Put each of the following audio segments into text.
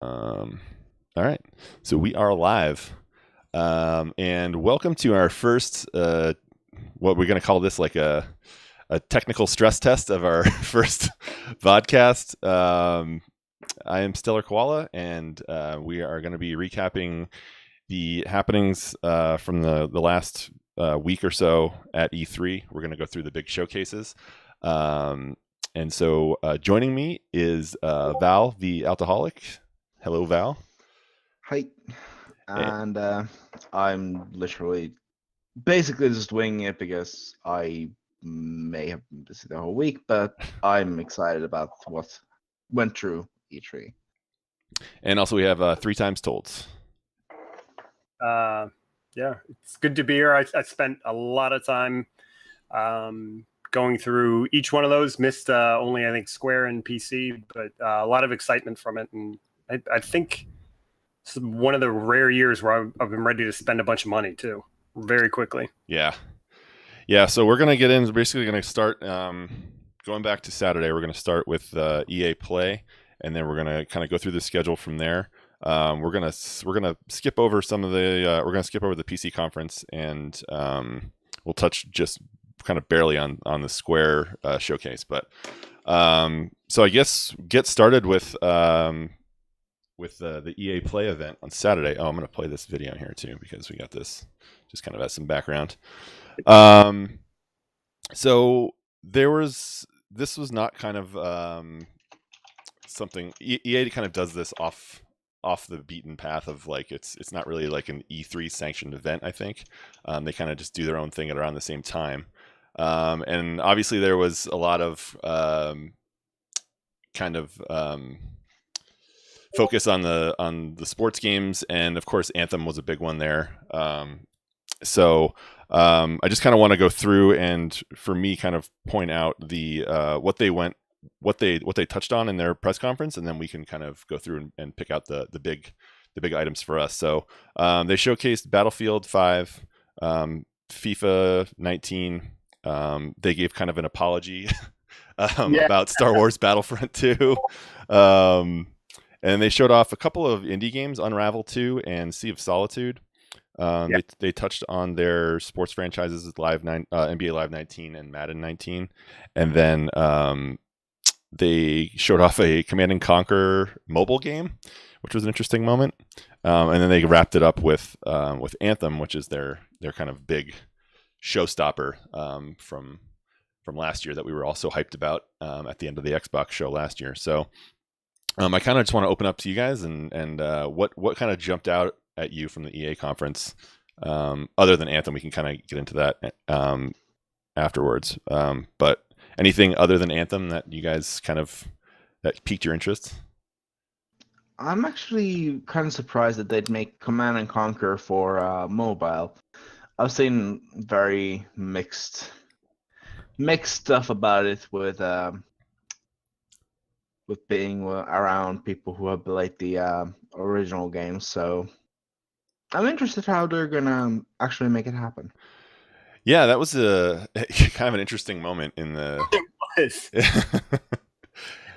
All right, so we are live, and welcome to our first, what we're going to call this, like a technical stress test of our first vodcast. I am Stellar Koala, and we are going to be recapping the happenings from the last week or so at E3. We're going to go through the big showcases. And so joining me is Val, the alcoholic. Hello, Val. Hi, Eh, and I'm literally basically just winging it because I may have been busy the whole week, but I'm excited about what went through E3. And also we have 3Times Told. Uh, yeah, it's good to be here. I spent a lot of time going through each one of those. Missed only, I think, Square and PC, but a lot of excitement from it. And I think it's one of the rare years where I've been ready to spend a bunch of money, too, very quickly. Yeah. So we're going to get in. We're basically going to start going back to Saturday. We're going to start with EA Play, and then we're going to kind of go through the schedule from there. We're gonna skip over some of the we're gonna skip over the PC conference, and we'll touch just kind of barely on the Square showcase. But so I guess get started with the EA Play event on Saturday. Oh, I'm gonna play this video here too because we got this just kind of as some background. So this was not kind of something EA kind of does this off the beaten path of, like, it's not really like an E3 sanctioned event. I think they kind of just do their own thing at around the same time, and obviously there was a lot of kind of focus on the sports games, and of course Anthem was a big one there. So I just kind of want to go through and, for me, kind of point out the what they touched on in their press conference, and then we can kind of go through and pick out the big items for us. So they showcased Battlefield 5, FIFA 19. They gave kind of an apology about Star Wars Battlefront 2. And they showed off a couple of indie games, Unravel 2 and Sea of Solitude. They touched on their sports franchises, NBA Live 19 and Madden 19. And then they showed off a Command and Conquer mobile game, which was an interesting moment. And then they wrapped it up with Anthem, which is their kind of big showstopper from last year that we were also hyped about at the end of the Xbox show last year. So I kind of just want to open up to you guys and what kind of jumped out at you from the EA conference, other than Anthem. We can kind of get into that afterwards. But anything other than Anthem that you guys that piqued your interest? I'm actually kind of surprised that they'd make Command and Conquer for mobile. I've seen very mixed stuff about it with being around people who have played the original games. So I'm interested how they're gonna actually make it happen. Yeah, that was a kind of an interesting moment in the. It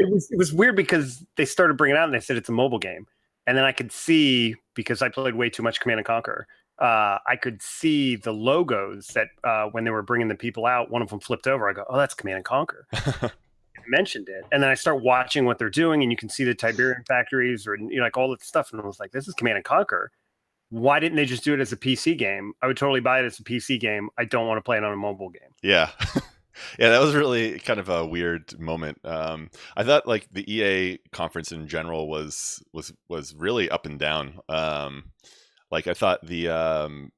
was. It was weird because they started bringing it out and they said it's a mobile game, and then I could see, because I played way too much Command and Conquer, I could see the logos that when they were bringing the people out, one of them flipped over. I go, "Oh, that's Command and Conquer." Mentioned it, and then I start watching what they're doing, and you can see the Tiberian factories, or like all that stuff, and I was like, "This is Command and Conquer. Why didn't they just do it as a PC game? I would totally buy it as a PC game. I don't want to play it on a mobile game." Yeah. Yeah, that was really kind of a weird moment. I thought, like, the EA conference in general was really up and down. Like, I thought the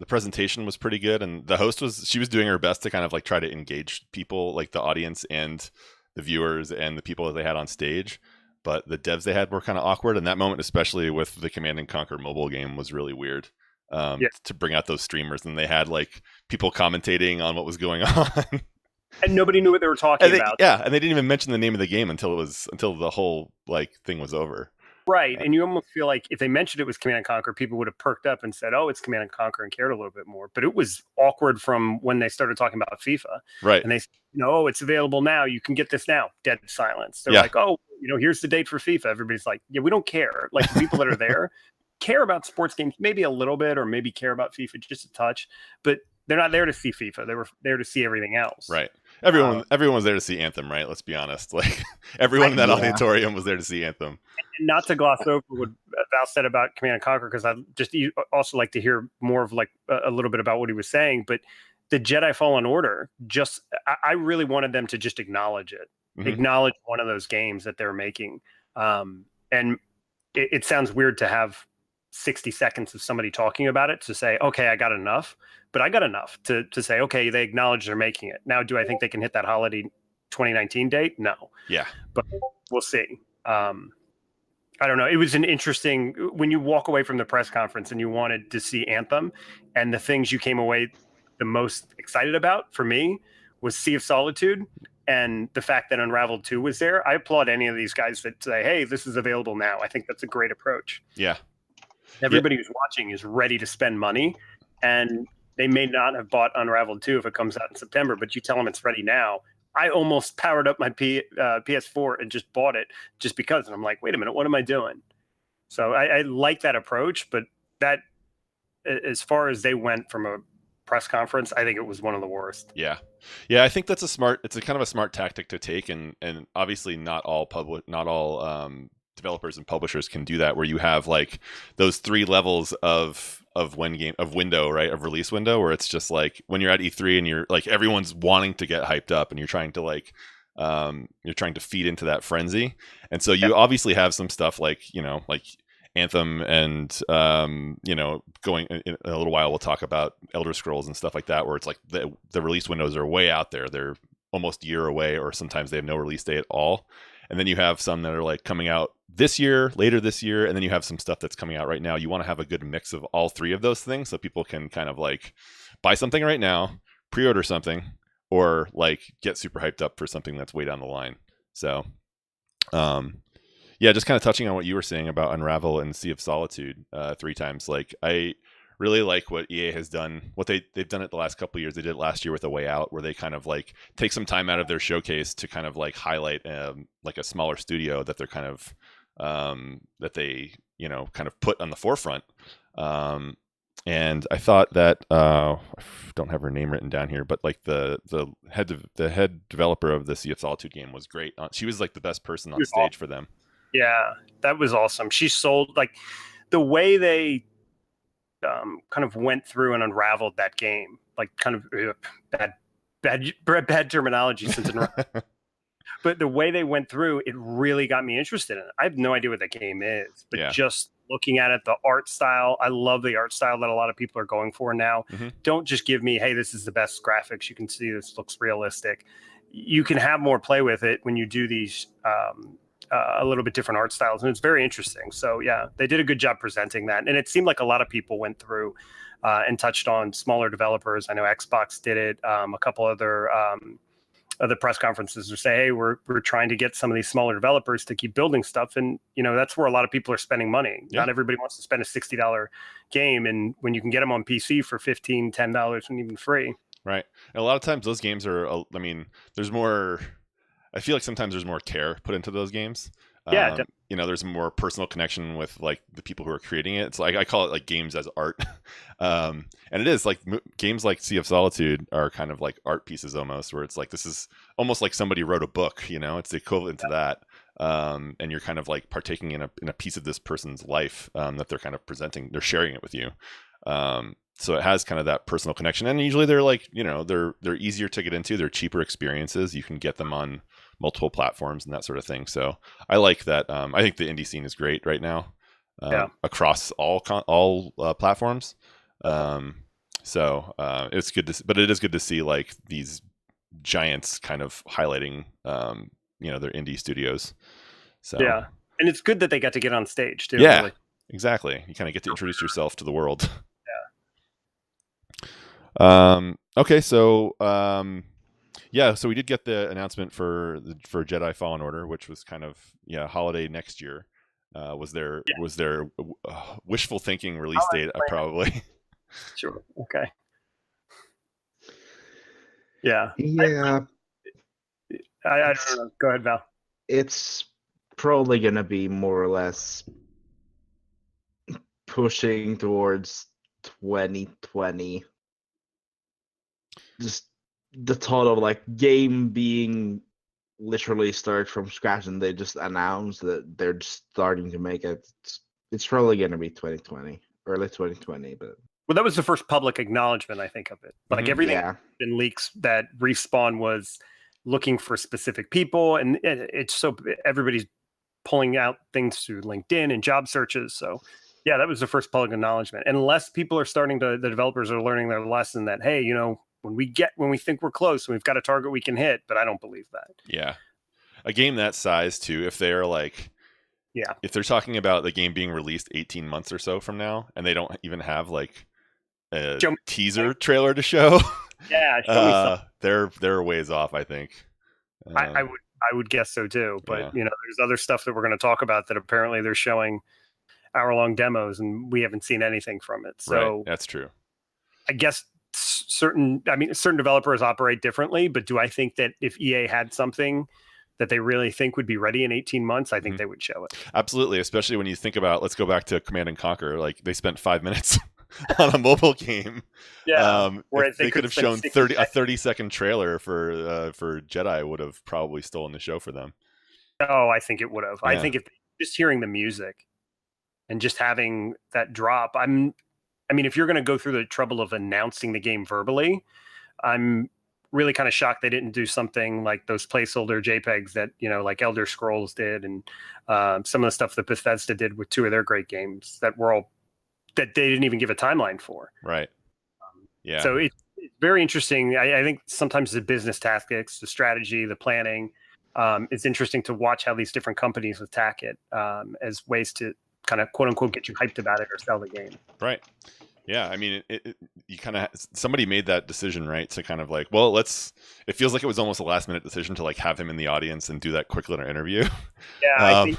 presentation was pretty good, and the host she was doing her best to kind of like try to engage people, like the audience and the viewers and the people that they had on stage. But the devs they had were kind of awkward, and that moment, especially with the Command and Conquer mobile game, was really weird. To bring out those streamers, and they had like people commentating on what was going on, and nobody knew what they were talking about. Yeah, and they didn't even mention the name of the game until the whole like thing was over. Right, and you almost feel like if they mentioned it was Command and Conquer, people would have perked up and said, "Oh, it's Command and Conquer," and cared a little bit more. But it was awkward from when they started talking about FIFA, right? And they said, "Oh, it's available now. You can get this now." Dead silence. They're like, "Oh, here's the date for FIFA. Everybody's like, yeah, we don't care. Like the people that are there care about sports games, maybe a little bit, or maybe care about FIFA just a touch, but they're not there to see FIFA. They were there to see everything else. Right. Everyone was there to see Anthem, right? Let's be honest. Like everyone in that auditorium was there to see Anthem. And not to gloss over what Val said about Command and Conquer, because I just also like to hear more of like a little bit about what he was saying. But the Jedi Fallen Order, I really wanted them to just acknowledge it, acknowledge one of those games that they're making. And it sounds weird to have 60 seconds of somebody talking about it to say, okay, I got enough, but I got enough to say, okay, they acknowledge they're making it. Now, do I think they can hit that holiday 2019 date? No. Yeah. But we'll see. I don't know. It was an interesting, when you walk away from the press conference and you wanted to see Anthem, and the things you came away the most excited about for me was Sea of Solitude and the fact that Unraveled 2 was there. I applaud any of these guys that say, hey, this is available now. I think that's a great approach. Yeah. Everybody who's watching is ready to spend money, and they may not have bought Unraveled 2 if it comes out in September, but you tell them it's ready now. I almost powered up my PS4 and just bought it just because. And I'm like, wait a minute, what am I doing? So I like that approach, but that, as far as they went from a press conference, I think it was one of the worst. Yeah. I think that's it's a kind of a smart tactic to take. And obviously not all developers and publishers can do that, where you have like those 3 levels of window, right, of release window, where it's just like when you're at E3 and you're like everyone's wanting to get hyped up and you're trying to like you're trying to feed into that frenzy. And so you obviously have some stuff like like Anthem and going in a little while we'll talk about Elder Scrolls and stuff like that, where it's like the release windows are way out there. They're almost a year away, or sometimes they have no release date at all. And then you have some that are like coming out this year, later this year, and then you have some stuff that's coming out right now. You want to have a good mix of all 3 of those things so people can kind of like buy something right now, pre-order something, or like get super hyped up for something that's way down the line. So, just kind of touching on what you were saying about Unravel and Sea of Solitude 3 times. Like I really like what EA has done. What they've done it the last couple of years. They did it last year with A Way Out, where they kind of like take some time out of their showcase to kind of like highlight like a smaller studio that they're kind of that they kind of put on the forefront. And I thought that I don't have her name written down here, but like the head developer of the Sea of Solitude game was great. She was like the best person on stage for them. Yeah, that was awesome. She sold like the way they kind of went through and unraveled that game, like kind of bad terminology since but the way they went through it really got me interested in it. I have no idea what that game is, but just looking at it, the art style, I love the art style that a lot of people are going for now. Don't just give me, hey, this is the best graphics. You can see this looks realistic. You can have more play with it when you do these a little bit different art styles, and it's very interesting. So yeah, they did a good job presenting that, and it seemed like a lot of people went through and touched on smaller developers. I know Xbox did it. A couple other press conferences to say, hey, we're trying to get some of these smaller developers to keep building stuff, and that's where a lot of people are spending money. Not everybody wants to spend a $60 game, and when you can get them on PC for $15, $10 and even free. Right, and a lot of times those games are. I mean, there's more. I feel like sometimes there's more care put into those games. There's a more personal connection with like the people who are creating it. It's like I call it like games as art, and it is like games like Sea of Solitude are kind of like art pieces almost, where it's like this is almost like somebody wrote a book. It's the equivalent to that, and you're kind of like partaking in a piece of this person's life that they're kind of presenting. They're sharing it with you. So it has kind of that personal connection, and usually they're like they're easier to get into. They're cheaper experiences. You can get them on multiple platforms and that sort of thing. So I like that. I think the indie scene is great right now across all platforms. So it's good but it is good to see like these giants kind of highlighting their indie studios. So yeah, and it's good that they got to get on stage too. Yeah, really. Exactly. You kind of get to introduce yourself to the world. Okay, so so we did get the announcement for Jedi Fallen Order, which was kind of holiday next year. Was there wishful thinking release date? Probably. Sure. Okay. Yeah. Yeah. I don't know. Go ahead, Val. It's probably gonna be more or less pushing towards 2020. Just the thought of like game being literally started from scratch and they just announced that they're just starting to make it. It's probably gonna be 2020, early 2020, but Well, that was the first public acknowledgement, I think, of it. Like everything yeah. in leaks that Respawn was looking for specific people, and it's so everybody's pulling out things through LinkedIn and job searches. So, yeah, that was the first public acknowledgement. Unless people are the developers are learning their lesson that, hey, when we think we're close, we've got a target we can hit, but I don't believe that. Yeah, a game that size too. If they're like, if they're talking about the game being released 18 months or so from now, and they don't even have like a teaser trailer to show, yeah, show me something. They're ways off, I think. I would guess so too, but there's other stuff that we're going to talk about that apparently they're showing hour-long demos, and we haven't seen anything from it. So right. That's true. I guess certain developers operate differently, but do I think that if EA had something that they really think would be ready in 18 months, I think they would show it. Absolutely, especially when you think about, let's go back to Command and Conquer. Like, they spent 5 minutes on a mobile game. Yeah, whereas they could have shown a 30-second trailer for Jedi would have probably stolen the show for them. Oh, I think it would have. Yeah. I think if just hearing the music and just having that drop, if you're going to go through the trouble of announcing the game verbally, I'm really kind of shocked they didn't do something like those placeholder JPEGs that, like Elder Scrolls did, and some of the stuff that Bethesda did with 2 of their great games that they didn't even give a timeline for. Right. Yeah. So it's very interesting. I think sometimes the business tactics, the strategy, the planning, it's interesting to watch how these different companies attack it as ways to kind of quote unquote get you hyped about it or sell the game. Right. Yeah. You kind of, somebody made that decision, right? To kind of like, well, it feels like it was almost a last minute decision to like have him in the audience and do that quick little interview. Yeah. I think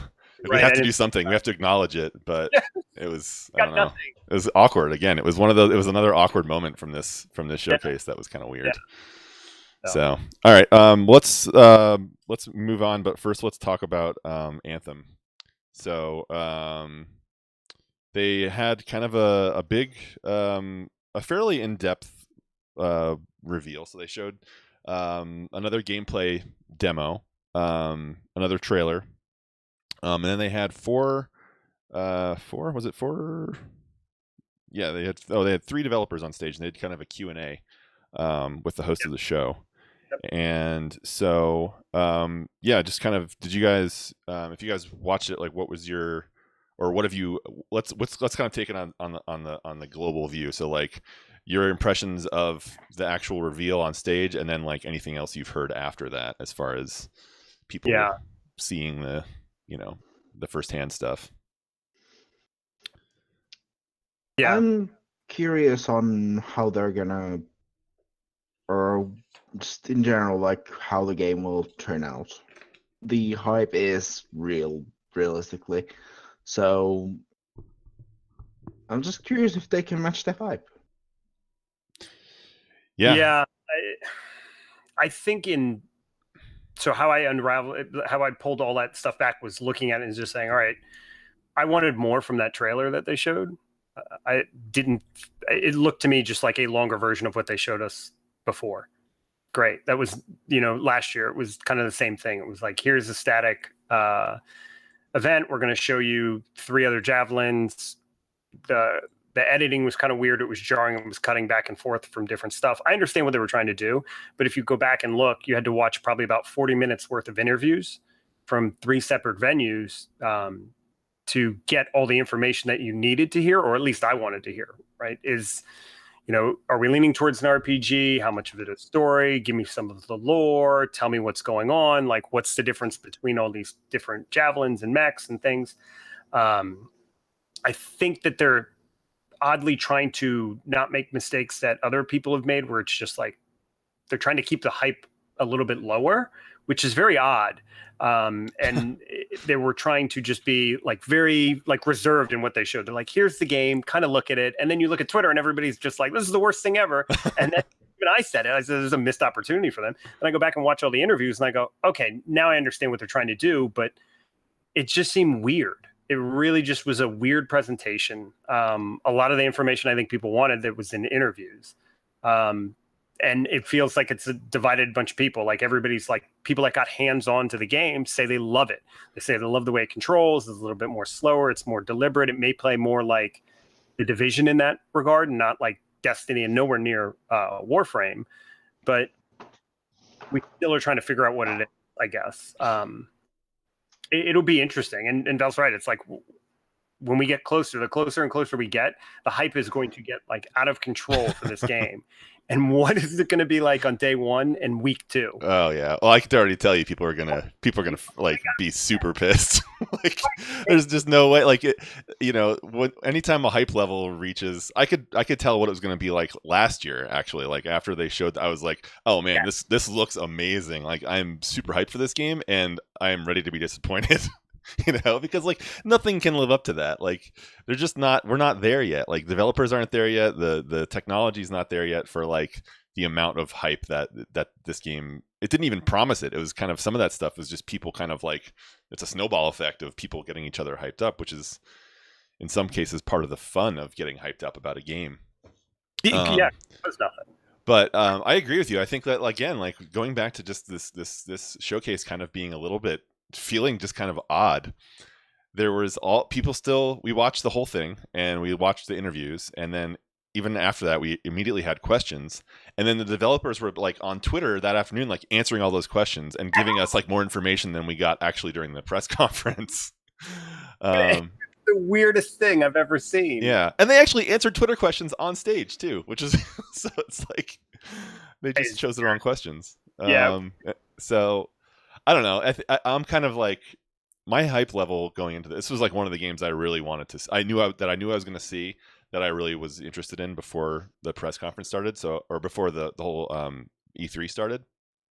we have to do something. We have to acknowledge it, but it was, I don't know. It was awkward. Again, it was another awkward moment from this showcase that was kind of weird. Yeah. So, all right. Let's move on, but first let's talk about Anthem. So, they had kind of a big, a fairly in-depth reveal. So they showed another gameplay demo, another trailer, and then they had four? Was it 4? Yeah, they had 3 developers on stage, and they had kind of a Q&A with the host of the show. And so, just kind of, did you guys, if you guys watched it, like, what was your, or what have you? Let's kind of take it on the global view. So, like, your impressions of the actual reveal on stage, and then like anything else you've heard after that, as far as people seeing the the firsthand stuff. Yeah, I'm curious on how they're gonna, or just in general, like how the game will turn out. The hype is real, realistically. So I'm just curious if they can match that hype. Yeah. I think how I pulled all that stuff back was looking at it and just saying, all right, I wanted more from that trailer that they showed. It looked to me just like a longer version of what they showed us before. Great. That was, last year, it was kind of the same thing. It was like, here's a static event. We're going to show you 3 other javelins. The editing was kind of weird. It was jarring. It was cutting back and forth from different stuff. I understand what they were trying to do, but if you go back and look, you had to watch probably about 40 minutes worth of interviews from 3 separate venues to get all the information that you needed to hear, or at least I wanted to hear, right? Are we leaning towards an RPG? How much of it is story? Give me some of the lore. Tell me what's going on. Like, what's the difference between all these different javelins and mechs and things? I think that they're oddly trying to not make mistakes that other people have made, where it's just like they're trying to keep the hype a little bit lower, which is very odd. And they were trying to just be like very like reserved in what they showed. They're like, here's the game, kind of look at it. And then you look at Twitter and everybody's just like, this is the worst thing ever. And then even I said there's a missed opportunity for them. And I go back and watch all the interviews and I go, okay, now I understand what they're trying to do, but it just seemed weird. It really just was a weird presentation. A lot of the information I think people wanted that was in interviews. And it feels like it's a divided bunch of people. Like everybody's like, people that got hands on to the game say they love it. They say they love the way it controls. It's a little bit more slower. It's more deliberate. It may play more like the Division in that regard, and not like Destiny, and nowhere near Warframe. But we still are trying to figure out what it is, I guess. It'll be interesting. And Val's right. It's like when we get closer, the closer and closer we get, the hype is going to get like out of control for this game. And what is it going to be like on day 1 and week 2? Oh yeah. Well, I can already tell you, people are gonna like be super pissed. Like, there's just no way. Like, anytime a hype level reaches, I could tell what it was gonna be like last year. Actually, like after they showed, I was like, oh man, this looks amazing. Like, I'm super hyped for this game, and I am ready to be disappointed. Because like nothing can live up to that. Like, they're just not. We're not there yet. Like, developers aren't there yet. The technology's not there yet for like the amount of hype that this game. It didn't even promise it. It was kind of, some of that stuff was just people kind of like, it's a snowball effect of people getting each other hyped up, which is in some cases part of the fun of getting hyped up about a game. Yeah, that's nothing. But I agree with you. I think that, again, like going back to just this showcase kind of being a little bit feeling just kind of odd. There was we watched the whole thing, and we watched the interviews, and then even after that we immediately had questions, and then the developers were like on Twitter that afternoon, like answering all those questions and giving us like more information than we got actually during the press conference. The weirdest thing I've ever seen. Yeah, and they actually answered Twitter questions on stage too, which is so it's like they just chose the wrong questions. So I don't know. I'm kind of like, my hype level going into this was like one of the games I really wanted to. I knew I was going to see, that I really was interested in before the press conference started. Or before the whole E3 started.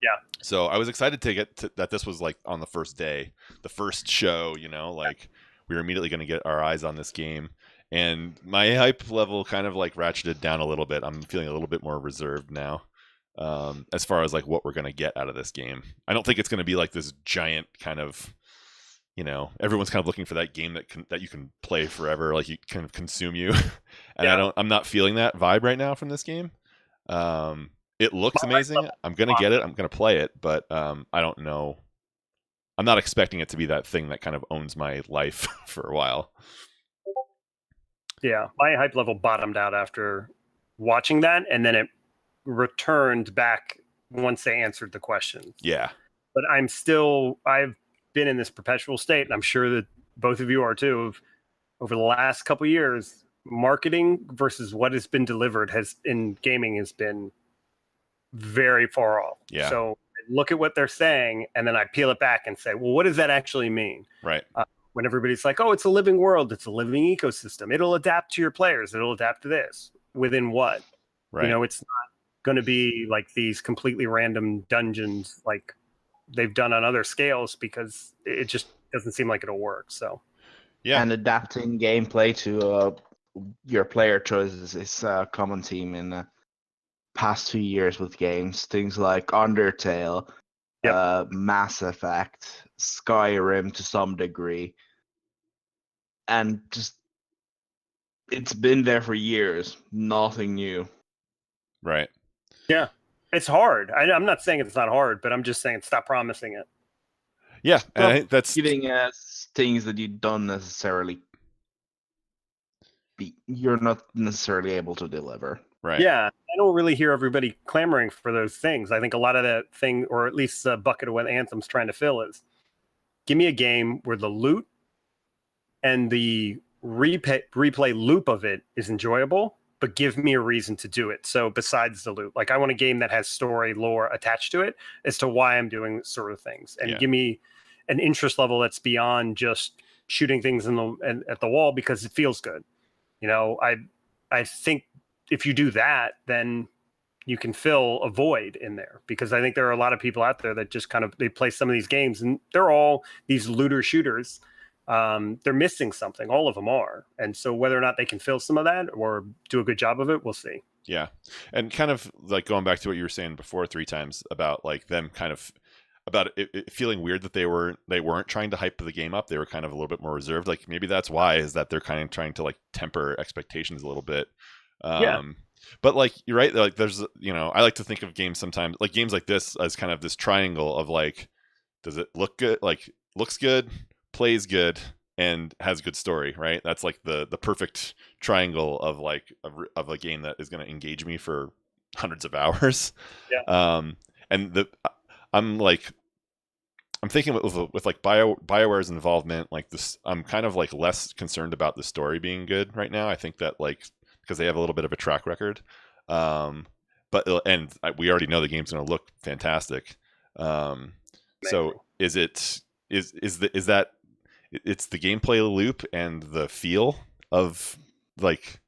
Yeah. So I was excited to get to that. This was like on the first day, the first show. Like we were immediately going to get our eyes on this game, and my hype level kind of like ratcheted down a little bit. I'm feeling a little bit more reserved now. As far as like what we're going to get out of this game. I don't think it's going to be like this giant kind of, everyone's kind of looking for that game that you can play forever, like you kind of consume you. And I'm not feeling that vibe right now from this game. It looks amazing. I'm going to get it. I'm going to play it, but I don't know. I'm not expecting it to be that thing that kind of owns my life for a while. Yeah. My hype level bottomed out after watching that, and then it returned back once they answered the questions. Yeah. But I've been in this perpetual state, and I'm sure that both of you are too, of over the last couple of years, marketing versus what has been delivered in gaming has been very far off. Yeah. So I look at what they're saying, and then I peel it back and say, well, what does that actually mean? Right. When everybody's like, oh, it's a living world, it's a living ecosystem, it'll adapt to your players, it'll adapt to this. Within what? Right. It's not going to be like these completely random dungeons like they've done on other scales, because it just doesn't seem like it'll work. So yeah, and adapting gameplay to your player choices is a common theme in the past 2 years with games. Things like Undertale, Mass Effect, Skyrim to some degree, and just it's been there for years. Nothing new. Right. Yeah, it's hard. I'm not saying it's not hard, but I'm just saying stop promising it. Yeah, and that's giving us things that you don't necessarily you're not necessarily able to deliver. Right. Yeah, I don't really hear everybody clamoring for those things. I think a lot of that thing, or at least a bucket of what Anthem's trying to fill, is give me a game where the loot and the replay loop of it is enjoyable, but give me a reason to do it. So besides the loot, like I want a game that has story lore attached to it as to why I'm doing sort of things, and give me an interest level that's beyond just shooting things at the wall because it feels good. I think if you do that, then you can fill a void in there, because I think there are a lot of people out there that just they play some of these games and they're all these looter shooters. They're missing something. All of them are. And so whether or not they can fill some of that or do a good job of it, we'll see. Yeah. And kind of like going back to what you were saying before 3 times about like them kind of about it feeling weird that they weren't trying to hype the game up. They were kind of a little bit more reserved. Like maybe that's why, is that they're kind of trying to like temper expectations a little bit. Yeah. But like you're right. Like there's I like to think of games sometimes, like games like this, as kind of this triangle of like, does it look good? Like looks good, plays good, and has good story, right? That's like the perfect triangle of like of a game that is going to engage me for hundreds of hours. Yeah. And I'm like I'm thinking with like BioWare's involvement, like this, I'm kind of like less concerned about the story being good right now. I think that like because they have a little bit of a track record, um, but we already know the game's going to look fantastic. Amazing. So is that it's the gameplay loop and the feel of like,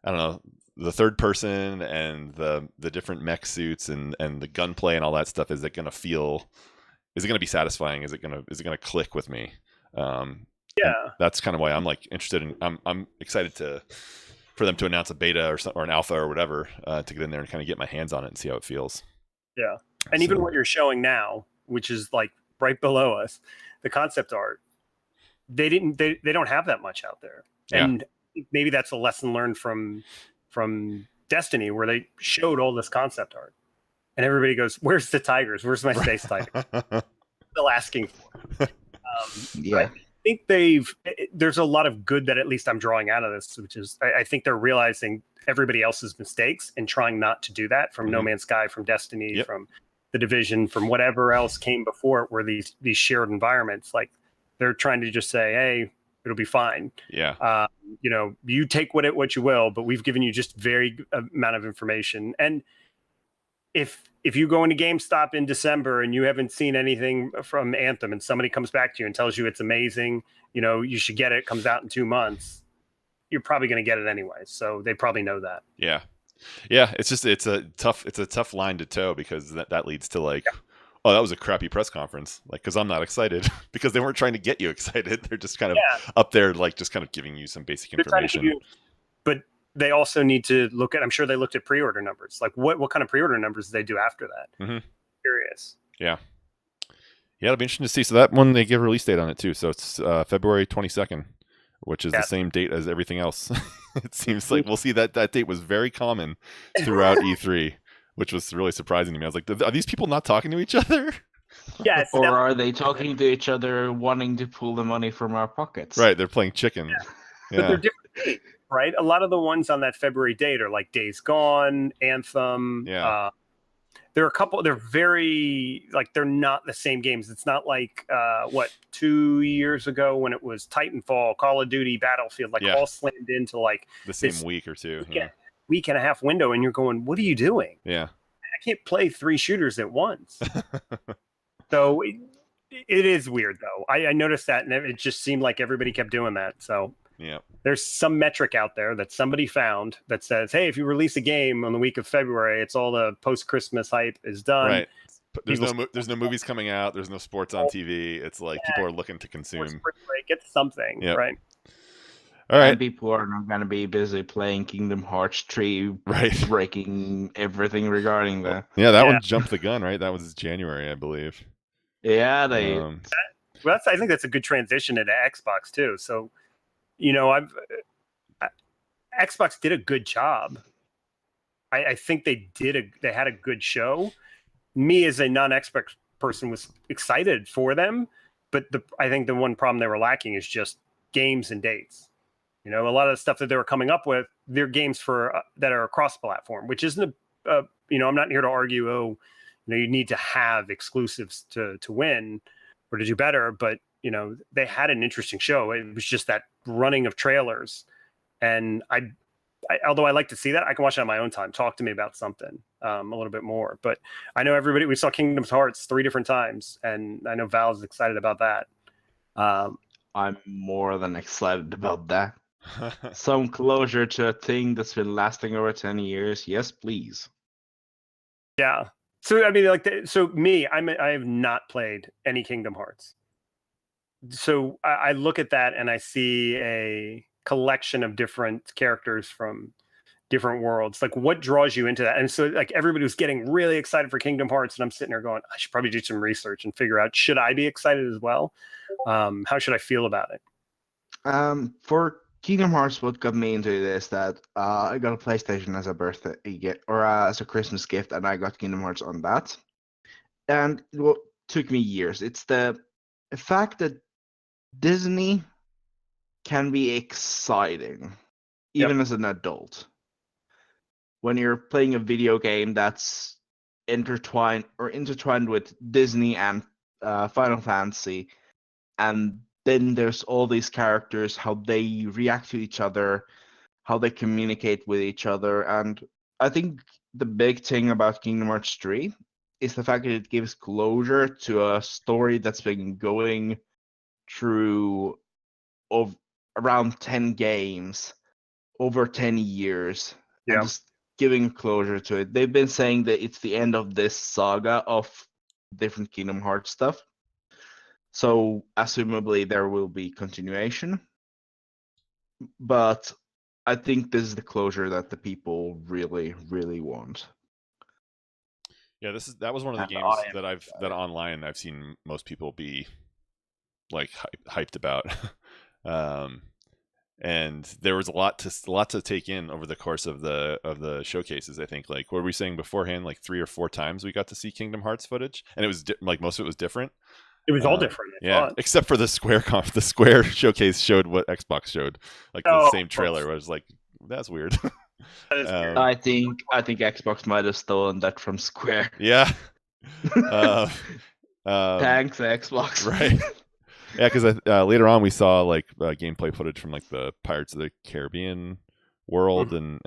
I don't know, the third person and the different mech suits and the gunplay and all that stuff. Is it going to be satisfying? Is it going to click with me? And Yeah. that's kind of why I'm like interested in. I'm excited for them to announce a beta or an alpha or whatever, to get in there and kind of get my hands on it and see how it feels. Yeah. And even what you're showing now, which is like right below us, the concept art, they don't have that much out there. Yeah. And maybe that's a lesson learned from Destiny, where they showed all this concept art and everybody goes, "Where's the tigers? Where's my space tiger?" Still asking for. Yeah. I think there's a lot of good that at least I'm drawing out of this, which is I think they're realizing everybody else's mistakes and trying not to do that, from No Man's Sky, from Destiny, Yep. from the Division, from whatever else came before it, were these shared environments. Like they're trying to just say, hey, it'll be fine. Yeah. You take what you will, but we've given you just very amount of information. And if you go into GameStop in December and you haven't seen anything from Anthem, and somebody comes back to you and tells you it's amazing, you should get it, comes out in 2 months, you're probably going to get it anyway. So they probably know that. Yeah. It's a tough line to toe, because that leads to like, oh, that was a crappy press conference. Like, because I'm not excited because they weren't trying to get you excited. They're just kind of up there, like just kind of giving you some basic information. But they also need to look at, I'm sure they looked at pre-order numbers. Like what kind of pre-order numbers did they do after that? Mm-hmm. Curious. Yeah, it'll be interesting to see. So that one, they give a release date on it too. So it's February 22nd, which is the same date as everything else. It seems like we'll see that date was very common throughout E3, which was really surprising to me. I was like, are these people not talking to each other? Yes. Or are they talking to each other, wanting to pull the money from our pockets? Right, they're playing chicken. Yeah. But they're different dates, right? A lot of the ones on that February date are like Days Gone, Anthem. Yeah. There are a couple. They're very like, they're not the same games. It's not like 2 years ago when it was Titanfall, Call of Duty, Battlefield, like all slammed into like the same week or two. Week and a half window, and you're going, what are you doing? Yeah. I can't play 3 shooters at once. So it is weird though. I noticed that, and it just seemed like everybody kept doing that. So yeah, there's some metric out there that somebody found that says, hey, if you release a game on the week of February, it's all the post-Christmas hype is done. Right. There's no movies coming out. There's no sports on TV. It's like people are looking to consume. Get something, right? All right. And people are not going to be busy playing Kingdom Hearts 3, right? Breaking everything regarding that. Yeah, that one jumped the gun, right? That was January, I believe. Yeah, they. I think that's a good transition into Xbox too. So, Xbox did a good job. I think they had a good show. Me as a non-Xbox person was excited for them, but I think the one problem they were lacking is just games and dates. A lot of the stuff that they were coming up with, they're games for that are cross-platform, which isn't I'm not here to argue, you need to have exclusives to win or to do better, but they had an interesting show. It was just that running of trailers, and I although I like to see that, I can watch it on my own time. Talk to me about something a little bit more. But I know we saw Kingdom Hearts 3 different times, and I know Val's excited about that. I'm more than excited about that. Some closure to a thing that's been lasting over 10 years. Yes, please. Yeah. So, I mean, I have not played any Kingdom Hearts. So I look at that and I see a collection of different characters from different worlds. Like, what draws you into that? And so, like, everybody was getting really excited for Kingdom Hearts, and I'm sitting there going, I should probably do some research and figure out, should I be excited as well? How should I feel about it? For Kingdom Hearts, what got me into it is that I got a PlayStation as a birthday gift or as a Christmas gift, and I got Kingdom Hearts on that. And what took me years. It's the fact that Disney can be exciting, even as an adult. When you're playing a video game that's intertwined with Disney and Final Fantasy, and then there's all these characters, how they react to each other, how they communicate with each other, and I think the big thing about Kingdom Hearts 3 is the fact that it gives closure to a story that's been going through of around 10 games over 10 years, and just giving closure to it. They've been saying that it's the end of this saga of different Kingdom Hearts stuff. So, assumably, there will be continuation. But I think this is the closure that the people really, really want. Yeah, that was one of the games that online I've seen most people be like hyped about. And there was a lot to take in over the course of the showcases. I think, like, what were we saying beforehand? Like 3 or 4 times we got to see Kingdom Hearts footage, and it was like most of it was different. It was all different. Yeah, except for the Square showcase showed what Xbox showed, like the same trailer. Where I was like, that's weird. That is weird. I think Xbox might have stolen that from Square. Yeah. Thanks, Xbox. Right. Yeah, because later on we saw like gameplay footage from like the Pirates of the Caribbean world and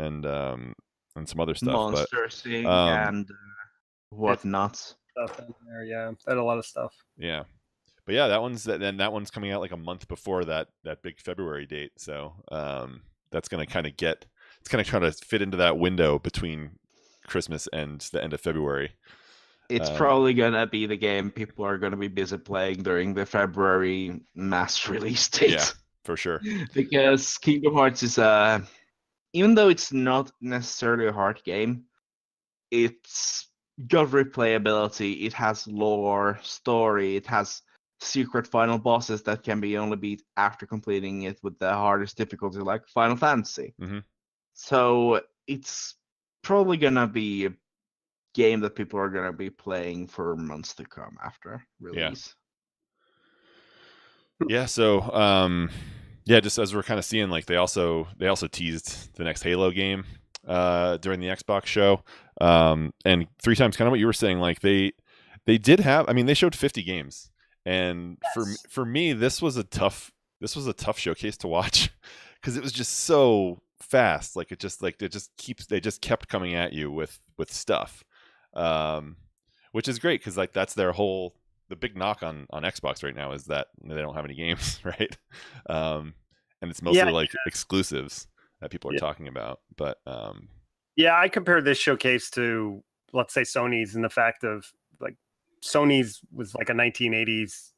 some other stuff. Monster Sing and whatnot. Stuff in there, yeah. Had a lot of stuff. Yeah. But yeah, that one's coming out like a month before that big February date. So that's gonna kind of try to fit into that window between Christmas and the end of February. It's probably gonna be the game people are gonna be busy playing during the February mass release date. Yeah, for sure. Because Kingdom Hearts is even though it's not necessarily a hard game, it's got replayability, it has lore, story, it has secret final bosses that can be only beat after completing it with the hardest difficulty, like Final Fantasy. Mm-hmm. So it's probably gonna be a game that people are gonna be playing for months to come after release. Yeah. So just as we're kind of seeing, like they also teased the next Halo game during the Xbox show, and 3Times, kind of what you were saying, like they did have, I mean, they showed 50 games, and for me this was a tough showcase to watch because it was just so fast. Like they just kept coming at you with stuff, which is great because like that's the big knock on Xbox right now is that they don't have any games, right? And it's mostly exclusives that people are talking about. But I compared this showcase to, let's say, Sony's, in the fact of like Sony's was like a 1980s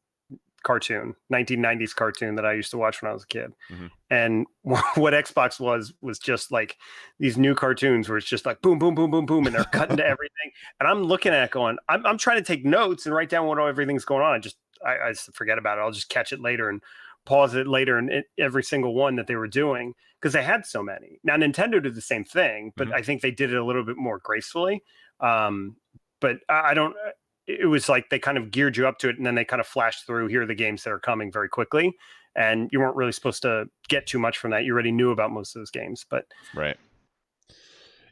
cartoon, 1990s cartoon that I used to watch when I was a kid. Mm-hmm. And what Xbox was just like these new cartoons where it's just like boom, boom, boom, boom, boom, and they're cutting to everything. And I'm looking at it going, I'm trying to take notes and write down what everything's going on. I just forget about it. I'll just catch it later and pause it later in every single one that they were doing because they had so many. Now Nintendo did the same thing, but I think they did it a little bit more gracefully. But I don't. It was like they kind of geared you up to it, and then they kind of flashed through, here are the games that are coming very quickly, and you weren't really supposed to get too much from that. You already knew about most of those games, but right.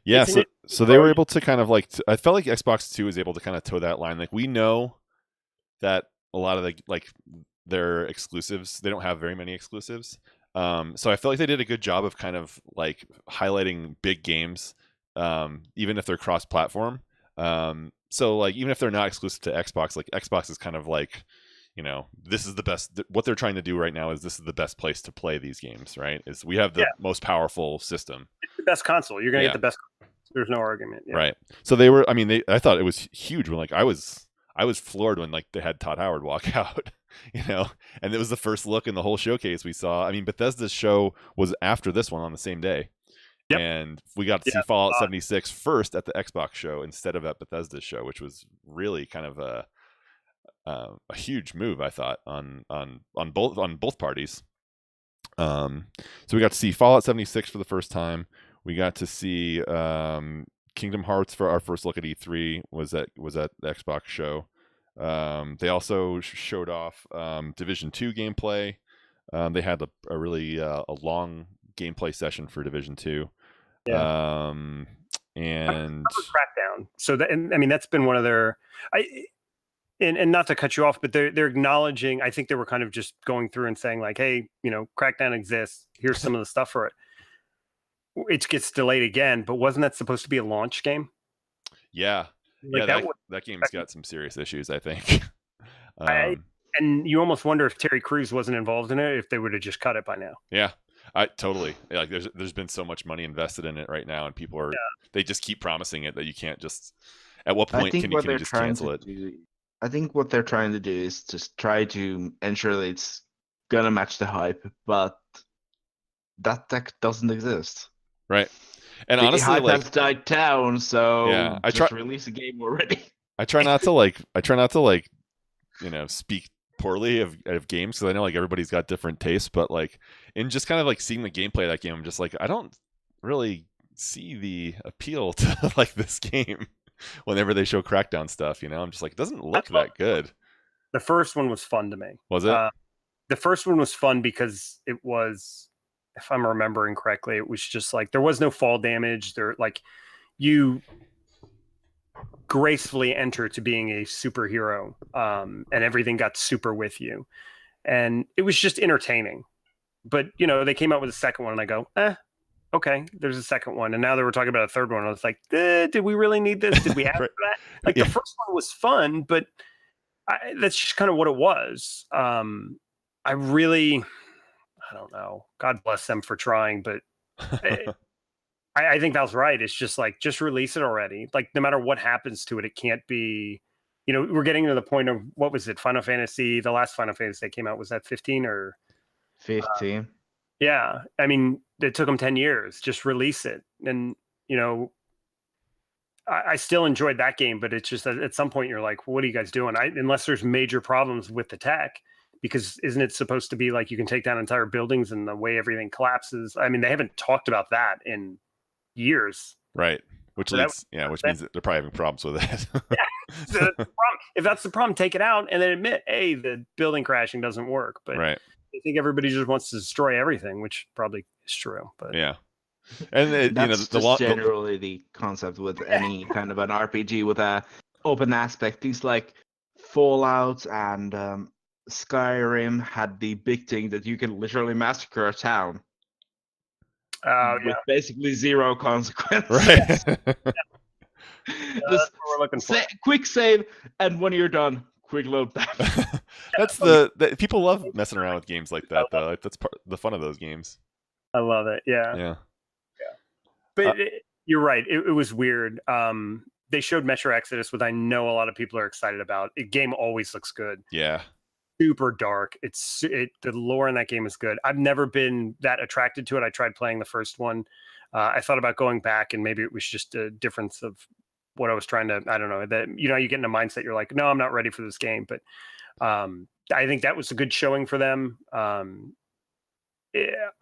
Yeah, so they were able to kind of like, I felt like Xbox 2 was able to kind of toe that line. Like, we know that a lot of their exclusives, they don't have very many exclusives. So I felt like they did a good job of kind of like highlighting big games, even if they're cross-platform. So like even if they're not exclusive to Xbox, like Xbox is kind of like, you know, this is the best. What they're trying to do right now is this is the best place to play these games, right? Is we have the most powerful system. It's the best console. You're gonna get the best. There's no argument. Yeah. Right. So they were. I mean, I thought it was huge when like I was floored when like they had Todd Howard walk out, you know, and it was the first look in the whole showcase we saw. I mean, Bethesda's show was after this one on the same day. Yep. And we got to see Fallout 76 first at the Xbox show instead of at Bethesda's show, which was really kind of a huge move, I thought, on both parties. So we got to see Fallout 76 for the first time. We got to see Kingdom Hearts for our first look at E3 was at the Xbox show. They also showed off Division 2 gameplay. They had a really a long gameplay session for Division 2. Yeah. And Crackdown. So that, and I mean, that's been one of their, and not to cut you off, but they're acknowledging, I think they were kind of just going through and saying like, hey, Crackdown exists. Here's some of the stuff for it. It gets delayed again, but wasn't that supposed to be a launch game? Yeah. Like that game's got some serious issues, I think. And you almost wonder if Terry Crews wasn't involved in it, if they would have just cut it by now. Yeah. I totally like. There's been so much money invested in it right now, and people are they just keep promising it that you can't just. At what point can you just cancel it? I think what they're trying to do is just try to ensure that it's gonna match the hype, but that tech doesn't exist. Right. And the honestly, hype has died down, so I just release a game already. I try not to speak poorly of games, because I know like everybody's got different tastes, but like in just kind of like seeing the gameplay of that game, I'm just like, I don't really see the appeal to like this game whenever they show Crackdown stuff. I'm just like, it doesn't look that good. The first one was fun to me. Was it? The first one was fun because it was, if I'm remembering correctly, it was just like there was no fall damage. There, like, you gracefully enter to being a superhero, and everything got super with you, and it was just entertaining. But they came out with a second one, and I go, okay, there's a second one, and now they were talking about a third one. I was like, did we really need this? Did we have that? Like, the first one was fun, but that's just kind of what it was. I don't know. God bless them for trying, but I think Val's right. It's just like, just release it already. Like, no matter what happens to it, it can't be, we're getting to the point of, what was it? Final Fantasy, the last Final Fantasy that came out, was that 15 or 15? Yeah. I mean, it took them 10 years. Just release it. And, I still enjoyed that game, but it's just at some point you're like, what are you guys doing? Unless there's major problems with the tech, because isn't it supposed to be like you can take down entire buildings and the way everything collapses? I mean, they haven't talked about that in years. Right. Which means that they're probably having problems with it. Yeah. So that's the problem. If that's the problem, take it out and then admit, hey, the building crashing doesn't work. But right. I think everybody just wants to destroy everything, which probably is true. But yeah. And that's generally the concept with any kind of an RPG with a open aspect. Things like Fallout and Skyrim had the big thing that you can literally massacre a town with basically zero consequence. Right. Just that's what we're looking for. Quick save, and when you're done, quick load back. That's the people love messing around with games like that, though. Like, that's the fun of those games. I love it. Yeah. But you're right. It was weird. They showed Metro Exodus, which I know a lot of people are excited about. The game always looks good. Yeah. Super dark. The lore in that game is good. I've never been that attracted to it. I tried playing the first one. I thought about going back, and maybe it was just a difference of what I was trying to, I don't know, that, you get in a mindset, you're like, no, I'm not ready for this game. But I think that was a good showing for them.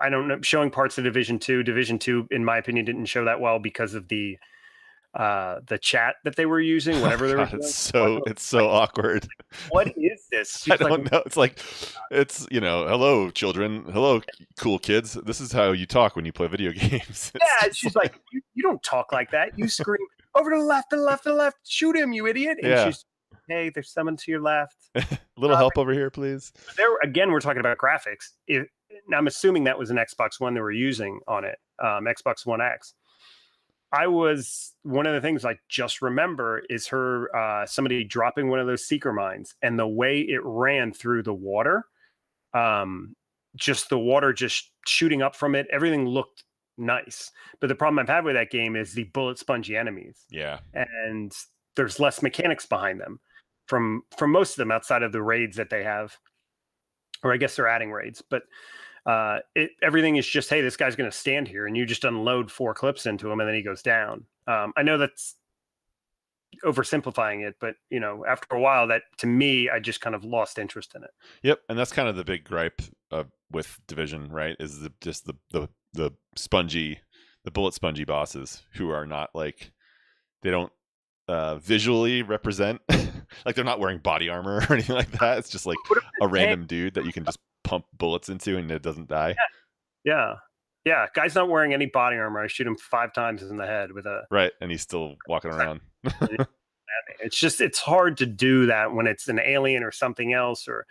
I don't know, showing parts of Division 2, in my opinion, didn't show that well because of the chat that they were using, whatever they were doing. It's so awkward. What is this? I don't know. It's like, hello, children. Hello, cool kids. This is how you talk when you play video games. She's like, you don't talk like that. You scream, over to the left, to the left, to the left. Shoot him, you idiot. And she's, hey, there's someone to your left. Little help over here, please. Again, we're talking about graphics. Now, I'm assuming that was an Xbox One they were using on it, Xbox One X. One of the things I just remember is somebody dropping one of those seeker mines, and the way it ran through the water, just the water just shooting up from it. Everything looked nice. But the problem I've had with that game is the bullet spongy enemies. Yeah. And there's less mechanics behind them from most of them outside of the raids that they have. Or I guess they're adding raids. But Everything is just, hey, this guy's going to stand here, and you just unload 4 clips into him, and then he goes down. I know that's oversimplifying it, but after a while, that to me, I just kind of lost interest in it. Yep, and that's kind of the big gripe with Division, right? Is just the spongy, the bullet spongy bosses who are not like, they don't visually represent like, they're not wearing body armor or anything like that. It's just like a random dude that you can just pump bullets into and it doesn't die. Yeah. Guy's not wearing any body armor. I shoot him 5 times in the head with a right, and he's still walking around. It's hard to do that when it's an alien or something else, or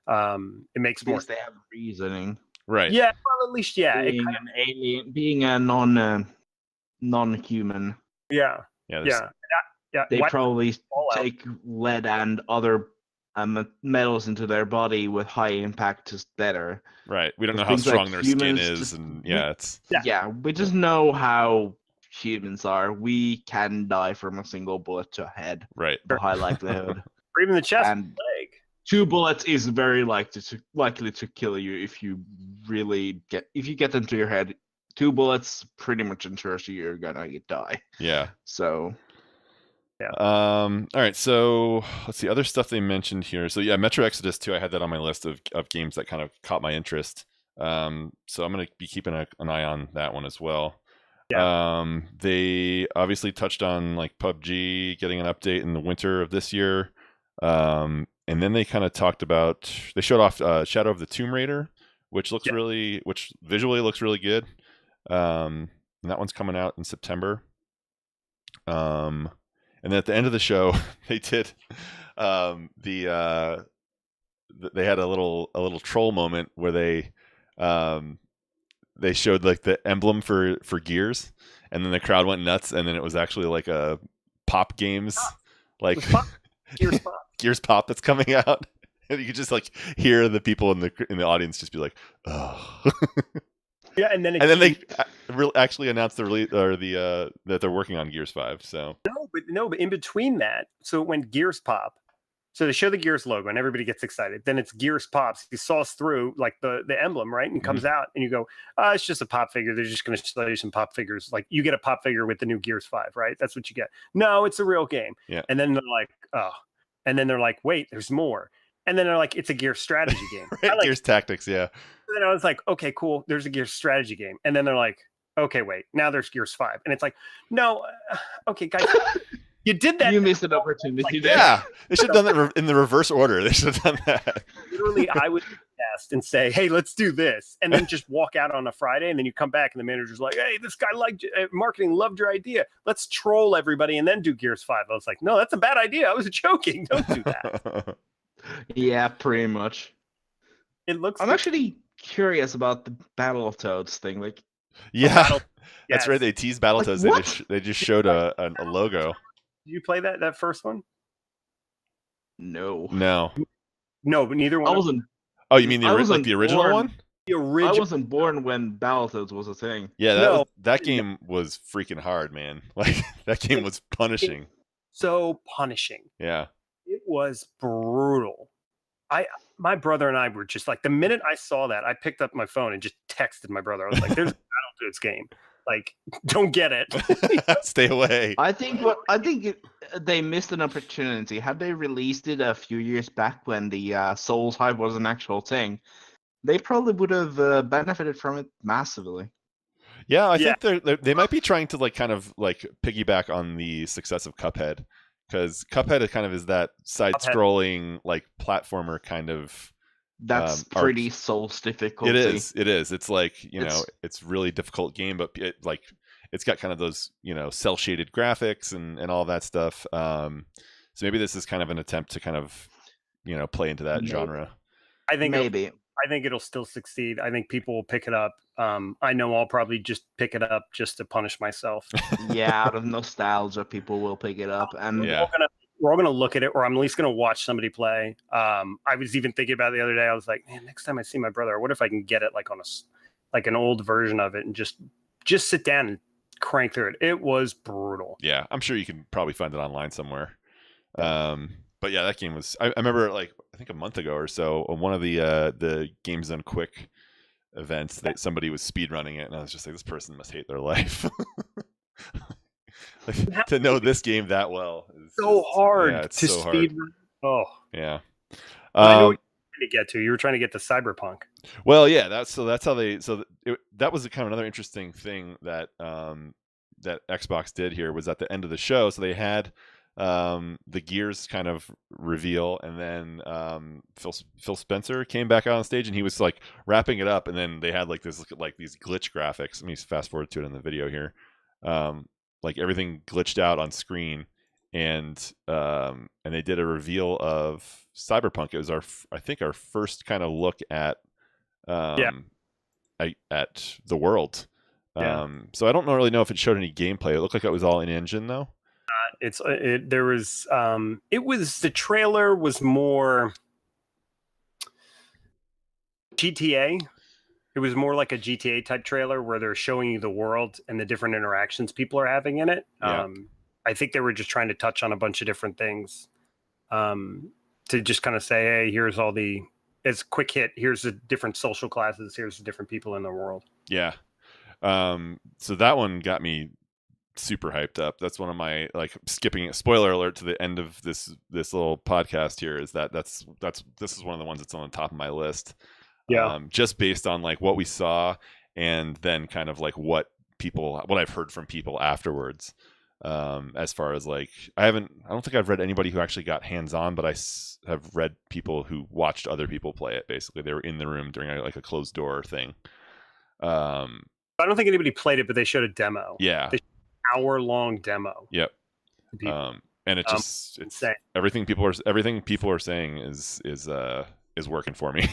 it makes more. They have reasoning, right? Yeah, well, at least being an alien, being a non-human. Yeah. They probably take lead and other metals into their body with high impact just better. Right. We don't know how strong their skin is, and we just know how humans are. We can die from a single bullet to a head. Right. The high likelihood. Or even the chest and leg. 2 bullets is very likely to kill you if you get them to your head. 2 bullets pretty much ensures you're gonna die. Yeah. So. Yeah. All right. So let's see other stuff they mentioned here. So yeah, Metro Exodus 2. I had that on my list of games that kind of caught my interest. So I'm going to be keeping an eye on that one as well. Yeah. They obviously touched on like PUBG getting an update in the winter of this year. And then they kind of talked about, they showed off Shadow of the Tomb Raider, which which visually looks really good. And that one's coming out in September. And then at the end of the show, they did they had a little troll moment where they showed like the emblem for Gears, and then the crowd went nuts, and then it was actually like a Pop Games like Gears Pop that's coming out, and you could just like hear the people in the audience just be like, oh. Yeah, and then they actually announced the release, or that they're working on Gears 5. So but in between that, so when Gears Pop, so they show the Gears logo and everybody gets excited. Then it's Gears Pops. He saws through like the emblem, right, and comes out, and you go, it's just a pop figure. They're just going to show you some pop figures. Like you get a pop figure with the new Gears 5, right? That's what you get. No, it's a real game. Yeah. And then they're like, oh, and then they're like, wait, there's more. And then they're like, it's a Gears strategy game. Right, Gears Tactics, yeah. And then I was like, okay, cool. There's a Gears strategy game. And then they're like, okay, wait, now there's Gears 5. And it's like, no, okay, guys, you did that. You missed an opportunity. Like, yeah, they should have done that in the reverse order. They should have done that. Literally, I would test and say, hey, let's do this. And then just walk out on a Friday. And then you come back and the manager's like, hey, this guy liked marketing, loved your idea. Let's troll everybody and then do Gears 5. I was like, no, that's a bad idea. I was joking. Don't do that. Yeah, pretty much. It looks. I'm actually curious about the Battletoads thing. Like, yeah, that's right. They teased Battletoads. Like, they just showed a logo. Did you play that first one? No, but neither one. I wasn't. Oh, you mean the original one? The original. I wasn't born when Battletoads was a thing. Yeah, that game was freaking hard, man. Like that game was punishing. So punishing. Yeah. It was brutal. My brother and I were just like, the minute I saw that, I picked up my phone and just texted my brother. I was like, "There's a Battletoads game. Like, don't get it. Stay away." I think they missed an opportunity. Had they released it a few years back when the Souls hype was an actual thing, they probably would have benefited from it massively. Yeah, I think they might be trying to like kind of like piggyback on the success of Cuphead. Because Cuphead kind of is that side-scrolling like platformer kind of. That's pretty Souls difficult. It is. It's like it's really difficult game, but it's got kind of those cell shaded graphics and all that stuff. So maybe this is kind of an attempt to kind of play into that genre. I think maybe. I think it'll still succeed. I think people will pick it up. I know I'll probably just pick it up just to punish myself. Yeah, out of nostalgia, people will pick it up, and we're all gonna look at it, or I'm at least gonna watch somebody play. I was even thinking about it the other day. I was like, man, next time I see my brother, what if I can get it like on an old version of it and just sit down and crank through it. It was brutal. Yeah, I'm sure you can probably find it online somewhere. But yeah, that game was. I remember like I think a month ago or so on one of the Games Done Quick events that somebody was speed running it, and I was just like, this person must hate their life. Like, to know this game that well is so just, hard yeah, it's to so hard. speed. Oh, Yeah. I know what you're trying to get to. You were trying to get to Cyberpunk. Well, yeah, that's how they. That was kind of another interesting thing that that Xbox did here was at the end of the show. So they had the Gears kind of reveal, and then Phil Spencer came back out on stage, and he was like wrapping it up, and then they had like these glitch graphics. Let me fast forward to it in the video here. Like everything glitched out on screen, and they did a reveal of Cyberpunk. It was I think our first kind of look at at the world. So I don't really know if it showed any gameplay. It looked like it was all in engine though. There was it was the trailer was more GTA. It was more like a GTA type trailer where they're showing you the world and the different interactions people are having in it. Yeah. I think they were just trying to touch on a bunch of different things to just kind of say, hey, here's all the, it's quick hit. Here's the different social classes. Here's the different people in the world. Yeah. So that one got me super hyped up. That's one of my, like, skipping it. Spoiler alert to the end of this little podcast here is this is one of the ones that's on the top of my list. Yeah. Just based on like what we saw and then kind of like what I've heard from people afterwards. As far as like, I don't think I've read anybody who actually got hands on, but I have read people who watched other people play it. Basically, they were in the room during a closed door thing. I don't think anybody played it, but they showed a demo. Yeah, they showed an hour-long demo. Yep. And it's insane. Everything people are saying is working for me.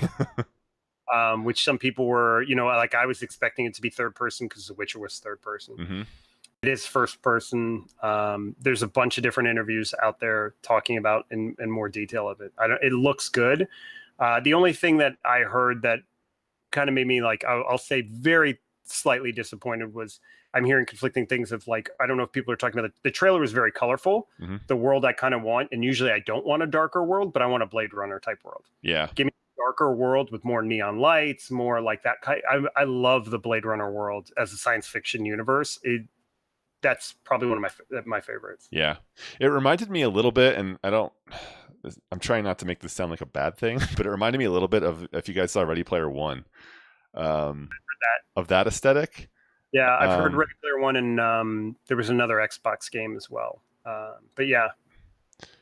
Which some people were, like I was expecting it to be third person because The Witcher was third person. Mm-hmm. It is first person. There's a bunch of different interviews out there talking about in more detail of it. It looks good. The only thing that I heard that kind of made me like, I'll say very slightly disappointed was I'm hearing conflicting things of like, I don't know if people are talking about the trailer was very colorful. Mm-hmm. The world I kind of want, and usually I don't want a darker world, but I want a Blade Runner type world. Yeah. Give me a darker world with more neon lights, more like that. I love the Blade Runner world as a science fiction universe. That's probably one of my favorites. Yeah. It reminded me a little bit, and I'm trying not to make this sound like a bad thing, but it reminded me a little bit of, if you guys saw Ready Player One, of that aesthetic. Yeah, I've heard Ready Player One, and there was another Xbox game as well. But yeah,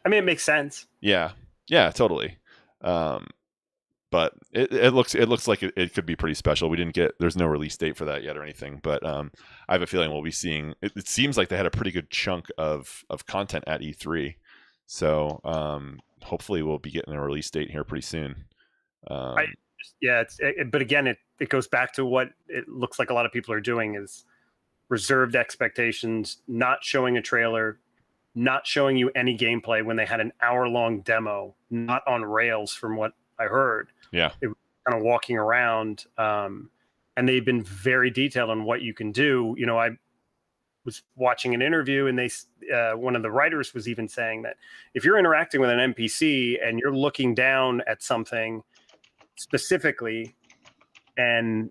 I mean, it makes sense. Yeah, totally. But it looks like it could be pretty special. There's no release date for that yet or anything, but I have a feeling we'll be seeing. It seems like they had a pretty good chunk of content at E3, so hopefully we'll be getting a release date here pretty soon. But again, it goes back to what it looks like a lot of people are doing is reserved expectations, not showing a trailer, not showing you any gameplay when they had an hour-long demo, not on rails from what I heard. Yeah. It was kind of walking around, and they've been very detailed on what you can do. I was watching an interview, and one of the writers was even saying that if you're interacting with an NPC and you're looking down at something specifically and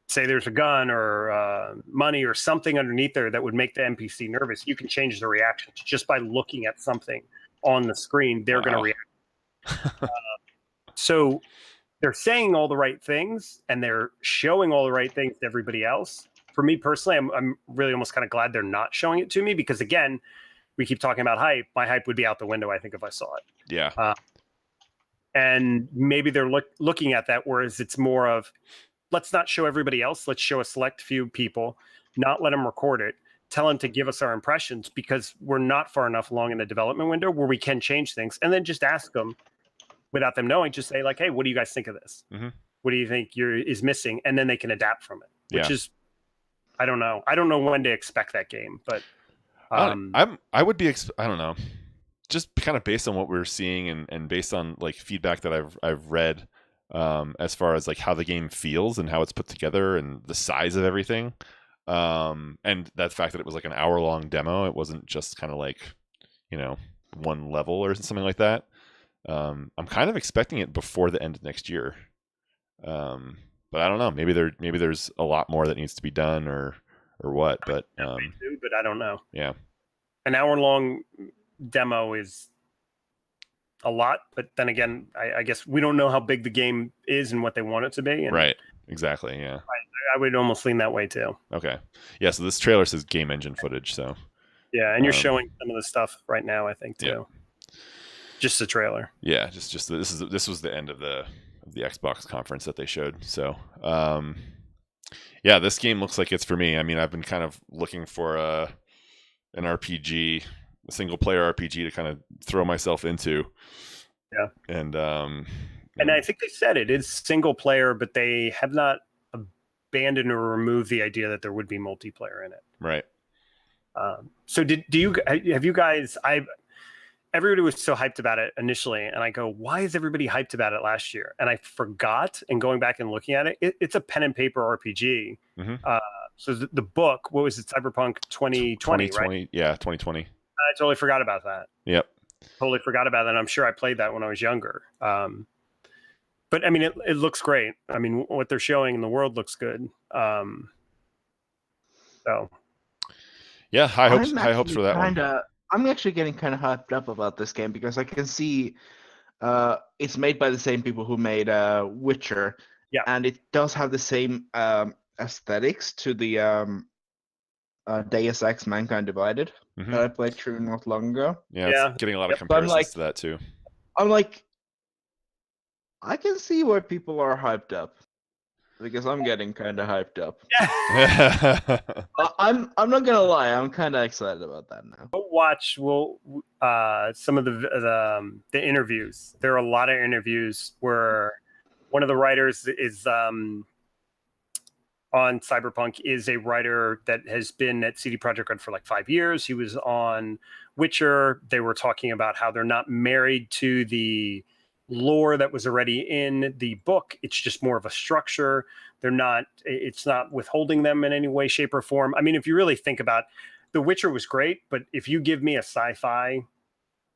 say there's a gun or money or something underneath there that would make the NPC nervous, you can change the reactions just by looking at something on the screen. They're going to react. So they're saying all the right things and they're showing all the right things to everybody else. For me personally, I'm really almost kind of glad they're not showing it to me because, again, we keep talking about hype. My hype would be out the window, I think, if I saw it. Yeah. And maybe they're looking at that, whereas it's more of, let's not show everybody else. Let's show a select few people, not let them record it, tell them to give us our impressions because we're not far enough along in the development window where we can change things. And then just ask them without them knowing, just say like, hey, what do you guys think of this? Mm-hmm. What do you think is missing? And then they can adapt from it, which is, I don't know. I don't know when to expect that game, but I would be, I don't know. Just kind of based on what we're seeing and based on like feedback that I've read as far as like how the game feels and how it's put together and the size of everything, and that fact that it was like an hour-long demo, it wasn't just kind of like one level or something like that. I'm kind of expecting it before the end of next year. but I don't know. Maybe there's a lot more that needs to be done or what. But but I don't know. Yeah, an hour-long demo is a lot, but then again, I guess we don't know how big the game is and what they want it to be. And right. Exactly. Yeah. I would almost lean that way too. Okay. Yeah. So this trailer says game engine footage. So yeah, and you're showing some of the stuff right now, I think too. Yeah. Just the trailer. Yeah. Just this was the end of the Xbox conference that they showed. So yeah, this game looks like it's for me. I mean, I've been kind of looking for an RPG, a single player RPG to kind of throw myself into. Yeah. And I think they said it is single player, but they have not abandoned or removed the idea that there would be multiplayer in it. Right. So have you guys, everybody was so hyped about it initially, and I go, why is everybody hyped about it last year? And I forgot, and going back and looking at it, it's a pen and paper RPG. Mm-hmm. So the book, what was it, Cyberpunk 2020, right? Yeah, 2020. I totally forgot about that. Yep. Totally forgot about that. I'm sure I played that when I was younger. But I mean, it looks great. I mean, what they're showing in the world looks good. So yeah, high hopes for that one. I'm actually getting kind of hyped up about this game because I can see it's made by the same people who made Witcher. Yeah. And it does have the same aesthetics to the Deus Ex Mankind Divided that I played through not long ago. Yeah, it's getting a lot of comparisons to that too. I'm like, I can see why people are hyped up. Because I'm getting kind of hyped up. I'm not gonna lie, I'm kind of excited about that now. Watch some of the interviews. There are a lot of interviews where one of the writers is on Cyberpunk is a writer that has been at CD Projekt Red for like 5 years. He was on Witcher. They were talking about how they're not married to the lore that was already in the book. It's just more of a structure. It's not withholding them in any way, shape, or form. I mean, if you really think about The Witcher was great, but if you give me a sci-fi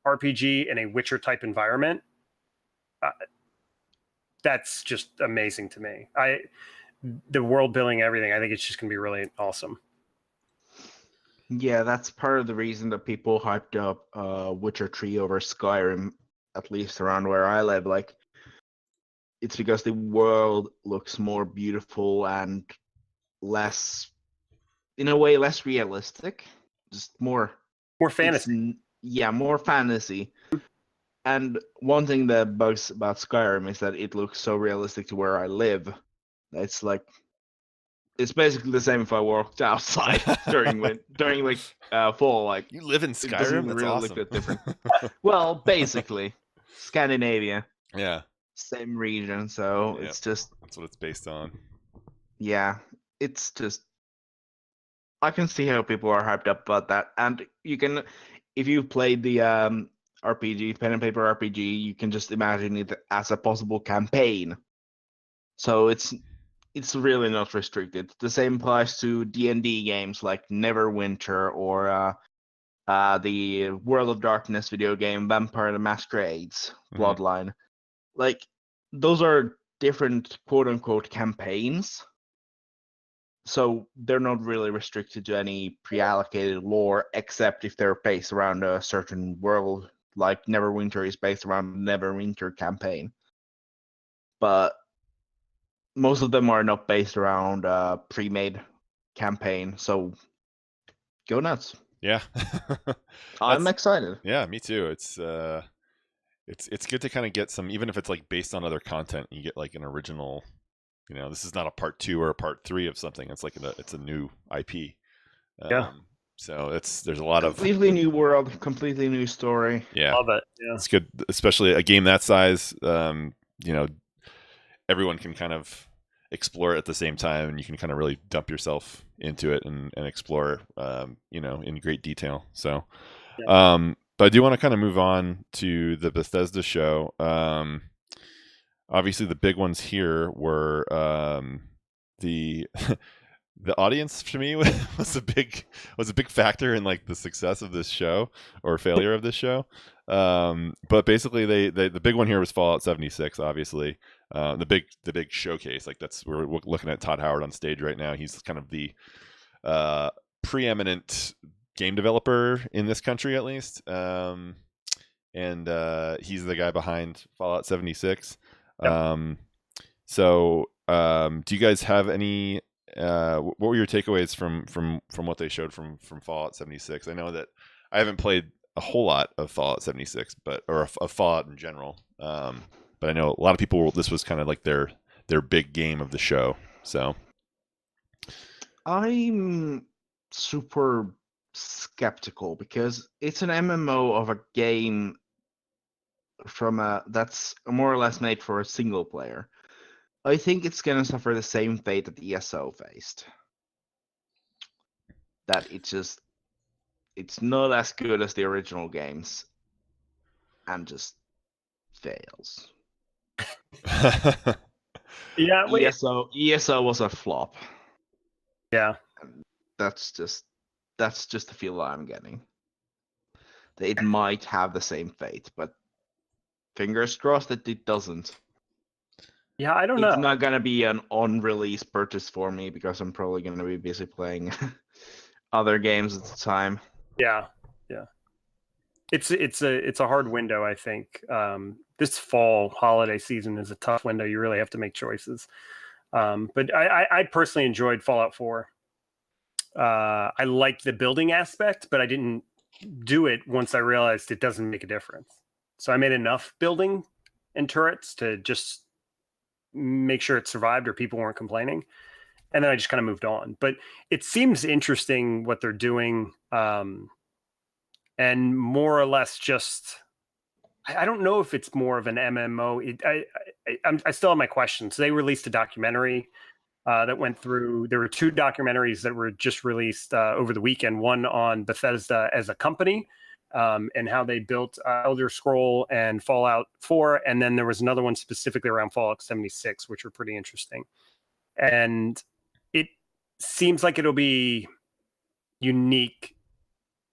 RPG in a Witcher type environment, that's just amazing to me. The world building, everything, I think it's just gonna be really awesome. Yeah, that's part of the reason that people hyped up Witcher 3 over Skyrim, at least around where I live. Like, it's because the world looks more beautiful and less, in a way, less realistic. Just more fantasy. Yeah, more fantasy. And one thing that bugs about Skyrim is that it looks so realistic to where I live. It's like, it's basically the same if I walked outside during fall. Like, you live in Skyrim? That's really awesome. Look that different. Well, basically, Scandinavia. Yeah. Same region, so Yeah. it's just, that's what it's based on. Yeah, it's just, I can see how people are hyped up about that, and you can, if you've played the RPG, pen and paper RPG, you can just imagine it as a possible campaign. So it's really not restricted. The same applies to D&D games like Neverwinter or the World of Darkness video game Vampire the Masquerades Bloodline. Like, those are different quote-unquote campaigns. So they're not really restricted to any pre-allocated lore, except if they're based around a certain world, like Neverwinter is based around the Neverwinter campaign. But most of them are not based around a pre-made campaign, so go nuts. Yeah. I'm excited. Yeah, me too. It's good to kind of get some, even if it's like based on other content, you get like an original, this is not a part 2 or a part 3 of something. It's like it's a new IP. So there's a lot completely new world, completely new story. Yeah. Love it. Yeah. It's good, especially a game that size. Everyone can kind of explore it at the same time, and you can kind of really dump yourself into it and explore, in great detail. So, but I do want to kind of move on to the Bethesda show. Obviously, the big ones here were the the audience to me was a big factor in like the success of this show or failure of this show. But basically, they the big one here was Fallout 76. Obviously, the big showcase. Like we're looking at Todd Howard on stage right now. He's kind of the preeminent game developer in this country, at least. And he's the guy behind Fallout 76. Yep. Do you guys have any? What were your takeaways from what they showed from Fallout 76? I know that I haven't played a whole lot of Fallout 76, or of Fallout in general. But I know a lot of people. This was kind of like their big game of the show. So I'm super skeptical because it's an MMO of a game that's more or less made for a single player. I think it's gonna suffer the same fate that ESO faced. That it's not as good as the original games, and just fails. Yeah, ESO was a flop. Yeah, That's just the feel I'm getting. It might have the same fate, but fingers crossed that it doesn't. yeah, I don't It's know. not gonna be an on-release purchase for me because I'm probably gonna be busy playing other games at the time. Yeah. It's a hard window, I think. This fall holiday season is a tough window. You really have to make choices. But I personally enjoyed Fallout 4. I liked the building aspect, but I didn't do it once I realized it doesn't make a difference. So I made enough building and turrets to just make sure it survived or people weren't complaining. And then I just kind of moved on. But it seems interesting what they're doing. And more or less just, I don't know if it's more of an MMO. I still have my questions. They released a documentary that went through. There were 2 documentaries that were just released over the weekend. One on Bethesda as a company and how they built Elder Scroll and Fallout 4, and then there was another one specifically around Fallout 76, which were pretty interesting. And it seems like it'll be unique,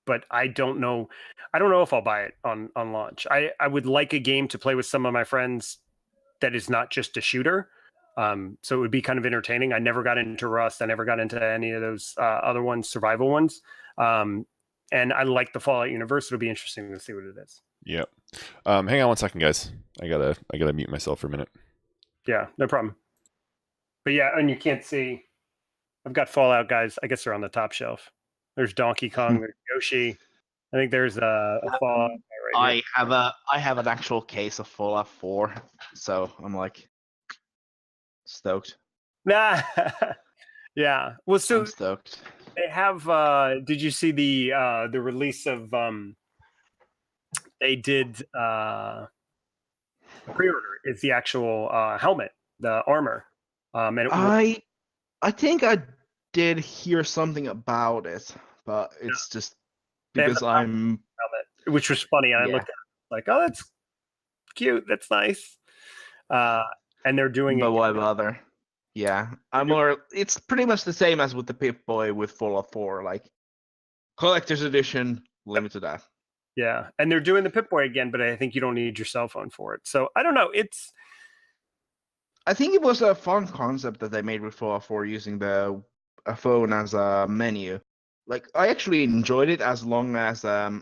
but I don't know. I don't know if I'll buy it on launch. I would like a game to play with some of my friends that is not just a shooter. So it would be kind of entertaining. I never got into Rust. I never got into any of those other ones, survival ones. And I like the Fallout universe. It'll be interesting to see what it is. Yep. Hang on one second, guys. I gotta mute myself for a minute. Yeah, no problem. But yeah, and you can't see. I've got Fallout guys. I guess they're on the top shelf. There's Donkey Kong. There's Yoshi. I think there's a Fallout guy right here. I have an actual case of Fallout 4, so I'm like stoked. Nah. Yeah. Well, so I'm stoked. they have. Did you see the release of? They did pre-order. It's the actual helmet, the armor. And I think I did hear something about it, but it's just because I'm helmet, which was funny. And I looked at it like, oh, that's cute. That's nice. And they're doing but why bother? Yeah, it's pretty much the same as with the Pip-Boy with Fallout 4, like collector's edition, limited that. Yeah, and they're doing the Pip-Boy again, but I think you don't need your cell phone for it. So I don't know. I think it was a fun concept that they made with Fallout 4 using a phone as a menu. Like, I actually enjoyed it as long as I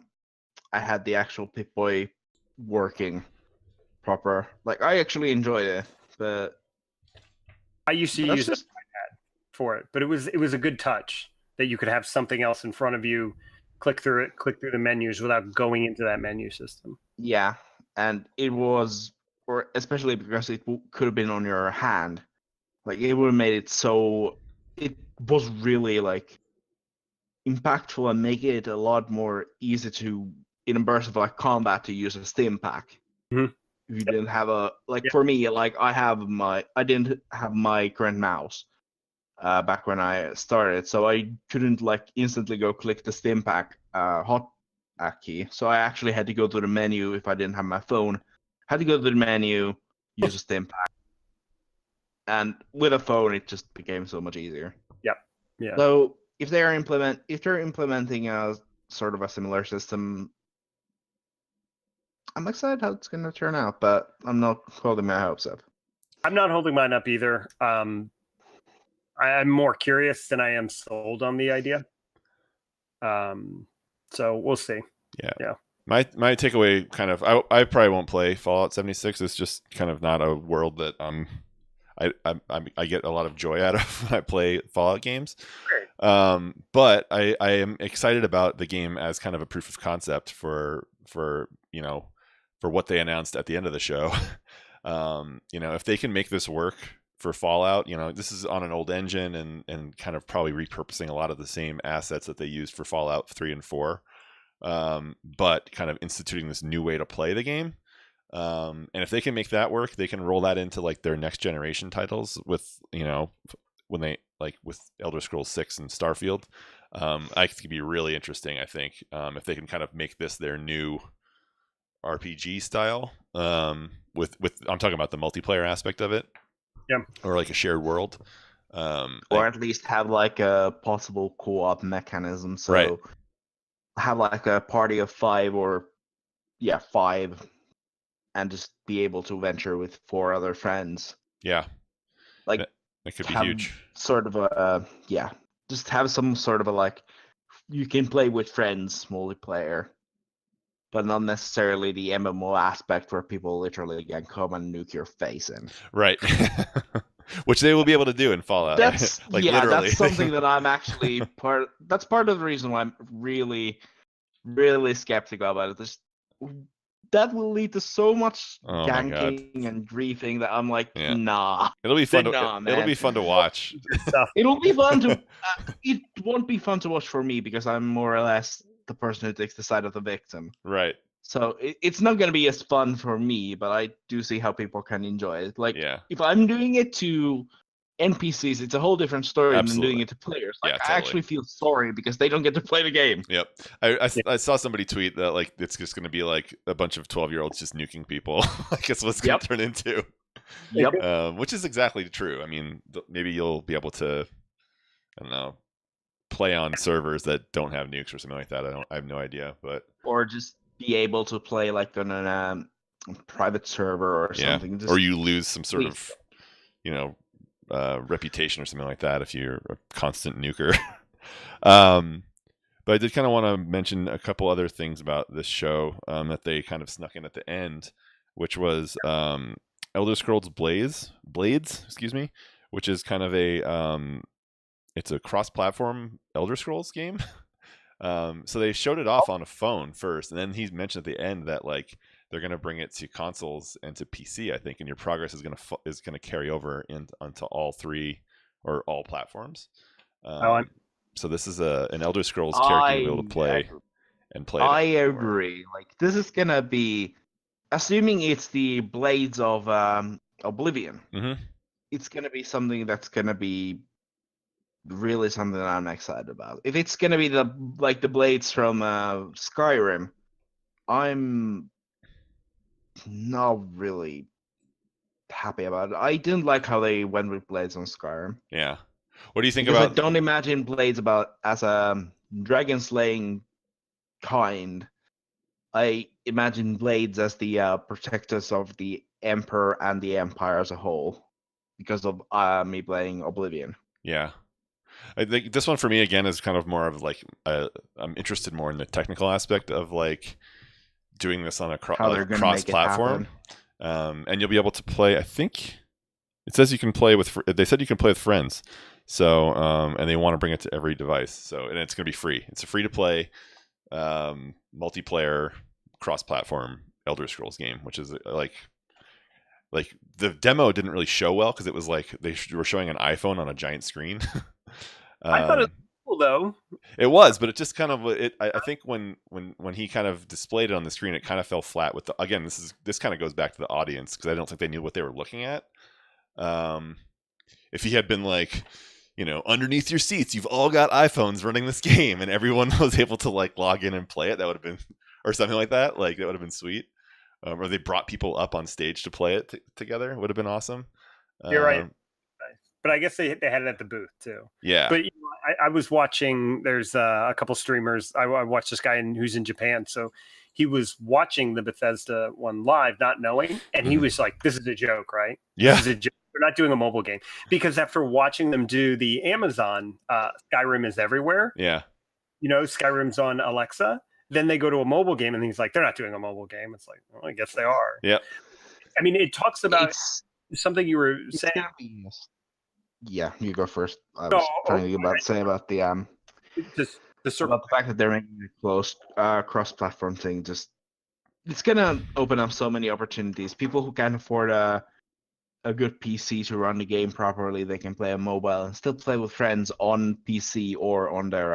had the actual Pip-Boy working proper. Like, I actually enjoyed it, but I used to use it for it, but it was a good touch that you could have something else in front of you, click through the menus without going into that menu system. Yeah, and it was, or especially because it could have been on your hand, like it would have made it so it was really like impactful and make it a lot more easy to in a burst of like combat to use a stim pack. Mm-hmm. If you didn't have for me, like I didn't have my current mouse back when I started, so I couldn't like instantly go click the stim pack hotkey. So I actually had to go to the menu if I didn't have my phone. Had to go to the menu, use a stim pack, and with a phone, it just became so much easier. Yep. Yeah. So if they're implementing a sort of a similar system, I'm excited how it's going to turn out, but I'm not holding my hopes up. I'm not holding mine up either. I'm more curious than I am sold on the idea. So we'll see. Yeah. My takeaway kind of I probably won't play Fallout 76. It's just kind of not a world that I get a lot of joy out of when I play Fallout games. But I am excited about the game as kind of a proof of concept for what they announced at the end of the show. If they can make this work for Fallout, this is on an old engine and kind of probably repurposing a lot of the same assets that they used for Fallout 3 and 4. But kind of instituting this new way to play the game. And if they can make that work, they can roll that into like their next generation titles with, when they like with Elder Scrolls 6 and Starfield. I think it could be really interesting, I think, if they can kind of make this their new RPG style. With I'm talking about the multiplayer aspect of it. Yeah. Or like a shared world. Or at least have like a possible co-op mechanism. So right. Have like a party of 5 and just be able to venture with 4 other friends. Yeah. Like that could be huge. Sort of a just have some sort of a like you can play with friends multiplayer, but not necessarily the MMO aspect where people literally can come and nuke your face in. Right. Which they will be able to do in Fallout. That's literally. That's something that I'm actually that's part of the reason why I'm really, really skeptical about it. That will lead to so much ganking and griefing that I'm like, nah. It'll be fun. It'll be fun to watch. It'll be fun to. It won't be fun to watch for me because I'm more or less the person who takes the side of the victim. Right. So it's not going to be as fun for me, but I do see how people can enjoy it. Like, if I'm doing it to NPCs, it's a whole different story than doing it to players. Like, totally. I actually feel sorry because they don't get to play the game. Yep. I saw somebody tweet that like it's just going to be like a bunch of 12-year-olds just nuking people. I guess what's going to turn into. Yep. Which is exactly true. I mean, maybe you'll be able to, I don't know, play on servers that don't have nukes or something like that. I have no idea, but or just be able to play like on a private server or something. Or you lose some sort of, reputation or something like that if you're a constant nuker. But I did kind of want to mention a couple other things about this show that they kind of snuck in at the end, which was Elder Scrolls Blades, which is kind of it's a cross-platform Elder Scrolls game. So they showed it off on a phone first, and then he mentioned at the end that like they're going to bring it to consoles and to PC, I think, and your progress is going to carry over onto all 3 or all platforms. So this is an Elder Scrolls character you'll be able to play and play. I agree. Like this is going to be, assuming it's the Blades of Oblivion. Mm-hmm. It's going to be something that's going to be really something that I'm excited about. If it's gonna be the blades from Skyrim, I'm not really happy about it. I didn't like how they went with blades on Skyrim. Yeah. What do you think because about? I don't imagine blades as a dragon slaying kind. I imagine blades as the protectors of the Emperor and the Empire as a whole, because of me playing Oblivion. Yeah. I think this one for me again is kind of more of like I'm interested more in the technical aspect of like doing this on a cross-platform, and you'll be able to play. I think it says you can play with. They said you can play with friends, so and they want to bring it to every device. So and it's going to be free. It's a free-to-play multiplayer cross-platform Elder Scrolls game, which is like the demo didn't really show well because it was like they were showing an iPhone on a giant screen. I thought it was cool though. It was, but it just kind of I think when he kind of displayed it on the screen, it kind of fell flat with again, this kind of goes back to the audience because I don't think they knew what they were looking at. If he had been like, underneath your seats, you've all got iPhones running this game, and everyone was able to like log in and play it, that would have been, or something like that. Like that would have been sweet. Or they brought people up on stage to play it together. It would have been awesome. You're right. but I guess they had it at the booth too. Yeah. But I was watching. There's a couple streamers. I watched this guy who's in Japan, so he was watching the Bethesda one live, not knowing, and he was like, "This is a joke, right? Yeah. This is a joke. They're not doing a mobile game." Because after watching them do the Amazon Skyrim is everywhere. Yeah. Skyrim's on Alexa. Then they go to a mobile game, and he's like, "They're not doing a mobile game." It's like, well, I guess they are. Yeah. I mean, it talks about something you were saying. Yeah, you go first. I was trying to say about the about the fact that they're making a closed cross-platform thing. Just it's gonna open up so many opportunities. People who can't afford a good PC to run the game properly, they can play on mobile and still play with friends on PC or on their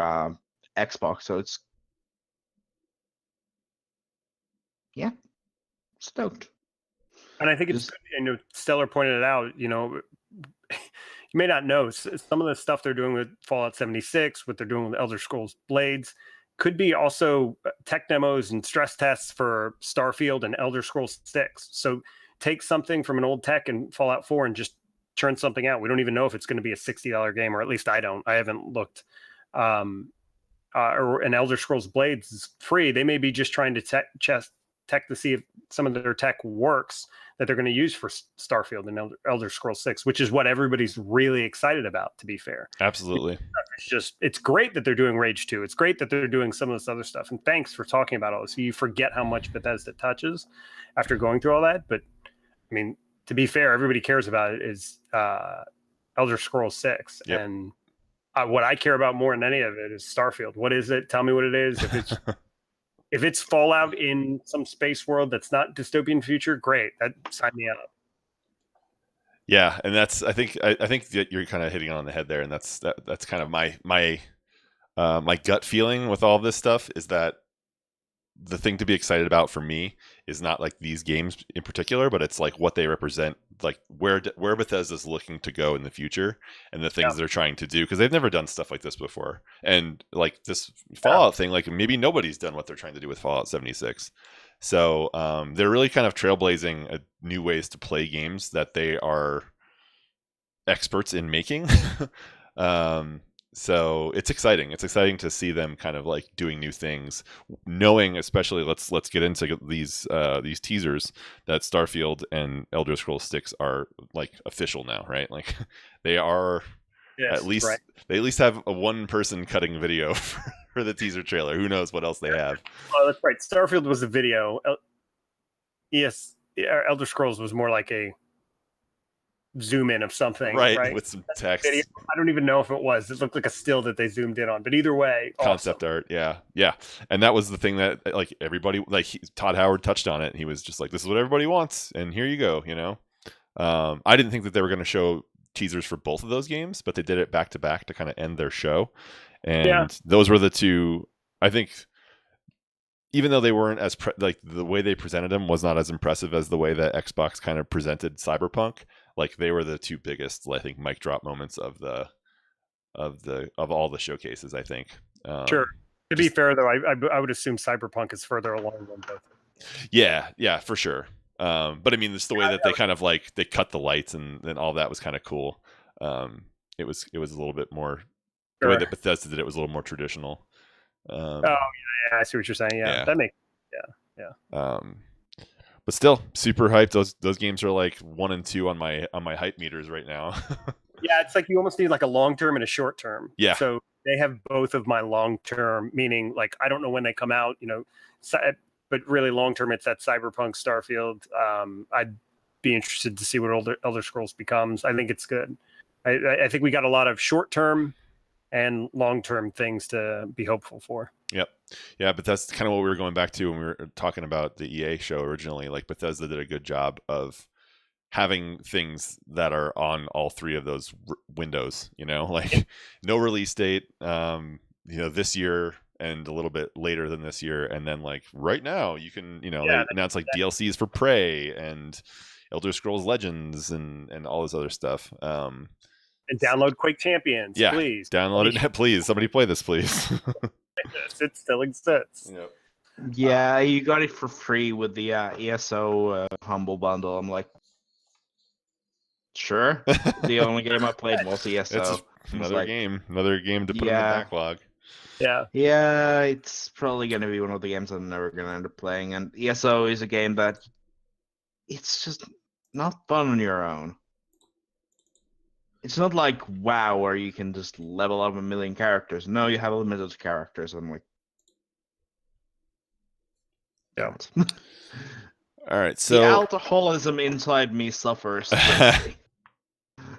Xbox. So it's stoked. And I think it's good. Stellar pointed it out. You may not know some of the stuff they're doing with Fallout 76, what they're doing with Elder Scrolls Blades, could be also tech demos and stress tests for Starfield and Elder Scrolls 6. So take something from an old tech and Fallout 4 and just churn something out. We don't even know if it's going to be a $60 game, or at least I don't. I haven't looked. Or an Elder Scrolls Blades is free. They may be just trying to tech to see if some of their tech works that they're going to use for Starfield and Elder Scrolls 6, which is what everybody's really excited about, to be fair. Absolutely. It's great that they're doing Rage 2. It's great that they're doing some of this other stuff. And thanks for talking about all this. You forget how much Bethesda touches after going through all that. But I mean, to be fair, everybody cares about it is Elder Scrolls 6. Yep. And what I care about more than any of it is Starfield. What is it? Tell me what it is. If it's if it's Fallout in some space world that's not dystopian future, great. Sign me up. Yeah, and that's I think that you're kind of hitting on the head there, and that's kind of my gut feeling with all this stuff is that the thing to be excited about for me is not like these games in particular, but it's like what they represent, like where Bethesda's looking to go in the future and the things they're trying to do, because they've never done stuff like this before. And like this Fallout thing, like maybe nobody's done what they're trying to do with Fallout 76. So they're really kind of trailblazing new ways to play games that they are experts in making. So it's exciting. It's exciting to see them kind of like doing new things, knowing, especially let's get into these teasers, that Starfield and Elder Scrolls 6 are like official now, right? Like they are at least they at least have a one person cutting video for the teaser trailer. Who knows what else they have? Oh, that's right. Starfield was a video. Yes, Elder Scrolls was more like a zoom in of something, right? With some text. Video. I don't even know if it was. It looked like a still that they zoomed in on. But either way, concept art, yeah. And that was the thing that like everybody, like Todd Howard touched on it. And he was just like, "This is what everybody wants, and here you go." I didn't think that they were going to show teasers for both of those games, but they did it back to back to kind of end their show. And those were the two. I think, even though they weren't as like the way they presented them was not as impressive as the way that Xbox kind of presented Cyberpunk. Like they were the two biggest, I think, mic drop moments of all the showcases, I think. Sure. To be fair, though, I would assume Cyberpunk is further along than both. Yeah, for sure. But I mean, it's the way that they kind of like they cut the lights and all that was kind of cool. It was a little bit more the way that Bethesda did it was a little more traditional. I see what you're saying. Yeah. That makes but still super hyped. Those games are like 1 and 2 on my hype meters right now. Yeah, it's like you almost need like a long term and a short term. Yeah. So they have both of my long term, meaning like I don't know when they come out, but really long term it's that Cyberpunk, Starfield. I'd be interested to see what Elder Scrolls becomes. I think it's good. I think we got a lot of short term and long term things to be hopeful for. Yep. Yeah, but that's kind of what we were going back to when we were talking about the EA show originally. Like Bethesda did a good job of having things that are on all three of those windows, like no release date, this year and a little bit later than this year. And then like right now you can, they announce like DLCs for Prey and Elder Scrolls Legends and all this other stuff. And download Quake Champions, please. Download it, please. Somebody play this, please. It still exists. Yep. Yeah, you got it for free with the ESO Humble Bundle. I'm like, Sure. The only game I played was It's ESO. just another game to put in the Yeah. backlog. Yeah. Yeah, it's probably going to be one of the games I'm never going to end up playing. And ESO is a game that it's just not fun on your own. It's not like WoW where you can just level up a million characters. No, you have limited characters. I'm like, damn it. All right, The so alcoholism inside me suffers greatly.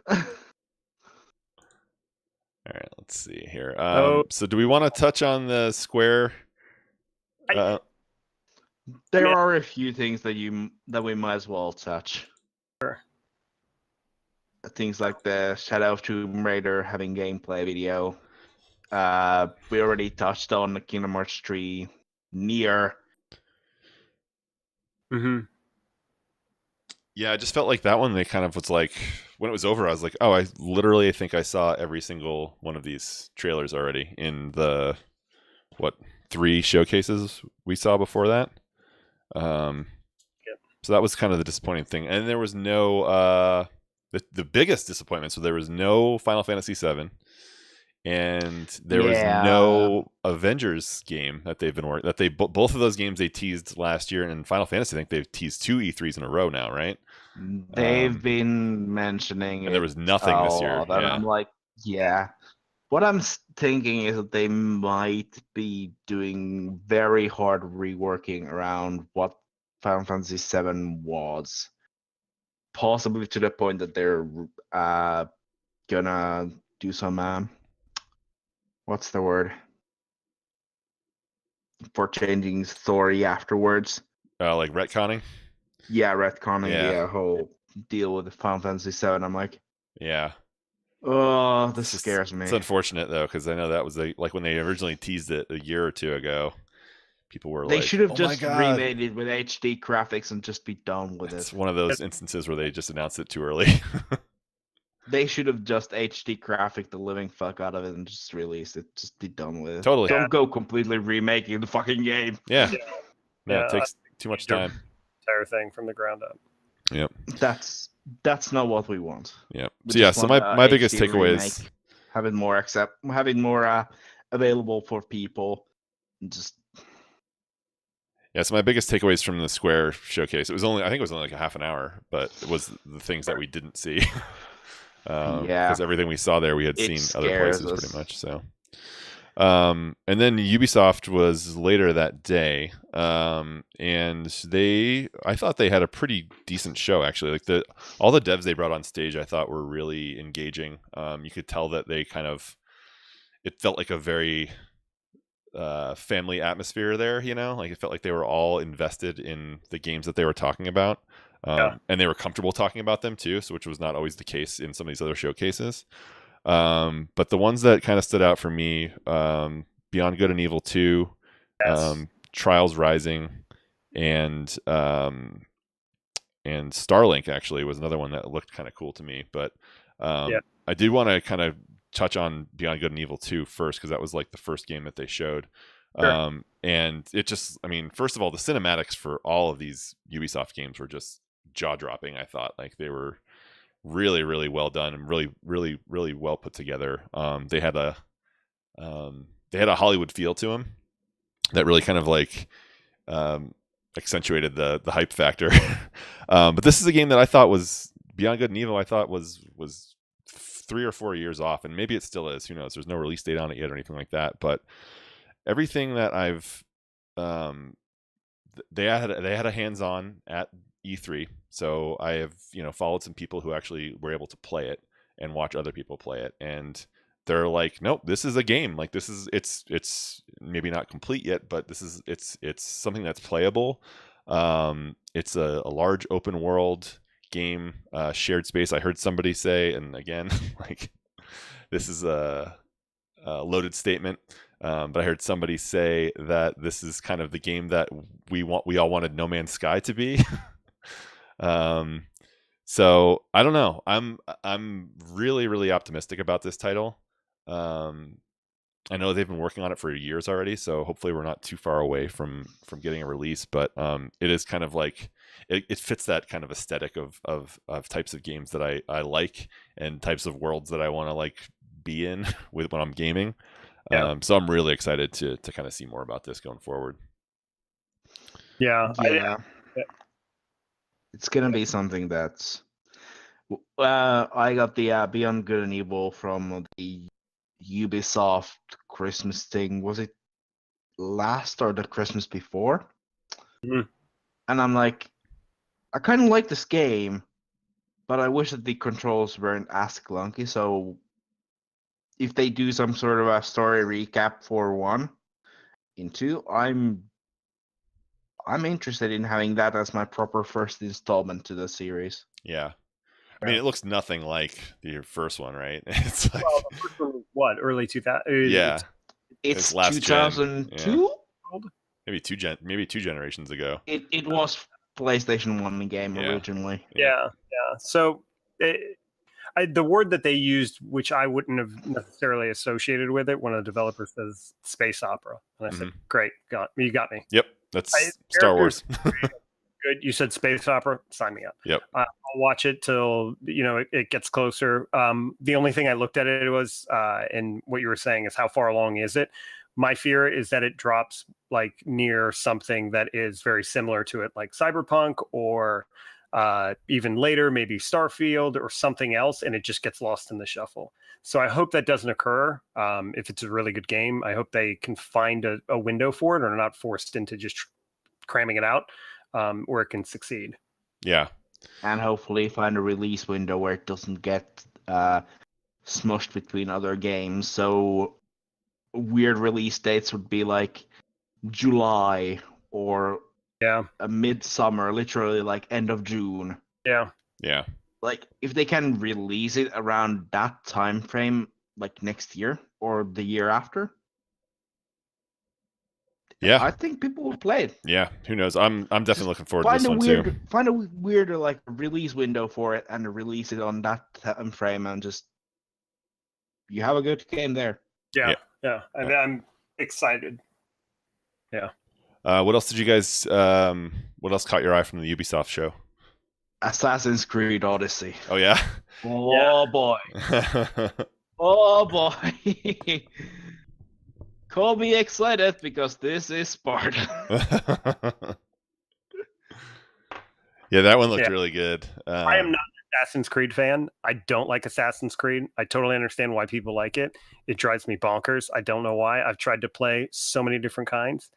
all right, let's see here. Oh. So do we want to touch on the Square? I There mean- are a few things that we might as well touch. Sure. Things like the Shadow of Tomb Raider having gameplay video. We already touched on the Kingdom Hearts 3 Nier. Mm-hmm. Yeah, I just felt like that one. They kind of was like when it was over, I was like, oh, I literally think I saw every single one of these trailers already in the 3 showcases we saw before that. So that was kind of the disappointing thing, and there was no the biggest disappointment. So there was no Final Fantasy VII, and there was no Avengers game that they've been working. That they both of those games they teased last year, and Final Fantasy, I think they've teased 2 E3s in a row now, right? They've been mentioning and there was nothing this year. and Yeah, I'm like, yeah. What I'm thinking is that they might be doing very hard reworking around what Final Fantasy VII was, possibly to the point that they're gonna do some what's the word for changing story afterwards. like retconning. Yeah, retconning Yeah. the whole deal with the Final Fantasy VII. I'm like, Yeah. oh, this scares me. It's unfortunate though, because I know that was like when they originally teased it a year or two ago. People were They like, should have "Oh just my god!" remade it with HD graphics and just be done with It's it. one of those instances where they just announced it too early. They should have just HD graphic the living fuck out of it and just released it. Just be done with it. Totally. Don't go completely remaking the fucking game. Yeah. Yeah. No, Yeah, it takes too much time. Entire thing from the ground up. Yep. That's not what we want. Yep. We So yeah, just so want my a biggest HD takeaway remake, is having more available for people. Just yeah, so my biggest takeaways from the Square showcase. I think it was only like a half an hour, but it was the things that we didn't see. yeah, Because everything we saw there we had it seen other scares places us. pretty much. So and then Ubisoft was later that day, and I thought they had a pretty decent show actually. Like all the devs they brought on stage, I thought were really engaging. You could tell that they it felt like a very family atmosphere there. You know, like it felt like they were all invested in the games that they were talking about, and they were comfortable talking about them too. So which was not always the case in some of these other showcases. But the ones that kind of stood out for me, Beyond Good and Evil 2, Yes. Trials Rising, and Starlink actually was another one that looked kind of cool to me. But I did want to kind of touch on Beyond Good and Evil 2 first, because that was like the first game that they showed. Sure. And it just, I mean, first of all, the cinematics for all of these Ubisoft games were just jaw-dropping. I thought like they were really, really well done and really, really, really well put together. They had a Hollywood feel to them that really kind of like accentuated the hype factor. But this is a game that I thought was Beyond Good and Evil. I thought was 3 or 4 years off, and maybe it still is. Who knows? There's no release date on it yet or anything like that. But everything that I've they had a hands-on at E3, so I have followed some people who actually were able to play it and watch other people play it, and they're like, nope, this is a game. Like it's maybe not complete yet, but it's something that's playable. It's a large open world game, shared space. I heard somebody say, and again, like this is a loaded statement. But I heard somebody say that this is kind of the game that we all wanted No Man's Sky to be. So I don't know. I'm really, really optimistic about this title. I know they've been working on it for years already, so hopefully we're not too far away from getting a release. But it is kind of like it fits that kind of aesthetic of types of games that I like, and types of worlds that I want to like be in with when I'm gaming. Yeah. So I'm really excited to kind of see more about this going forward. Yeah. Yeah. It's gonna be something that's. I got the Beyond Good and Evil from the Ubisoft Christmas thing. Was it last or the Christmas before? Mhm. And I'm like, I kind of like this game, but I wish that the controls weren't as clunky. So if they do some sort of a story recap for 1 and 2, I'm interested in having that as my proper first installment to the series. Yeah. I mean, it looks nothing like the first one, right? It's like, Well, the first one was what, early 2000? yeah, It's last gen. 2002. Yeah. Maybe two generations ago. It was PlayStation 1 game originally. Yeah. So the word that they used, which I wouldn't have necessarily associated with it, one of the developers says space opera, and I said, "Great, you got me." Yep, that's Star Wars. Good. You said space opera. Sign me up. Yep. I'll watch it till it gets closer. The only thing I looked at it was, and what you were saying is how far along is it? My fear is that it drops like near something that is very similar to it, like Cyberpunk, or even later, maybe Starfield or something else, and it just gets lost in the shuffle. So I hope that doesn't occur. If it's a really good game, I hope they can find a window for it, or not forced into just cramming it out. Where it can succeed. Yeah. And hopefully find a release window where it doesn't get smushed between other games. So weird release dates would be like July or a midsummer, literally like end of June. Yeah. Like if they can release it around that time frame, like next year or the year after, yeah, I think people will play it. Yeah, who knows? I'm definitely looking forward to this one too. Find a weirder like release window for it and release it on that time frame, and just you have a good game there. Yeah. I'm excited. Yeah. What else did you guys? What else caught your eye from the Ubisoft show? Assassin's Creed Odyssey. Oh yeah. Oh boy. Oh boy. Call me excited because this is Sparta. Yeah, that one looked really good. I am not an Assassin's Creed fan. I don't like Assassin's Creed. I totally understand why people like it. It drives me bonkers. I don't know why. I've tried to play so many different kinds.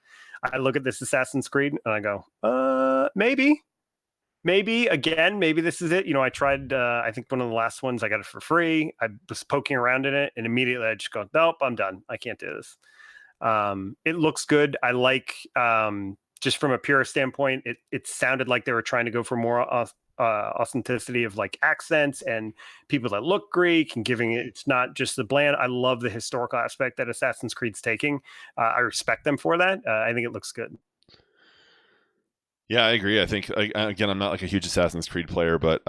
I look at this Assassin's Creed and I go, maybe again, maybe this is it. I tried, I think one of the last ones, I got it for free. I was poking around in it and immediately I just go, nope, I'm done. I can't do this. It looks good. I like, just from a pure standpoint, it sounded like they were trying to go for more authenticity of like accents and people that look Greek, and giving it's not just the bland. I love the historical aspect that Assassin's Creed's taking. I respect them for that. I think it looks good. Yeah, I agree. I think again, I'm not like a huge Assassin's Creed player, but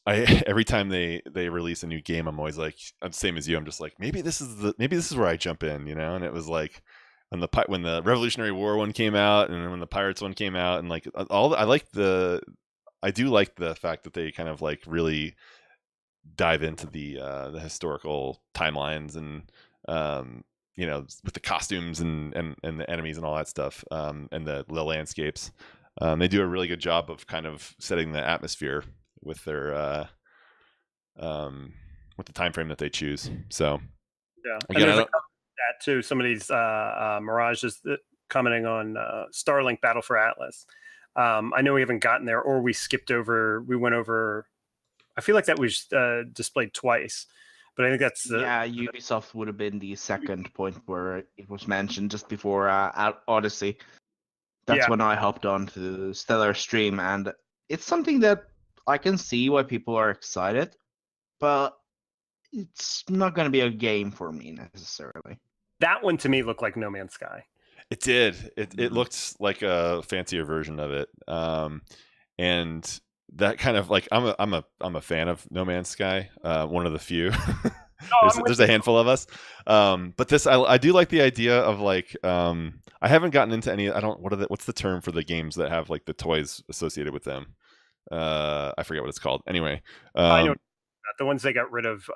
every time they release a new game, I'm always like, I'm the same as you. I'm just like, maybe this is where I jump in, And it was like when the Revolutionary War one came out, and then when the Pirates one came out, and like I do like the fact that they kind of like really dive into the historical timelines, and with the costumes and the enemies and all that stuff, and the landscapes. They do a really good job of kind of setting the atmosphere with their with the time frame that they choose. So yeah, again, and that too. Somebody's Mirage is commenting on Starlink Battle for Atlas. I know we haven't gotten there, or we skipped over. We went over. I feel like that was displayed twice, but I think that's Ubisoft would have been the second point where it was mentioned just before Odyssey. That's when I hopped on to Stellar Stream, and it's something that I can see why people are excited, but it's not going to be a game for me necessarily. That one to me looked like No Man's Sky. It did. It looked like a fancier version of it, and that kind of like I'm a fan of No Man's Sky, one of the few. There's a handful of us. But this, I do like the idea of like, I haven't gotten into any. I don't. What's the term for the games that have like the toys associated with them? I forget what it's called. Anyway, I know the ones they got rid of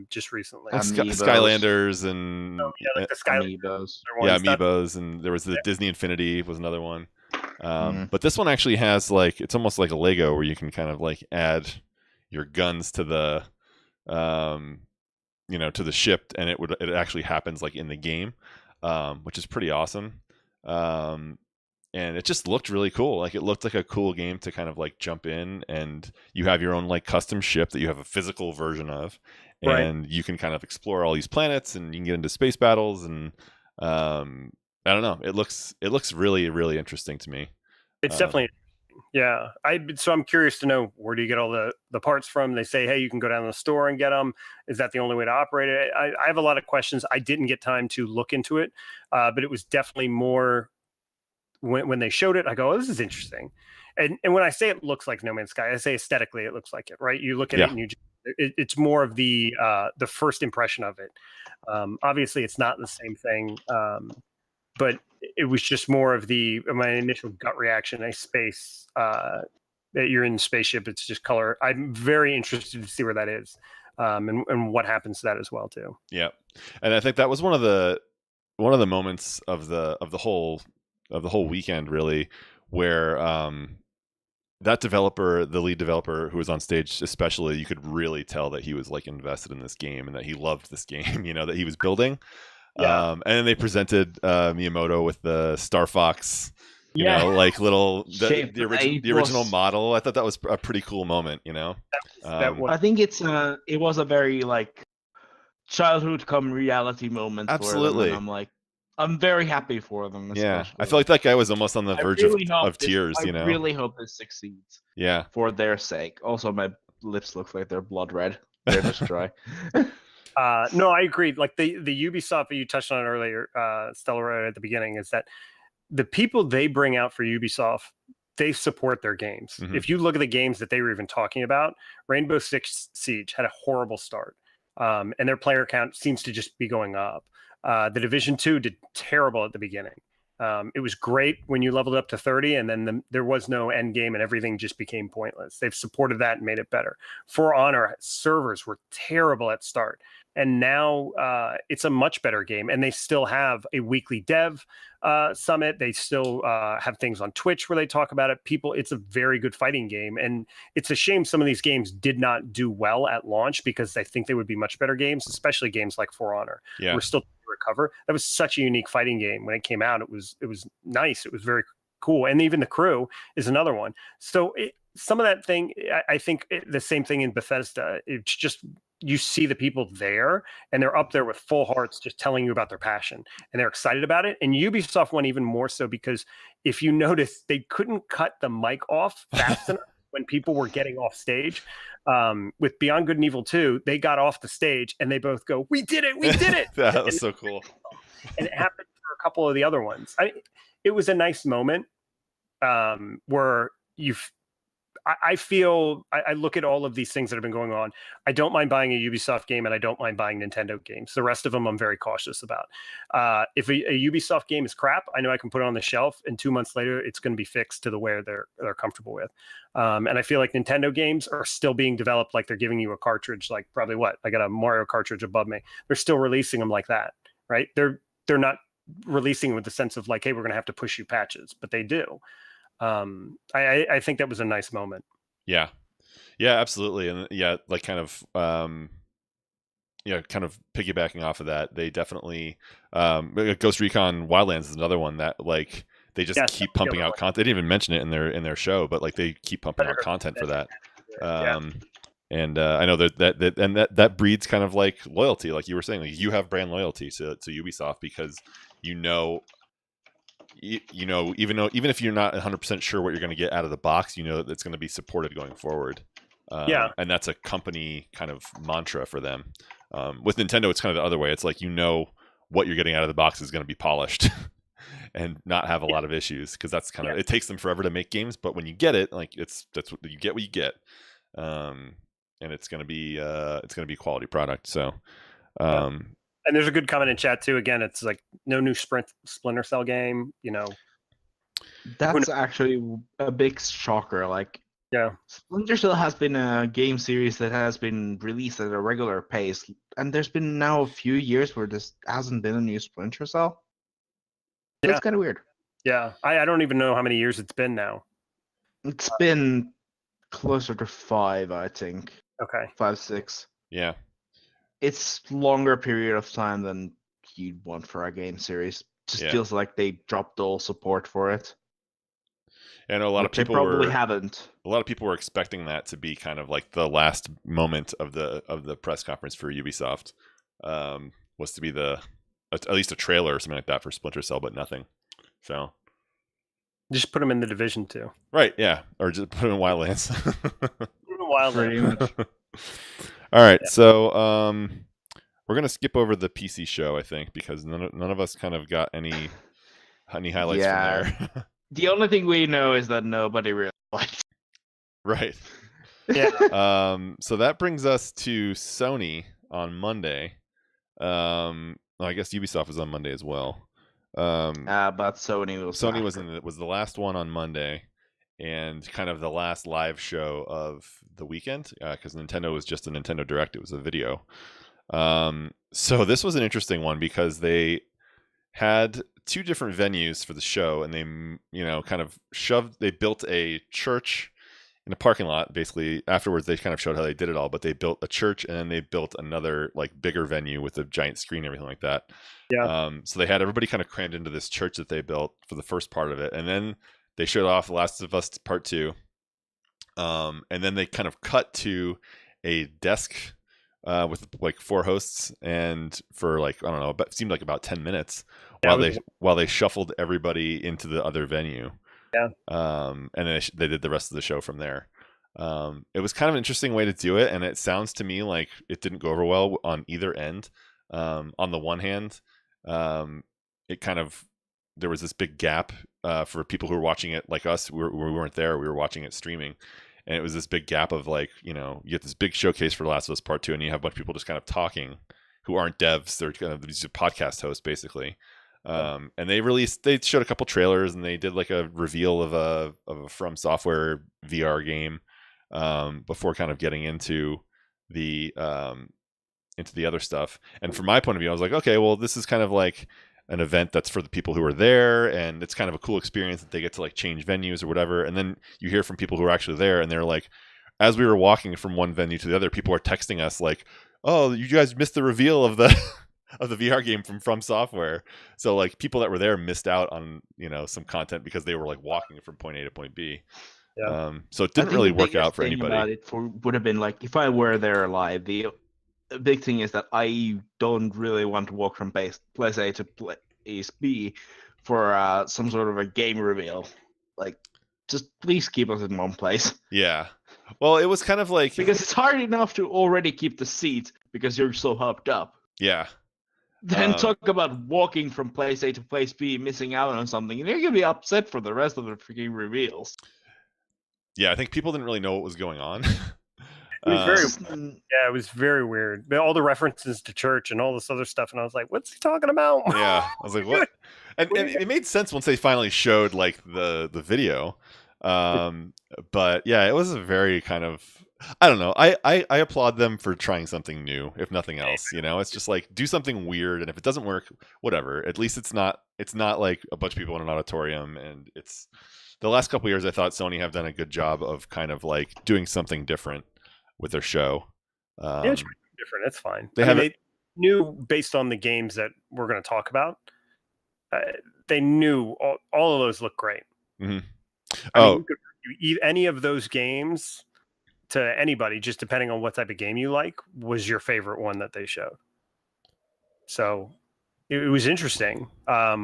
just recently. like Amiibos. Skylanders and like the Skylanders. Amiibos. Yeah, Amiibos, and there was the Disney Infinity was another one. But this one actually has like, it's almost like a Lego where you can kind of like add your guns to the to the ship, and it actually happens like in the game, which is pretty awesome. And it just looked really cool. Like it looked like a cool game to kind of like jump in, and you have your own like custom ship that you have a physical version of, and you can kind of explore all these planets, and you can get into space battles, and I don't know. It looks really, really interesting to me. It's definitely, yeah. So I'm curious to know, where do you get all the parts from? They say, hey, you can go down to the store and get them. Is that the only way to operate it? I have a lot of questions. I didn't get time to look into it, but it was definitely more when they showed it. I go, oh, this is interesting. And when I say it looks like No Man's Sky, I say aesthetically it looks like it, right? You look at it and it's more of the first impression of it. Obviously, it's not the same thing. But it was just more of my initial gut reaction. Space, that you're in the spaceship. It's just color. I'm very interested to see where that is, and what happens to that as well too. Yeah, and I think that was one of the moments of the whole weekend, really, where that developer, the lead developer who was on stage, especially, you could really tell that he was like invested in this game and that he loved this game. That he was building. Yeah. And then they presented Miyamoto with the Star Fox, like little the original model. I thought that was a pretty cool moment. I think it was a very like childhood come reality moment. Absolutely. For them, and I'm very happy for them. Yeah, I feel like that guy was almost on the verge of tears. I really hope this succeeds. Yeah, for their sake. Also, my lips look like they're blood red. They're just dry. No, I agree. Like the Ubisoft that you touched on earlier, Stella, at the beginning, is that the people they bring out for Ubisoft, they support their games. Mm-hmm. If you look at the games that they were even talking about, Rainbow Six Siege had a horrible start, and their player count seems to just be going up. The Division 2 did terrible at the beginning. It was great when you leveled up to 30, and then there was no end game, and everything just became pointless. They've supported that and made it better. For Honor, servers were terrible at start, and now it's a much better game. And they still have a weekly dev summit. They still have things on Twitch where they talk about it. It's a very good fighting game, and it's a shame some of these games did not do well at launch, because I think they would be much better games, especially games like For Honor. Yeah. We're still recover. That was such a unique fighting game when it came out. It was nice. It was very cool. And even The Crew is another one. So some of that thing, I think the same thing in Bethesda. It's just, you see the people there, and they're up there with full hearts, just telling you about their passion, and they're excited about it. And Ubisoft went even more so, because if you notice, they couldn't cut the mic off fast enough when people were getting off stage. With Beyond Good and Evil 2, they got off the stage and they both go, "We did it! We did it!" That was so cool. And it happened for a couple of the other ones. It was a nice moment where I feel, I look at all of these things that have been going on. I don't mind buying a Ubisoft game, and I don't mind buying Nintendo games. The rest of them I'm very cautious about. If a Ubisoft game is crap, I know I can put it on the shelf, and 2 months later it's going to be fixed to the way they're comfortable with. And I feel like Nintendo games are still being developed like they're giving you a cartridge, like probably I got a Mario cartridge above me. They're still releasing them like that, right? They're not releasing with the sense of like, hey, we're going to have to push you patches, but they do. I think that was a nice moment. Yeah, absolutely. And like kind of piggybacking off of that, they definitely Ghost Recon Wildlands is another one that like they just keep pumping out content. They didn't even mention it in their show, but like they keep pumping out content for that. And I know that breeds kind of like loyalty, like you were saying, like you have brand loyalty to Ubisoft, because even if you're not 100% sure what you're going to get out of the box, that it's going to be supported going forward. And that's a company kind of mantra for them. With Nintendo, it's kind of the other way. It's like what you're getting out of the box is going to be polished and not have a lot of issues, because that's kind of it takes them forever to make games, but when you get it, like that's what you get, and it's going to be a quality product. So And there's a good comment in chat too. Again, it's like no new Splinter Cell game. That's actually a big shocker. Like, Yeah. Splinter Cell has been a game series that has been released at a regular pace, and there's been now a few years where this hasn't been a new Splinter Cell. That's kind of weird. Yeah, I don't even know how many years it's been now. It's been closer to 5, I think. Okay. 5, 6. Yeah. It's longer period of time than you'd want for a game series. Just feels like they dropped all support for it. And a lot of people probably haven't. A lot of people were expecting that to be kind of like the last moment of the press conference for Ubisoft, was to be at least a trailer or something like that for Splinter Cell, but nothing. So just put them in the Division 2. Right, yeah. Or just put them in Wildlands. Pretty much. All right, so we're gonna skip over the PC show, I think, because none of us kind of got any highlights from there. The only thing we know is that nobody really liked. Right. Yeah. So that brings us to Sony on Monday. I guess Ubisoft was on Monday as well. But Sony was the last one on Monday, and kind of the last live show of the weekend, because Nintendo was just a Nintendo Direct. It was a video. So this was an interesting one because they had 2 different venues for the show, and they kind of they built a church in a parking lot. Basically, afterwards they kind of showed how they did it all, but they built a church and then they built another like bigger venue with a giant screen and everything like that. Yeah. So they had everybody kind of crammed into this church that they built for the first part of it, and then they showed off The Last of Us Part 2. And then they kind of cut to a desk with like 4 hosts, and for like, I don't know, but it seemed like about 10 minutes while they shuffled everybody into the other venue. Yeah. And then they did the rest of the show from there. It was kind of an interesting way to do it, and it sounds to me like it didn't go over well on either end. On the one hand, it kind of, there was this big gap for people who were watching it like us. We weren't there. We were watching it streaming. And it was this big gap of like, you get this big showcase for The Last of Us Part 2, and you have a bunch of people just kind of talking who aren't devs. They're kind of these podcast hosts, basically. And they showed a couple trailers, and they did like a reveal of a From Software VR game before kind of getting into the other stuff. And from my point of view, I was like, okay, well, this is kind of like an event that's for the people who are there, and it's kind of a cool experience that they get to like change venues or whatever. And then you hear from people who are actually there, and they're like, as we were walking from one venue to the other, people are texting us like, oh, you guys missed the reveal of the of the VR game from Software. So like people that were there missed out on some content because they were like walking from point A to point B. Yeah. So it didn't really work out for anybody. About it would have been like if I were there live. The big thing is that I don't really want to walk from place A to place B for some sort of a game reveal. Like, just please keep us in one place. Yeah. Well, it was kind of like, because it's hard enough to already keep the seat because you're so hopped up. Yeah. Then talk about walking from place A to place B, missing out on something, and you're gonna be upset for the rest of the freaking reveals. Yeah, I think people didn't really know what was going on. It was very weird. All the references to church and all this other stuff, and I was like, "What's he talking about?" Yeah, I was like, "What?" And it made sense once they finally showed like the video. But yeah, it was a very kind of, I don't know. I applaud them for trying something new, if nothing else. It's just like, do something weird, and if it doesn't work, whatever. At least it's not like a bunch of people in an auditorium. And it's the last couple of years, I thought Sony have done a good job of kind of like doing something different with their show. Yeah, it's different. It's fine. They knew based on the games that we're going to talk about. They knew all of those look great. Mm-hmm. I mean, you could review any of those games to anybody, just depending on what type of game you like, was your favorite one that they showed. So it was interesting. I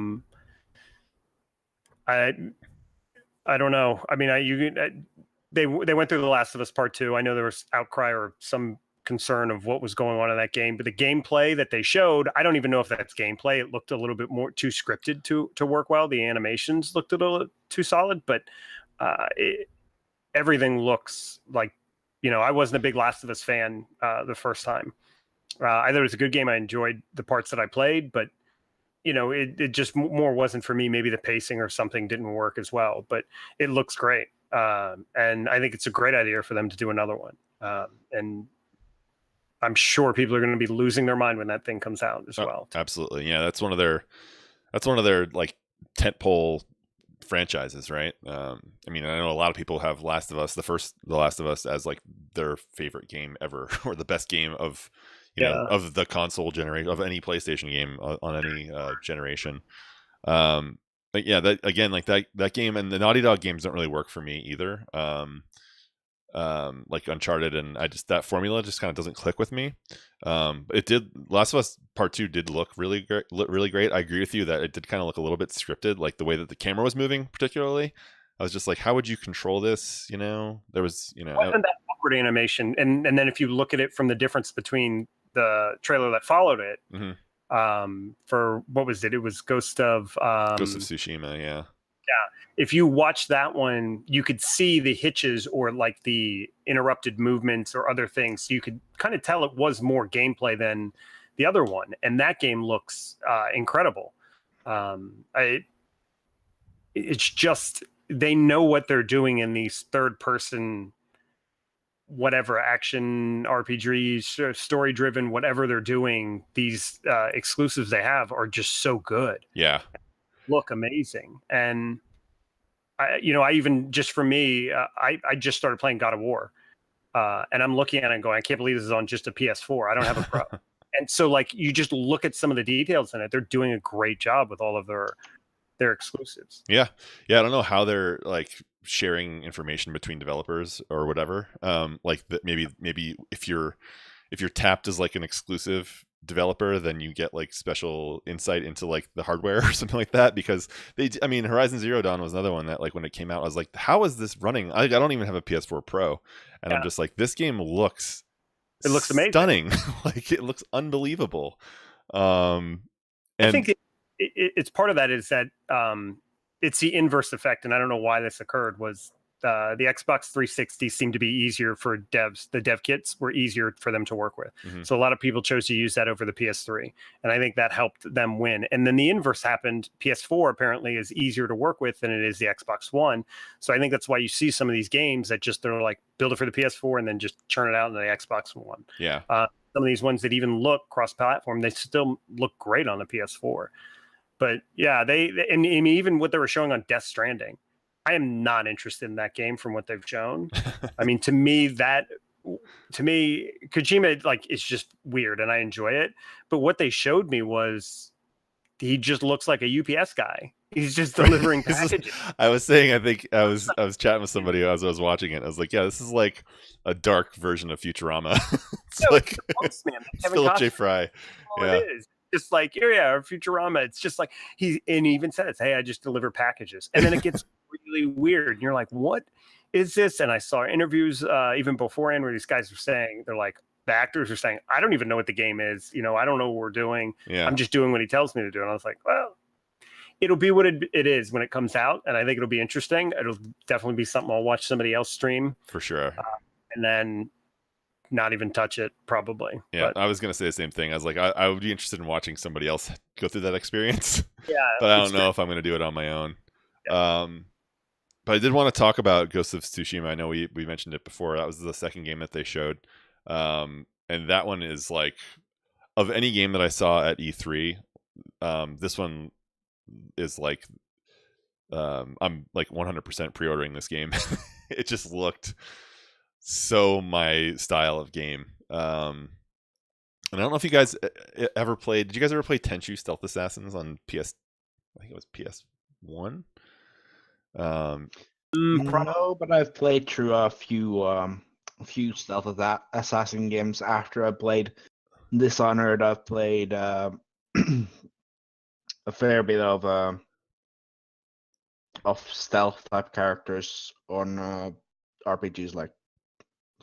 don't know. I mean, they went through The Last of Us Part 2. I know there was outcry or some concern of what was going on in that game, but the gameplay that they showed, I don't even know if that's gameplay. It looked a little bit more too scripted to work well. The animations looked a little too solid, but everything looks like, I wasn't a big Last of Us fan the first time. I thought it was a good game. I enjoyed the parts that I played, but it just more wasn't for me. Maybe the pacing or something didn't work as well, but it looks great. And I think it's a great idea for them to do another one. And I'm sure people are going to be losing their mind when that thing comes out as well. Absolutely. Yeah. That's one of their like tentpole franchises, right? I mean, I know a lot of people have The Last of Us as like their favorite game ever, or the best game of of the console generation, of any PlayStation game on any generation. But yeah, that again, like that game, and the Naughty Dog games don't really work for me either. Like Uncharted, and that formula just kind of doesn't click with me. It did. Last of Us Part 2 did look really great. Really great. I agree with you that it did kind of look a little bit scripted, like the way that the camera was moving, particularly. I was just like, how would you control this? There was, wasn't that awkward animation, and then if you look at it from the difference between the trailer that followed it, for what was it? It was Ghost of Tsushima, yeah. If you watch that one, you could see the hitches or like the interrupted movements or other things. So you could kind of tell it was more gameplay than the other one. And that game looks incredible. It's just, they know what they're doing in these third person, whatever action RPGs, story driven, whatever they're doing. These exclusives they have are just so good. Yeah. Look amazing. And I even just for me, I just started playing God of War, and I'm looking at it and going, I can't believe this is on just a PS4. I don't have a Pro. And so, like, you just look at some of the details in it. They're doing a great job with all of their exclusives. Yeah. I don't know how they're like sharing information between developers or whatever. Like maybe if you're tapped as like an exclusive developer, then you get like special insight into like the hardware or something like that, because Horizon Zero Dawn was another one that, like, when it came out, I was like, how is this running? I don't even have a PS4 Pro, and I'm just like, this game looks amazing, stunning. Like, it looks unbelievable. And I think it's part of that is that it's the inverse effect, and I don't know why this occurred. Was the Xbox 360 seemed to be easier for devs. The dev kits were easier for them to work with. So a lot of people chose to use that over the PS3. And I think that helped them win. And then the inverse happened. PS4 apparently is easier to work with than it is the Xbox One. So I think that's why you see some of these games that just, they're like, build it for the PS4 and then just churn it out into the Xbox One. Yeah. Some of these ones that even look cross-platform, they still look great on the PS4. But yeah, and even what they were showing on Death Stranding, I am not interested in that game from what they've shown. I mean, to me, Kojima, like, it's just weird, and I enjoy it. But what they showed me was he just looks like a UPS guy. He's just delivering packages. I was saying, I think I was chatting with somebody as I was watching it. I was like, yeah, this is like a dark version of Futurama. It's like Philip J. Fry. Yeah. It is. Just like, or Futurama. It's just like he even says, hey, I just deliver packages. And then it gets really weird. And you're like, what is this? And I saw interviews even beforehand where these guys were saying, they're like, the actors are saying, I don't even know what the game is. I don't know what we're doing. Yeah. I'm just doing what he tells me to do. And I was like, well, it'll be what it is when it comes out. And I think it'll be interesting. It'll definitely be something I'll watch somebody else stream. For sure. And then not even touch it, probably. Yeah, but I was gonna say the same thing. I was like, I would be interested in watching somebody else go through that experience. Yeah, but I don't know if I'm gonna do it on my own. Yeah. But I did want to talk about Ghost of Tsushima. I know we mentioned it before. That was the second game that they showed, and that one is like, of any game that I saw at E3, this one is like, I'm like 100% pre-ordering this game. It just looked so my style of game. And I don't know if you guys ever played. Did you guys ever play Tenchu Stealth Assassins on PS? I think it was PS1. No, but I've played through a few Stealth Assassin games after I played Dishonored. I've played a fair bit of stealth type characters on RPGs like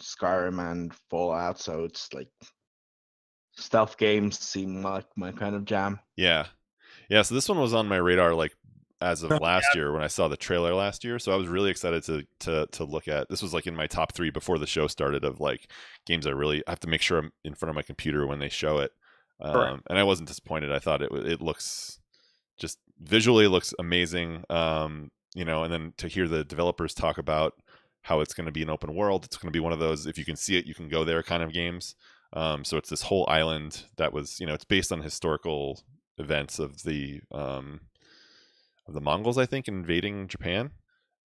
Skyrim and Fallout, so it's like stealth games seem like my kind of jam. Yeah. So this one was on my radar like as of last year when I saw the trailer last year. So I was really excited to look at. This was like in my top 3 before the show started of like games I really have to make sure I'm in front of my computer when they show it. And I wasn't disappointed. I thought it looks just visually looks amazing. You know, and then to hear the developers talk about how it's going to be an open world, it's going to be one of those if you can see it, you can go there kind of games. So it's this whole island that was, you know, it's based on historical events of the Mongols, I think, invading Japan.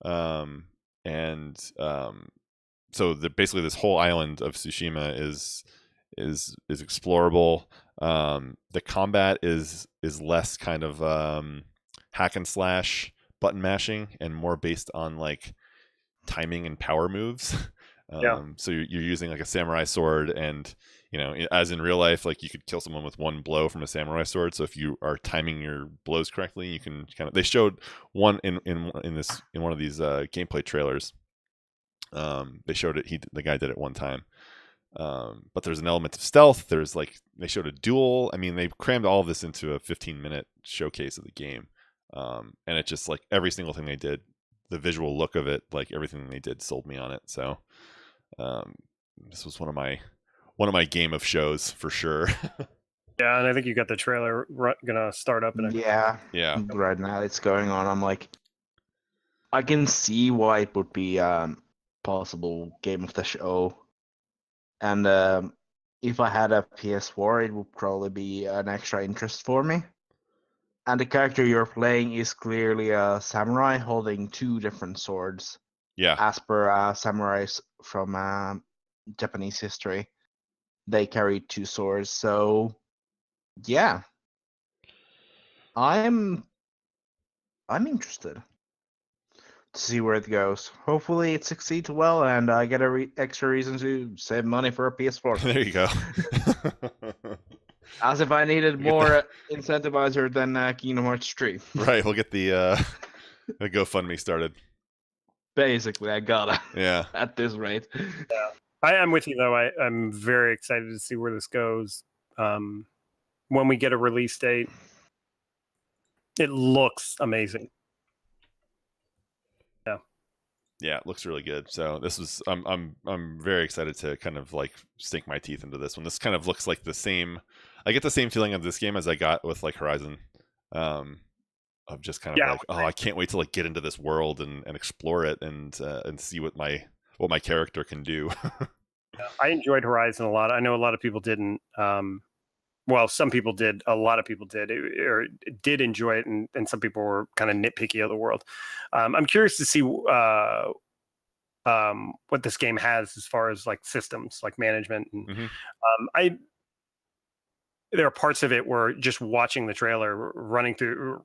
And so basically this whole island of Tsushima is explorable. The combat is less kind of hack and slash button mashing and more based on like timing and power moves. So you're using like a samurai sword, and you know, as in real life, like you could kill someone with one blow from a samurai sword. So if you are timing your blows correctly, you can kind of. They showed one in one of these gameplay trailers. They showed it. The guy did it one time. But there's an element of stealth. There's like they showed a duel. I mean, they crammed all of this into a 15-minute showcase of the game, and it just like every single thing they did, the visual look of it, like everything they did, sold me on it. So this was one of my game of shows for sure. Yeah, and I think you got the trailer gonna start up in a Yeah. Right now it's going on. I'm like, I can see why it would be possible game of the show. And if I had a PS4, it would probably be an extra interest for me. And the character you're playing is clearly a samurai holding 2 different swords. Yeah. As per samurais from Japanese history, they carry 2 swords. So, yeah, I'm interested to see where it goes. Hopefully, it succeeds well, and I get a extra reason to save money for a PS4. There you go. As if I needed more incentivizer than Kingdom Hearts 3. Right, we'll get the GoFundMe started. Basically, I gotta. Yeah. At this rate. Yeah. I'm with you though. I'm very excited to see where this goes. When we get a release date, it looks amazing. Yeah, it looks really good. So this was I'm very excited to kind of like sink my teeth into this one. This kind of looks like the same. I get the same feeling of this game as I got with like Horizon, of just kind of like, oh, I can't wait to like get into this world and explore it and see what my character can do. I enjoyed Horizon a lot. I know a lot of people didn't. Well, some people did. A lot of people did, or did enjoy it, and some people were kind of nitpicky of the world. I'm curious to see what this game has as far as like systems, like management. And there are parts of it where just watching the trailer, riding the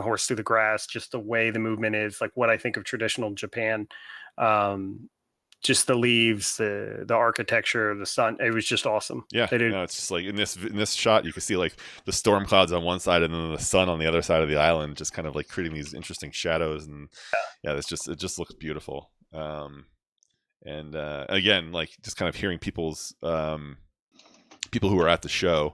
horse through the grass, just the way the movement is, like what I think of traditional Japan. Just the leaves, the architecture, the sun. It was just awesome. Yeah, it's just like in this shot, you can see like the storm clouds on one side and then the sun on the other side of the island, just kind of like creating these interesting shadows. And it just looks beautiful. And again, like just kind of hearing people who were at the show,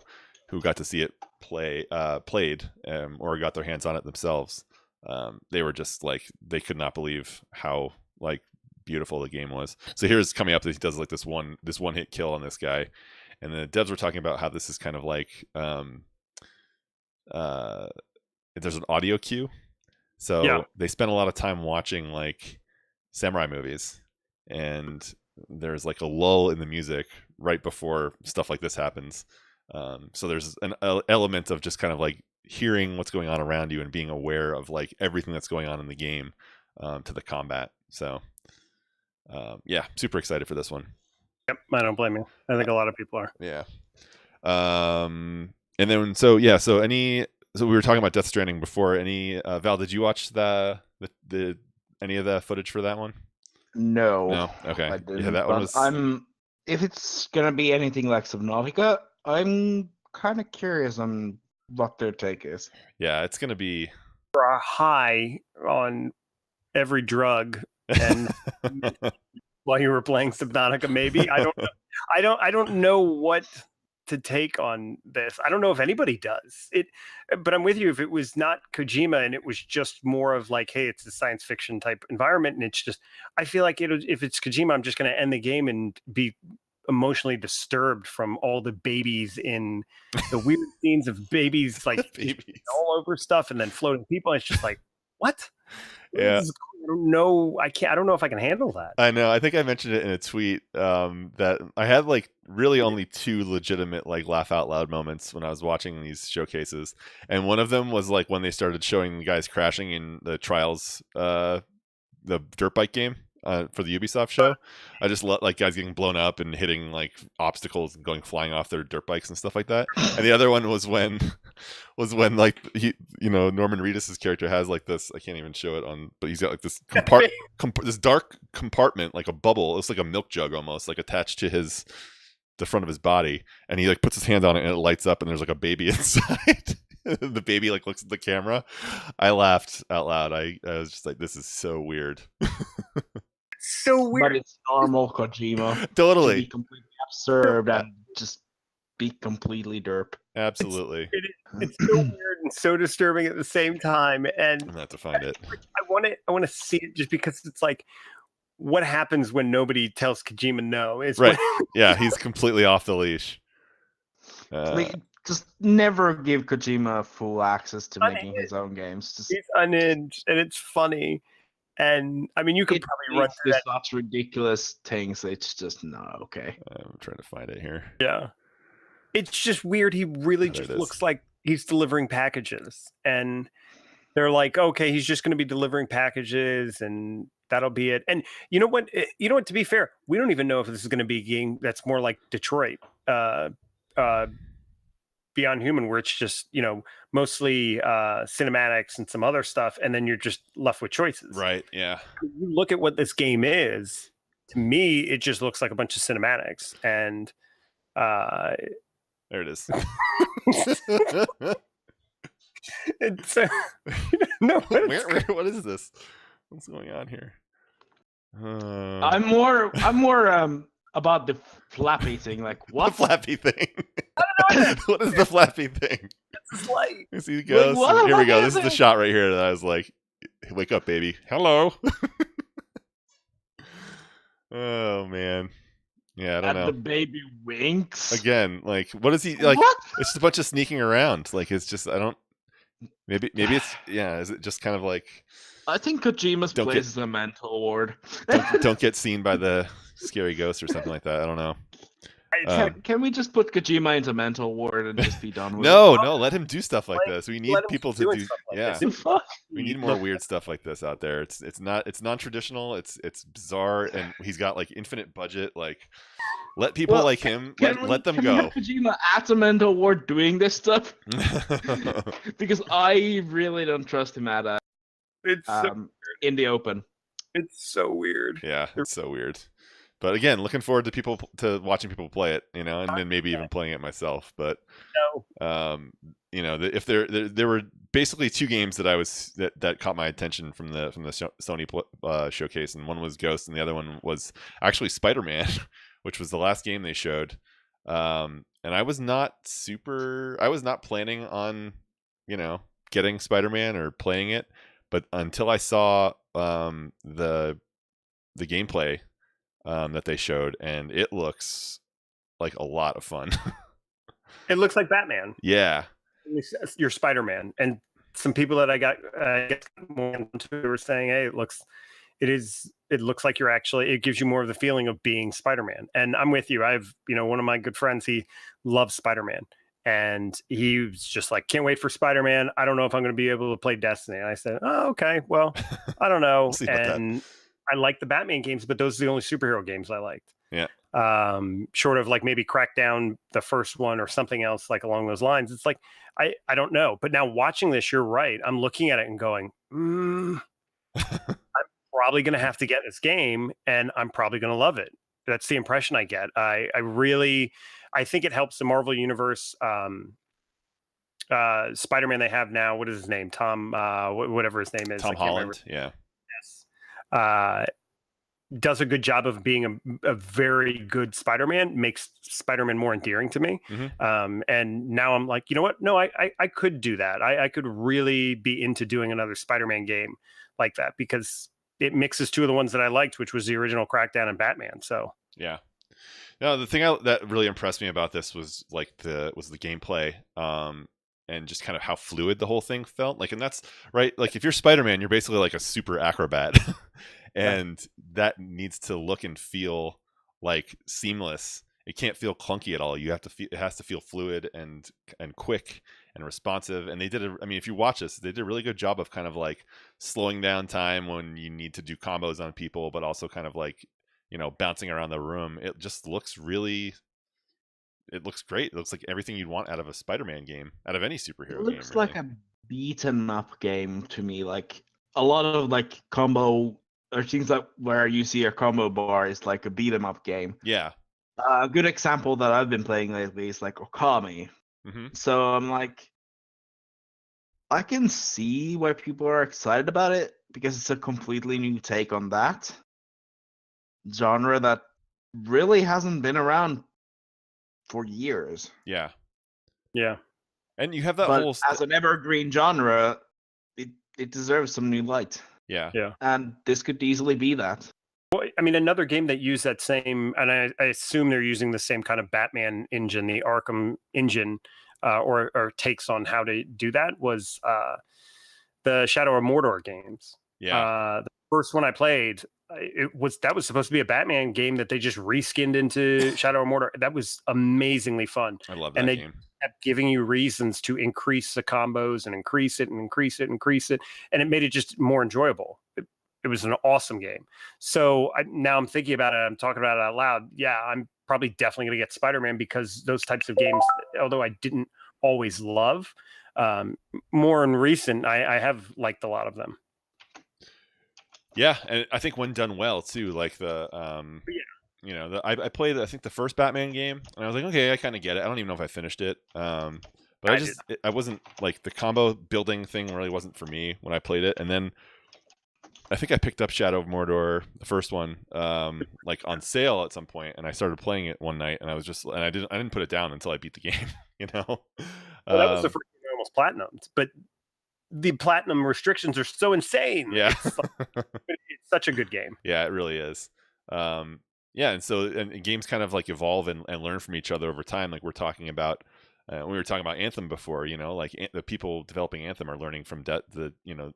who got to see it played, or got their hands on it themselves. They were just like, they could not believe how like beautiful the game was. So here's coming up that he does like this one hit kill on this guy, and the devs were talking about how this is kind of like there's an audio cue, so they spent a lot of time watching like samurai movies, and there's like a lull in the music right before stuff like this happens. So there's an element of just kind of like hearing what's going on around you and being aware of like everything that's going on in the game, to the combat. So super excited for this one. Yep, I don't blame you. I think a lot of people are. Yeah. And then so we were talking about Death Stranding before. Any Val, did you watch the any of the footage for that one? No. Okay. Yeah, that one was. If it's gonna be anything like Subnautica, I'm kind of curious on what their take is. Yeah, it's gonna be high on every drug. And while you were playing Subnautica, maybe I don't know what to take on this. I don't know if anybody does it, but I'm with you. If it was not Kojima and it was just more of like, hey, it's a science fiction type environment, and it's just, I feel like if it's Kojima, I'm just going to end the game and be emotionally disturbed from all the babies in the weird scenes of babies like Babies. all over stuff and then floating people. It's just like, what? Yeah. I don't know. I don't know if I can handle that. I know. I think I mentioned it in a tweet that I had like really only 2 legitimate like laugh out loud moments when I was watching these showcases, and one of them was like when they started showing the guys crashing in the Trials, the dirt bike game for the Ubisoft show. I just like guys getting blown up and hitting like obstacles and going flying off their dirt bikes and stuff like that. And the other one was when like Norman Reedus's character has like this, I can't even show it on, but he's got like this this dark compartment, like a bubble. It's like a milk jug almost, like attached to the front of his body, and he like puts his hand on it and it lights up and there's like a baby inside. The baby like looks at the camera. I laughed out loud. I was just like, this is so weird. So weird. But it's normal Kojima. Totally. To be completely absurd and just be completely derp. Absolutely. It's so weird and so disturbing at the same time. And I'm gonna have to find it. I want to see it just because it's like, what happens when nobody tells Kojima no? It's right. Yeah, he's completely off the leash. Just never give Kojima full access to making his own games. He's unhinged, and it's funny. And I mean, you could probably run through that. Such ridiculous things. It's just not okay. I'm trying to find it here. Yeah, it's just weird. He really just looks like he's delivering packages, and they're like, okay, he's just going to be delivering packages, and that'll be it. And you know what? To be fair, we don't even know if this is going to be a game that's more like Detroit. Beyond Human, where it's just mostly cinematics and some other stuff, and then you're just left with choices. Right. Yeah. You look at what this game is. To me, it just looks like a bunch of cinematics, and there it is. It's no. What is this? What's going on here? I'm more about the flappy thing. Like what? The flappy thing. What is the flappy thing? It's like, see the ghost. Like, here we go. This is the shot right here that I was like, "Wake up, baby! Hello." Oh man, yeah, I don't know. The baby winks again. Like, what is he like? What? It's just a bunch of sneaking around. Like, it's just I don't. Maybe it's Is it just kind of like? I think Kojima's place is a mental ward. don't get seen by the scary ghost or something like that. I don't know. Can we just put Kojima into mental ward and just be done with it? No, let him do stuff like this. We need people to do. We need more weird stuff like this out there. It's non-traditional. It's bizarre, and he's got like infinite budget. Like, let people like him let them go. Have Kojima at a mental ward doing this stuff? Because I really don't trust him at it's in the open. It's so weird. Yeah, it's so weird. But again, looking forward to watching people play it, and then maybe even playing it myself. But if there were basically 2 games that caught my attention from the Sony showcase, and one was Ghost, and the other one was actually Spider-Man, which was the last game they showed. And I was not planning on getting Spider-Man or playing it, but until I saw the gameplay that they showed, and it looks like a lot of fun. It looks like Batman. Yeah, you're Spider-Man, and some people that I got more were saying, "Hey, it looks like you're actually. It gives you more of the feeling of being Spider-Man." And I'm with you. I've one of my good friends. He loves Spider-Man, and he was just like, "Can't wait for Spider-Man. I don't know if I'm going to be able to play Destiny." And I said, "Oh, okay. Well, I don't know." And I like the Batman games, but those are the only superhero games I liked. Yeah. Short of like maybe Crackdown, the first one, or something else like along those lines. It's like, I don't know. But now watching this, you're right. I'm looking at it and going, I'm probably going to have to get this game, and I'm probably going to love it. That's the impression I get. I think it helps the Marvel Universe. Spider-Man they have now. What is his name? Tom, whatever his name is. Tom Holland. Yeah. Yes. does a good job of being a very good Spider-Man, makes Spider-Man more endearing to me. And now I'm like, you know what? No, I could do that. I could really be into doing another Spider-Man game like that, because it mixes two of the ones that I liked, which was the original Crackdown and Batman. So yeah. No, the thing that really impressed me about this was like the gameplay, and just kind of how fluid the whole thing felt. Like, and that's right. Like, if you're Spider-Man, you're basically like a super acrobat, and that needs to look and feel like seamless. It can't feel clunky at all. You have to feel, it has to feel fluid and quick and responsive. And they did I mean, if you watch this, they did a really good job of kind of like slowing down time when you need to do combos on people, but also kind of like, you know, bouncing around the room. It just looks really, it looks great. It looks like everything you'd want out of a Spider-Man game, out of any superhero It game. looks Really. like a beaten up game to me. Like a lot of like combo or things like where you see a combo bar is like a beat 'em up game. Yeah. A good example that I've been playing lately is like Okami. So I'm like, I can see why people are excited about it because it's a completely new take on that genre that really hasn't been around for years. Yeah. yeah. And you have that But whole as an evergreen genre, it deserves some new light. yeah. And this could easily be that. Well, I mean, another game that used that same, and I assume they're using the same kind of Batman engine, the Arkham engine, or takes on how to do that, was the Shadow of Mordor games. Yeah. The first one I played, that was supposed to be a Batman game that they just reskinned into Shadow of Mordor. That was amazingly fun. I love that And they game. kept giving you reasons to increase the combos and increase it and increase it and increase it, and it made it just more enjoyable. It was an awesome game. So now I'm thinking about it. I'm talking about it out loud. Yeah, I'm probably definitely going to get Spider-Man, because those types of games, although I didn't always love, more in recent, I have liked a lot of them. Yeah, and I think when done well too, like the you know, I played I think the first Batman game, and I was like, okay, I kind of get it. I don't even know if I finished it, but I wasn't like, the combo building thing really wasn't for me when I played it. And then I think I picked up Shadow of Mordor, the first one, like on sale at some point, and I started playing it one night, and I was just, and I didn't put it down until I beat the game. You know, well, that was the first game I almost platinumed, but the platinum restrictions are so insane. Yeah, it's such a good game. Yeah, it really is. Yeah, and so and games kind of like evolve and learn from each other over time. Like we're talking about, we were talking about Anthem before. You know, like the people developing Anthem are learning from the you know,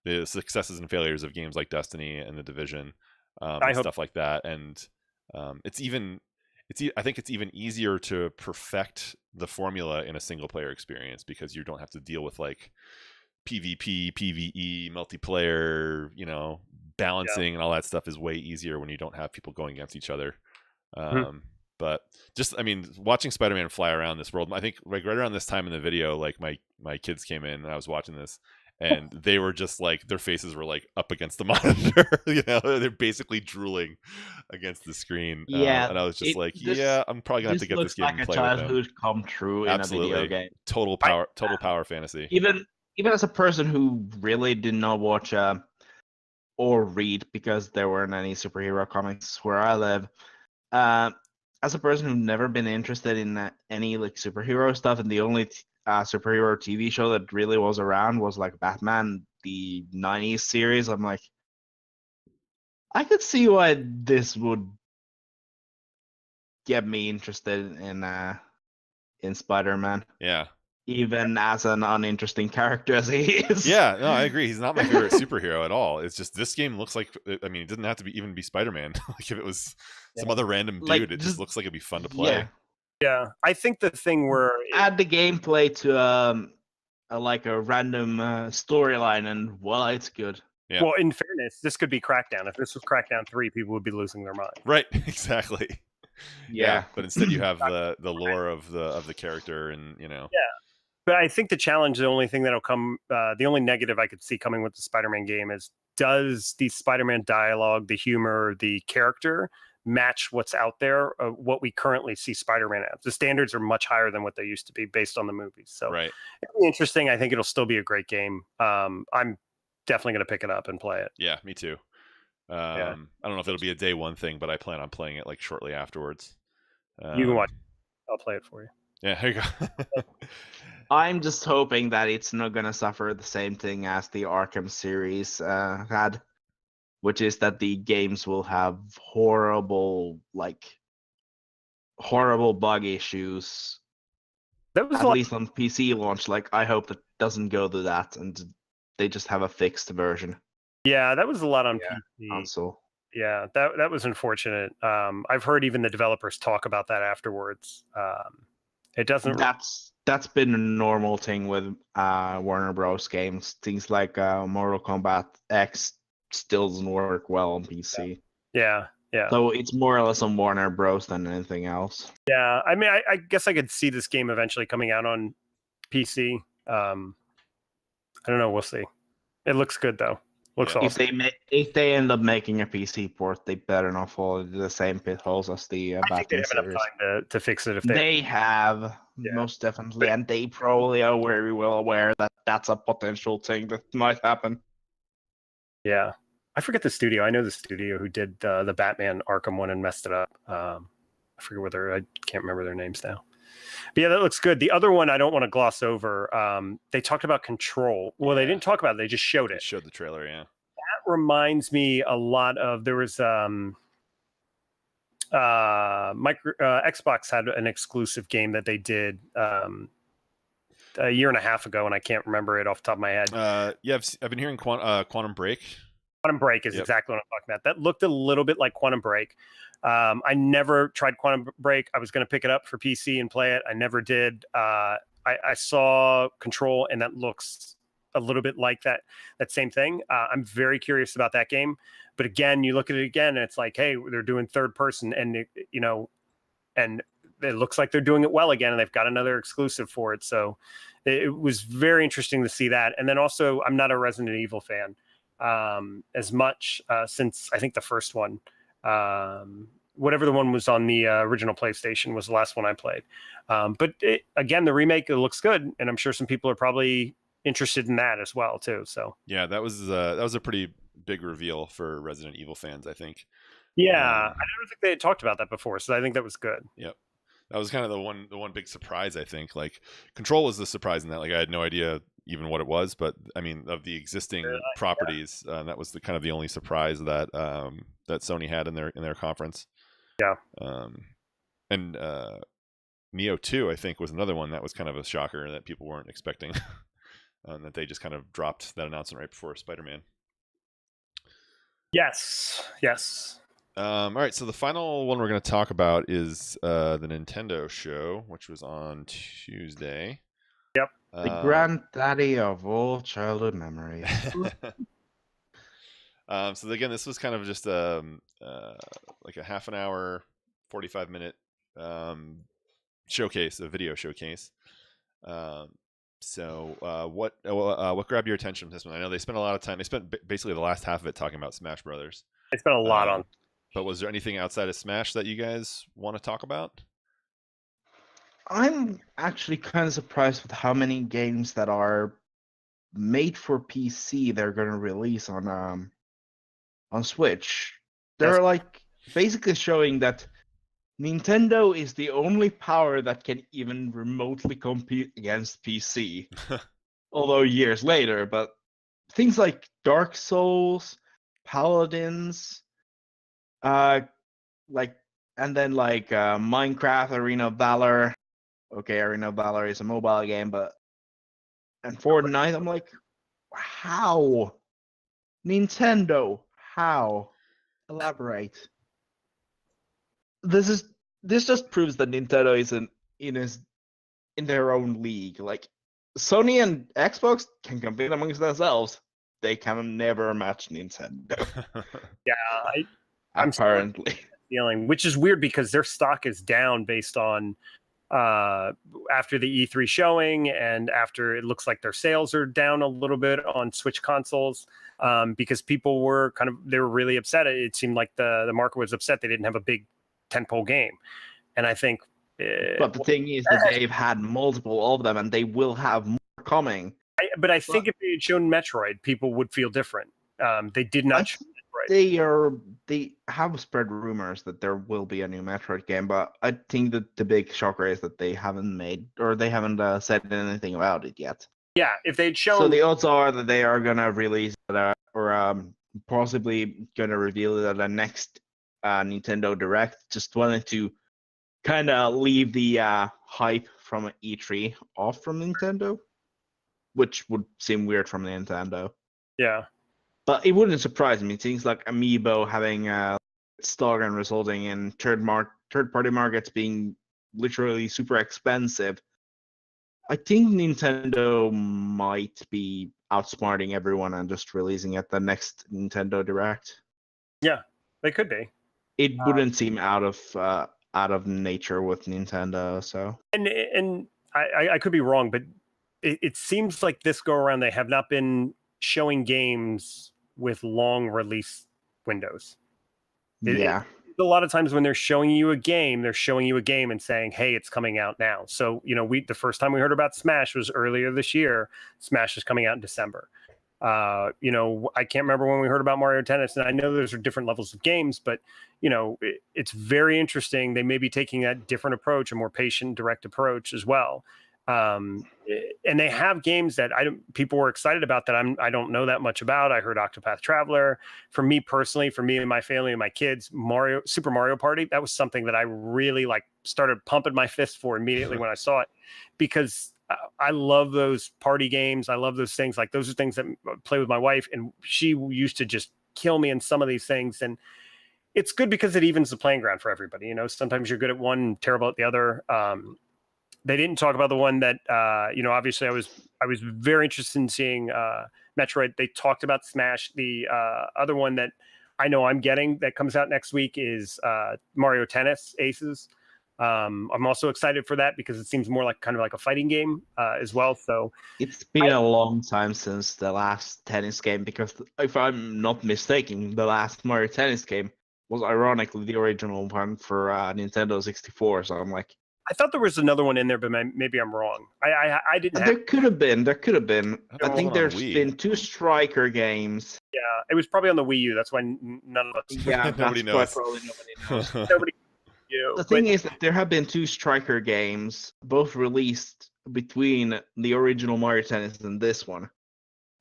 the successes and failures of games like Destiny and The Division, and stuff like that. And I think it's even easier to perfect the formula in a single player experience, because you don't have to deal with like PvP, PvE, multiplayer, you know, balancing and all that stuff is way easier when you don't have people going against each other. But just, I mean, watching Spider-Man fly around this world, I think like right around this time in the video, like my kids came in and I was watching this, and they were just like, their faces were like up against the monitor, you know, they're basically drooling against the screen. Yeah, and I was just like, yeah, I'm probably gonna have to get this game and play with them. Looks like a childhood come true. Absolutely. In a video game. Total power fantasy. Even as a person who really did not watch or read, because there weren't any superhero comics where I live, as a person who's never been interested in any like superhero stuff, and the only superhero TV show that really was around was like Batman, the 90s series, I'm like, I could see why this would get me interested in Spider-Man. Yeah. Even as an uninteresting character as he is. Yeah, no, I agree. He's not my favorite superhero at all. It's just this game looks like, I mean, it doesn't have to be even be Spider-Man. Like if it was some other random dude, like, it just looks like it'd be fun to play. Yeah. I think the thing where add the gameplay to like a random storyline, and well, it's good. Yeah. Well, in fairness, this could be Crackdown. If this was Crackdown 3, people would be losing their mind. Right, exactly. Yeah. But instead you have the lore of the character, and you know. Yeah. But I think the challenge, the only thing that'll come, the only negative I could see coming with the Spider-Man game is, does the Spider-Man dialogue, the humor, the character match what's out there, what we currently see Spider-Man as? The standards are much higher than what they used to be based on the movies. So right. It'll be interesting. I think it'll still be a great game. I'm definitely going to pick it up and play it. Yeah, me too. Yeah. I don't know if it'll be a day one thing, but I plan on playing it like shortly afterwards. You can watch. I'll play it for you. Yeah, here you go. I'm just hoping that it's not gonna suffer the same thing as the Arkham series had, which is that the games will have horrible bug issues. That was At least on PC launch. Like, I hope that doesn't go to that, and they just have a fixed version. Yeah, that was a lot on Yeah, PC. console. Yeah, that was unfortunate. I've heard even the developers talk about that afterwards. It doesn't. That's been a normal thing with Warner Bros. Games. Things like Mortal Kombat X still doesn't work well on PC. Yeah. So it's more or less on Warner Bros. Than anything else. Yeah, I mean, I guess I could see this game eventually coming out on PC. I don't know. We'll see. It looks good though. Looks awesome. If they end up making a PC port, they better not fall into the same pitholes as the I think they Batman have series. enough time to fix it if They have, most definitely, and they probably are very well aware that that's a potential thing that might happen. Yeah, I forget the studio. I know the studio who did the Batman Arkham one and messed it up. I forget whether I can't remember their names now. But yeah, that looks good. The other one I don't want to gloss over. They talked about Control. Well, they didn't talk about it. They just showed it. They showed the trailer, yeah. That reminds me a lot of, there was Xbox had an exclusive game that they did a year and a half ago, and I can't remember it off the top of my head. Yeah, I've been hearing Quantum Break. Quantum Break is exactly what I'm talking about. That looked a little bit like Quantum Break. I never tried Quantum Break. I was going to pick it up for PC and play it. I never did. I saw Control, and that looks a little bit like that same thing. I'm very curious about that game. But again, you look at it again, and it's like, hey, they're doing third person, and and it looks like they're doing it well again, and they've got another exclusive for it. So it was very interesting to see that. And then also, I'm not a Resident Evil fan as much since I think the first one, whatever the one was on the original PlayStation was the last one I played. But again, the remake, it looks good, and I'm sure some people are probably interested in that as well too. So yeah, that was a pretty big reveal for Resident Evil fans, I think. Yeah, I don't think they had talked about that before, so I think that was good. Yep. That was kind of the one big surprise, I think. Like, Control was the surprise in that. Like, I had no idea even what it was, but I mean, of the existing properties, that was the kind of the only surprise that that Sony had in their conference. Yeah. And Neo 2, I think, was another one that was kind of a shocker that people weren't expecting. That they just kind of dropped that announcement right before Spider-Man. Yes. All right, so the final one we're going to talk about is the Nintendo show, which was on Tuesday. Yep. The granddaddy of all childhood memories. So again, this was kind of just like a half an hour, 45-minute showcase, a video showcase. So what grabbed your attention from this one? I know they spent a lot of time. They spent basically the last half of it talking about Smash Brothers. They spent a lot on. But was there anything outside of Smash that you guys want to talk about? I'm actually kind of surprised with how many games that are made for PC they're going to release on Switch. They're like basically showing that Nintendo is the only power that can even remotely compete against PC. Although years later, but things like Dark Souls, Paladins, and then Minecraft, Arena of Valor. Okay, Arena of Valor is a mobile game, and Fortnite, I'm like, how? Nintendo, how? Elaborate. This just proves that Nintendo isn't in their own league. Like, Sony and Xbox can compete amongst themselves. They can never match Nintendo. Yeah, I'm apparently feeling, which is weird because their stock is down based on after the E3 showing, and after it looks like their sales are down a little bit on Switch consoles, because people were they were really upset. It seemed like the market was upset they didn't have a big tentpole game, and I think. But the thing is that they've had multiple of them, and they will have more coming. But I think if they had shown Metroid, people would feel different. They did not show they have spread rumors that there will be a new Metroid game, but I think that the big shocker is that they haven't said anything about it yet. Yeah, if they'd shown. So the odds are that they are gonna release it, or possibly gonna reveal it at the next Nintendo Direct. Just wanted to kind of leave the hype from E3 off from Nintendo, which would seem weird from Nintendo. Yeah. But it wouldn't surprise me. Things like Amiibo having stock and resulting in third-party markets being literally super expensive. I think Nintendo might be outsmarting everyone and just releasing at the next Nintendo Direct. Yeah, they could be. It wouldn't seem out of nature with Nintendo. So and I could be wrong, but it seems like this go around they have not been showing games with long release windows. Yeah. A lot of times when they're showing you a game, they're showing you a game and saying, hey, it's coming out now. So, the first time we heard about Smash was earlier this year. Smash is coming out in December. I can't remember when we heard about Mario Tennis, and I know those are different levels of games, but it's very interesting. They may be taking that different approach, a more patient, direct approach as well. And they have games that people were excited about that I don't know that much about. I heard Octopath Traveler. For me personally, for me and my family and my kids, Super Mario Party, that was something that I really started pumping my fist for immediately when I saw it, because I love those party games. I love those things. Those are things that I play with my wife, and she used to just kill me in some of these things. And it's good because it evens the playing ground for everybody. Sometimes you're good at one and terrible at the other. They didn't talk about the one that, obviously I was very interested in seeing Metroid. They talked about Smash. The other one that I know I'm getting that comes out next week is Mario Tennis Aces. I'm also excited for that because it seems more kind of a fighting game as well. So it's been a long time since the last tennis game, because if I'm not mistaken, the last Mario Tennis game was ironically the original one for Nintendo 64. So I'm like, I thought there was another one in there, but maybe I'm wrong. I didn't. There could have been. I think there's been 2 Striker games. Yeah, it was probably on the Wii U. That's why none of us. Yeah, nobody knows. Probably nobody knows. Nobody. The thing is that there have been 2 Striker games, both released between the original Mario Tennis and this one.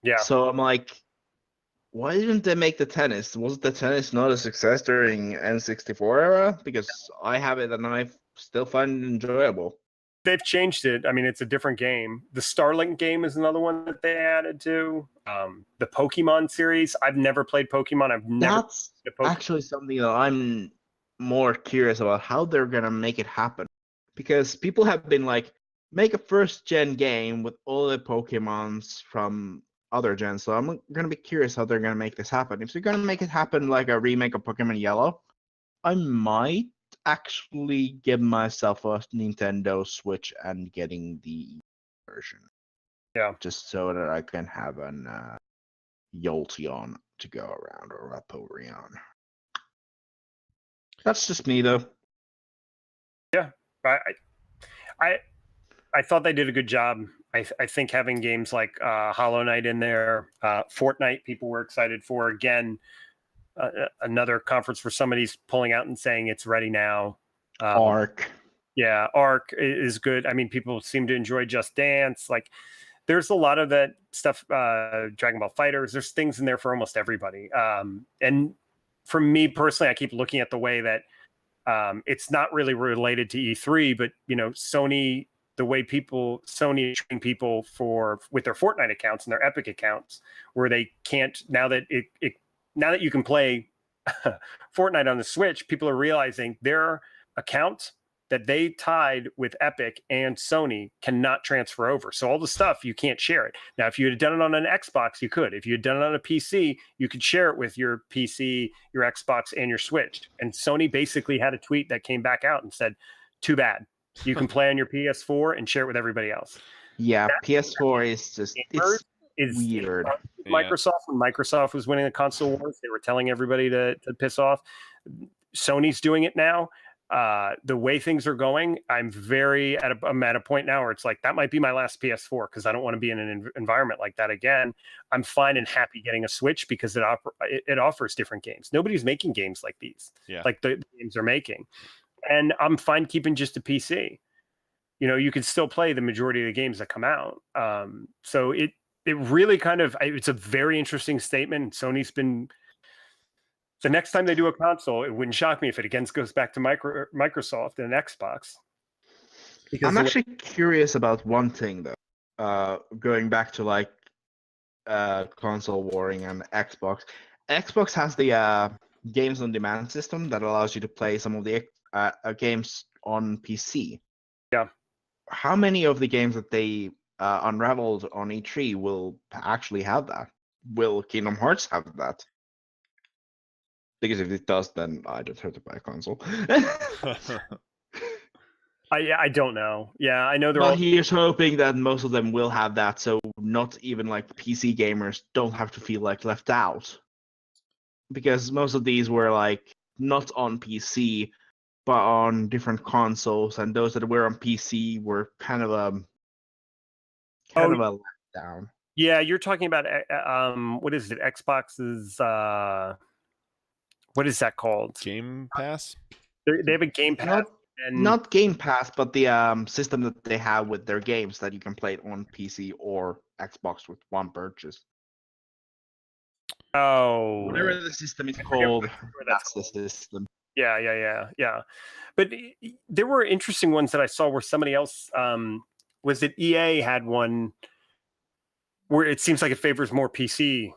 Yeah. So I'm like, why didn't they make the tennis? Was the tennis not a success during N64 era? Because I have it and I still find it enjoyable. They've changed it. I mean, it's a different game. The Starlink game is another one that they added to. The Pokemon series. I've never played Pokemon. That's actually something that I'm more curious about, how they're gonna make it happen. Because people have been like, make a first-gen game with all the Pokemons from other gens. So I'm gonna be curious how they're gonna make this happen. If they're gonna make it happen like a remake of Pokemon Yellow, I might actually give myself a Nintendo Switch and getting the version. Yeah. Just so that I can have an Jolteon to go around, or a Vaporeon. That's just me, though. Yeah. I thought they did a good job. I think having games like Hollow Knight in there, Fortnite, people were excited for. Again, another conference where somebody's pulling out and saying it's ready now. Arc. Yeah, Arc is good. I mean, people seem to enjoy Just Dance. There's a lot of that stuff. Dragon Ball FighterZ. There's things in there for almost everybody. And for me personally, I keep looking at the way that it's not really related to E3, but Sony. The way Sony is treating people with their Fortnite accounts and their Epic accounts, where they can't, now that you can play Fortnite on the Switch, people are realizing their accounts that they tied with Epic and Sony cannot transfer over. So all the stuff, you can't share it. Now, if you had done it on an Xbox, you could. If you had done it on a PC, you could share it with your PC, your Xbox, and your Switch. And Sony basically had a tweet that came back out and said, too bad. You can play on your PS4 and share it with everybody else. Yeah, PS4 is just it's weird. Microsoft, when Microsoft was winning the console wars, they were telling everybody to piss off. Sony's doing it now. the way things are going, I'm at a point now where it's like that might be my last PS4 because I don't want to be in an environment like that again. I'm fine and happy getting a Switch because it offers different games. Nobody's making games like these, like the games they're making, and I'm fine keeping just a PC. You can still play the majority of the games that come out. So it really it's a very interesting statement. Sony's been. The next time they do a console, it wouldn't shock me if it again goes back to Microsoft and Xbox. Because I'm actually curious about one thing though. Going back to like console warring and Xbox. Xbox has the games on demand system that allows you to play some of the games on PC. Yeah. How many of the games that they unraveled on E3 will actually have that? Will Kingdom Hearts have that? Because if it does, then I don't have to buy a console. I don't know. Yeah, I know they're But here's hoping that most of them will have that, so not even like PC gamers don't have to feel like left out. Because most of these were like not on PC, but on different consoles, and those that were on PC were kind of a letdown. Yeah, you're talking about what is it? Xbox's what is that called? Game Pass? They have a Game Pass. Not Game Pass, but the system that they have with their games that you can play it on PC or Xbox with one purchase. Oh, whatever the system is called, that's the system. Yeah. But there were interesting ones that I saw where somebody else was it EA had one where it seems like it favors more PC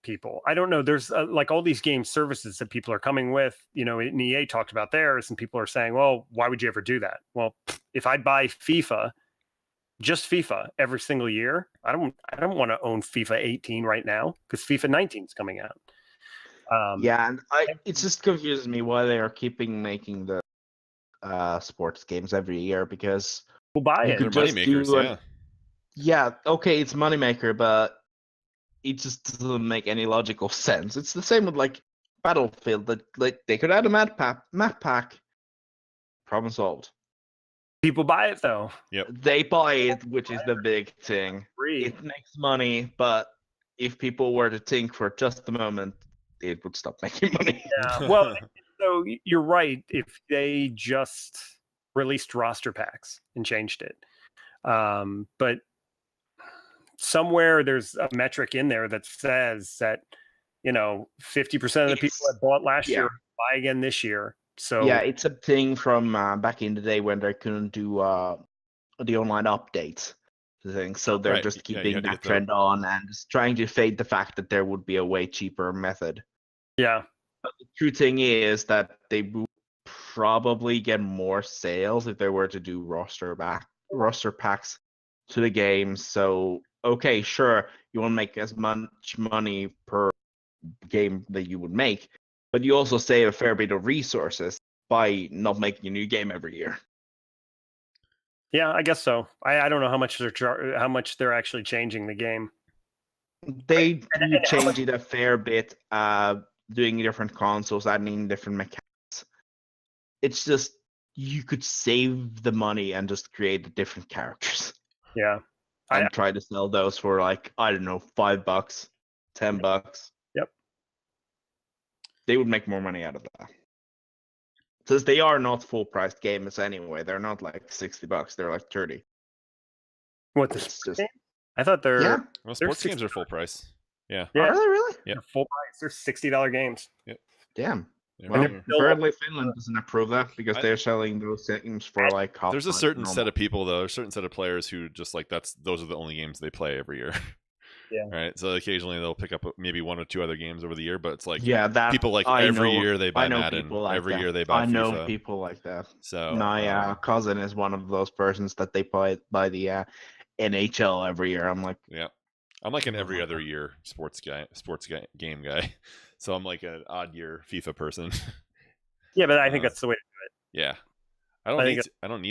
people. I don't know. There's like all these game services that people are coming with, and EA talked about theirs, and people are saying, well, why would you ever do that? Well, if I buy just FIFA every single year, I don't want to own FIFA 18 right now because FIFA 19 is coming out. And it just confuses me why they are keeping making the sports games every year, because we'll buy it. They're moneymakers, yeah, okay, it's moneymaker, but it just doesn't make any logical sense. It's the same with like Battlefield. That like they could add a map pack. Problem solved. People buy it though. Yep. They buy it, which is the big thing. It makes money, but if people were to think for just a moment, it would stop making money. Yeah. Well, so you're right. If they just released roster packs and changed it, but somewhere there's a metric in there that says that 50% of the people that bought last year buy again this year. So yeah, it's a thing from back in the day when they couldn't do the online updates thing. So they're just keeping that trend on and just trying to fade the fact that there would be a way cheaper method. Yeah. But the true thing is that they would probably get more sales if they were to do roster packs to the game. So okay, sure, you won't make as much money per game that you would make, but you also save a fair bit of resources by not making a new game every year. Yeah, I guess so. I don't know how much they're actually changing the game. They do change it a fair bit, doing different consoles, adding different mechanics. It's just you could save the money and just create the different characters. Yeah. And try to sell those for like, I don't know, $5, $10. Yep. They would make more money out of that. Since they are not full priced games anyway. They're not like $60. They're like 30. What, the sports game? I thought they're well, sports games are full price. Yeah. Are they really? Yeah. They're full price. They're $60 games. Yep. Damn. Well, apparently Finland doesn't approve that because they're selling those games for like half. There's a certain set of people though, a certain set of players who just like those are the only games they play every year. Yeah. Right. So occasionally they'll pick up maybe one or two other games over the year, but it's like people like year they buy Madden. Like every year they buy FIFA. I know people like that. So my cousin is one of those persons that they buy the NHL every year. I'm like, yeah, I'm like an every other year sports game guy. So I'm like an odd year FIFA person. Yeah, but I think that's the way to do it. Yeah. I don't need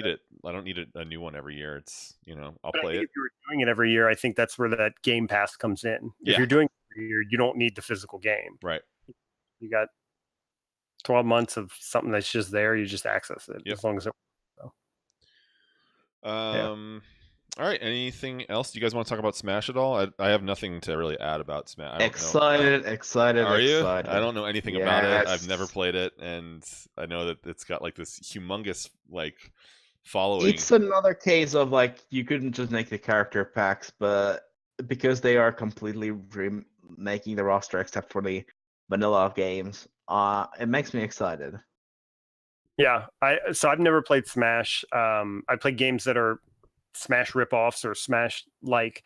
it. I don't need a new one every year. It's, I'll play it. If you were doing it every year, I think that's where that Game Pass comes in. If you're doing it every year, you don't need the physical game. Right. You got 12 months of something that's just there. You just access it Yep. as long as it. So. All right. Anything else? Do you guys want to talk about Smash at all? I have nothing to really add about Smash. I don't know. Excited. Are you? I don't know anything about it. I've never Yes. played it, and I know that it's got like this humongous like following. It's another case of like you couldn't just make the character packs, but because they are completely making the roster except for the vanilla games, it makes me excited. Yeah, so I've never played Smash. I play games that are Smash ripoffs or Smash like,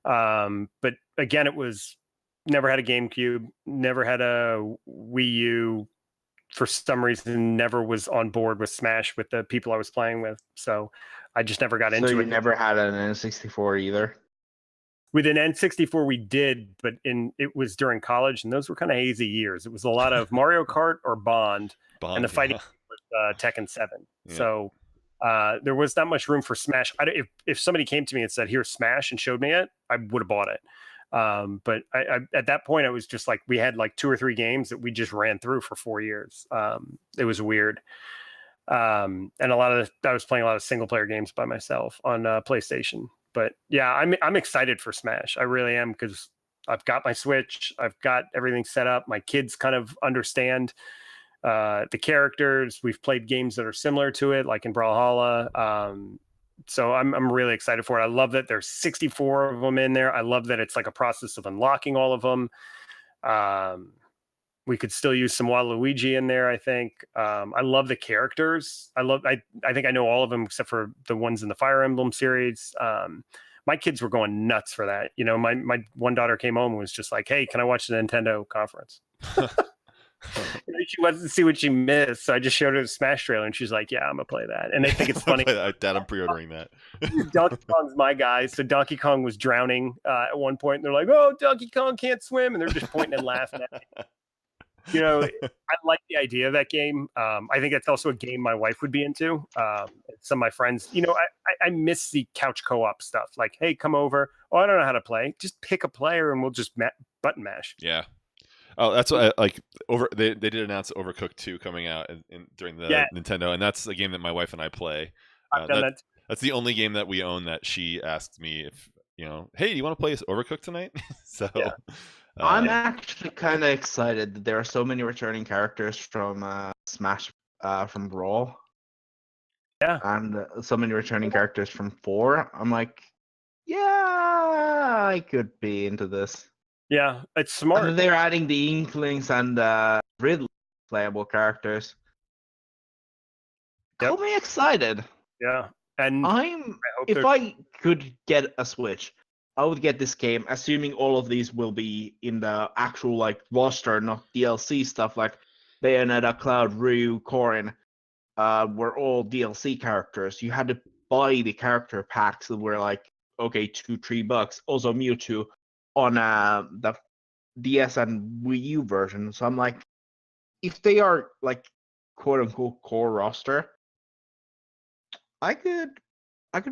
but again, it was never had a GameCube, never had a Wii U. For some reason, never was on board with Smash with the people I was playing with, so I just never got into it. So you never had an N64 either? With an N64, we did, but it was during college, and those were kind of hazy years. It was a lot of Mario Kart or Bond, and the fighting was Tekken 7. Yeah. So there was not much room for Smash. If somebody came to me and said, "Here's Smash," and showed me it, I would have bought it. But I at that point, it was just like we had like 2 or 3 games that we just ran through for 4 years. It was weird. And I was playing a lot of single player games by myself on PlayStation. But yeah, I'm excited for Smash. I really am, because I've got my Switch. I've got everything set up. My kids kind of understand the characters. We've played games that are similar to it, like in Brawlhalla. So I'm really excited for it. I love that there's 64 of them in there. I love that it's like a process of unlocking all of them. We could still use some Waluigi in there, I think. I love the characters. I think I know all of them except for the ones in the Fire Emblem series. My kids were going nuts for that. You know, my one daughter came home and was just like, "Hey, can I watch the Nintendo conference?" She wanted to see what she missed, so I just showed her the Smash trailer, and she's like, "Yeah, I'm gonna play that." And I think it's funny. Dad, I'm pre-ordering that. Donkey Kong's my guy, so Donkey Kong was drowning at one point, and they're like, "Oh, Donkey Kong can't swim," and they're just pointing and laughing at me. You know, I like the idea of that game. I think that's also a game my wife would be into. Some of my friends, you know, I miss the couch co-op stuff. Like, hey, come over. Oh, I don't know how to play. Just pick a player and we'll just button mash. Yeah. Oh, that's what I like. They did announce Overcooked 2 coming out during the Nintendo, and that's a game that my wife and I play. I've done that. That's the only game that we own that she asked me if, you know, hey, do you want to play Overcooked tonight? So. Yeah. I'm actually kind of excited that there are so many returning characters from Smash, from Brawl. Yeah. And so many returning characters from 4. I'm like, yeah, I could be into this. Yeah, it's smart. And they're adding the Inklings and Ridley playable characters. Yep. Got me excited. Yeah. And if I could get a Switch, I would get this game, assuming all of these will be in the actual like roster, not DLC stuff like Bayonetta, Cloud, Ryu, Corrin, were all DLC characters. You had to buy the character packs that were like, okay, $2-3. Also Mewtwo on the DS and Wii U version. So I'm like, if they are like quote unquote core roster, I could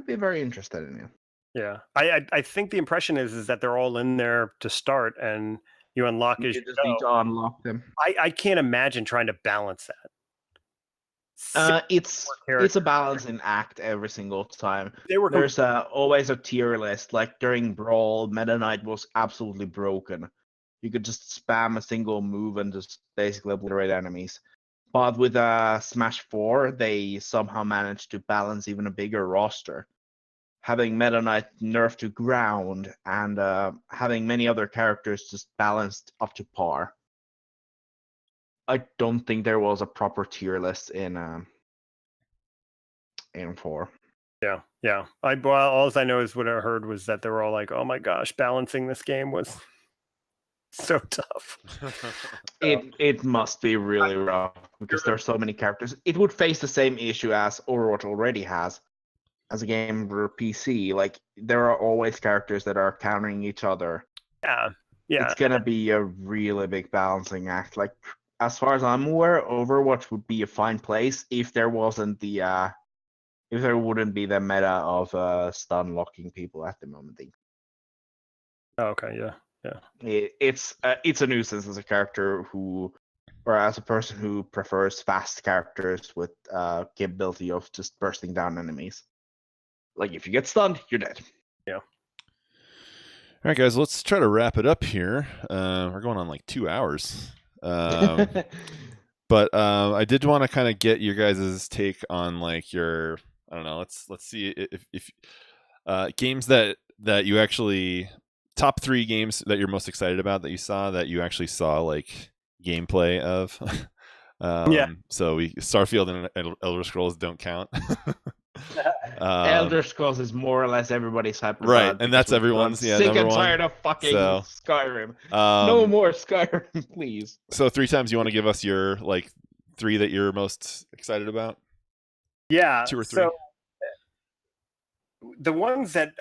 be very interested in it. Yeah, I think the impression is that they're all in there to start, and you unlock as you just need to unlock them. I can't imagine trying to balance that. It's a balancing act every single time. There's always a tier list. Like during Brawl, Meta Knight was absolutely broken. You could just spam a single move and just basically obliterate enemies. But with Smash 4, they somehow managed to balance even a bigger roster. Having Meta Knight nerfed to ground and having many other characters just balanced up to par. I don't think there was a proper tier list in 4. Yeah. All I know is what I heard was that they were all like, "Oh my gosh, balancing this game was so tough." It must be really rough because there are so many characters. It would face the same issue as Overwatch already has as a game for PC. Like there are always characters that are countering each other. Yeah. It's gonna be a really big balancing act. Like as far as I'm aware, Overwatch would be a fine place if there wasn't the if there wouldn't be the meta of stun locking people at the moment. Okay, yeah. It's a nuisance as a character who or as a person who prefers fast characters with capability of just bursting down enemies. Like if you get stunned, you're dead. Yeah. All right, guys, let's try to wrap it up here. We're going on like 2 hours. But I did want to kind of get your guys' take on like your, I don't know, let's see if games that you actually, top 3 games that you're most excited about that you saw, that you actually saw like gameplay of. So Starfield and Elder Scrolls don't count. Elder Scrolls is more or less everybody's hyped right, about, and that's everyone's sick number and one. tired of fucking Skyrim. No more Skyrim, please. So 3Times, you want to give us your like 3 that you're most excited about? Yeah, 2 or 3. So the ones that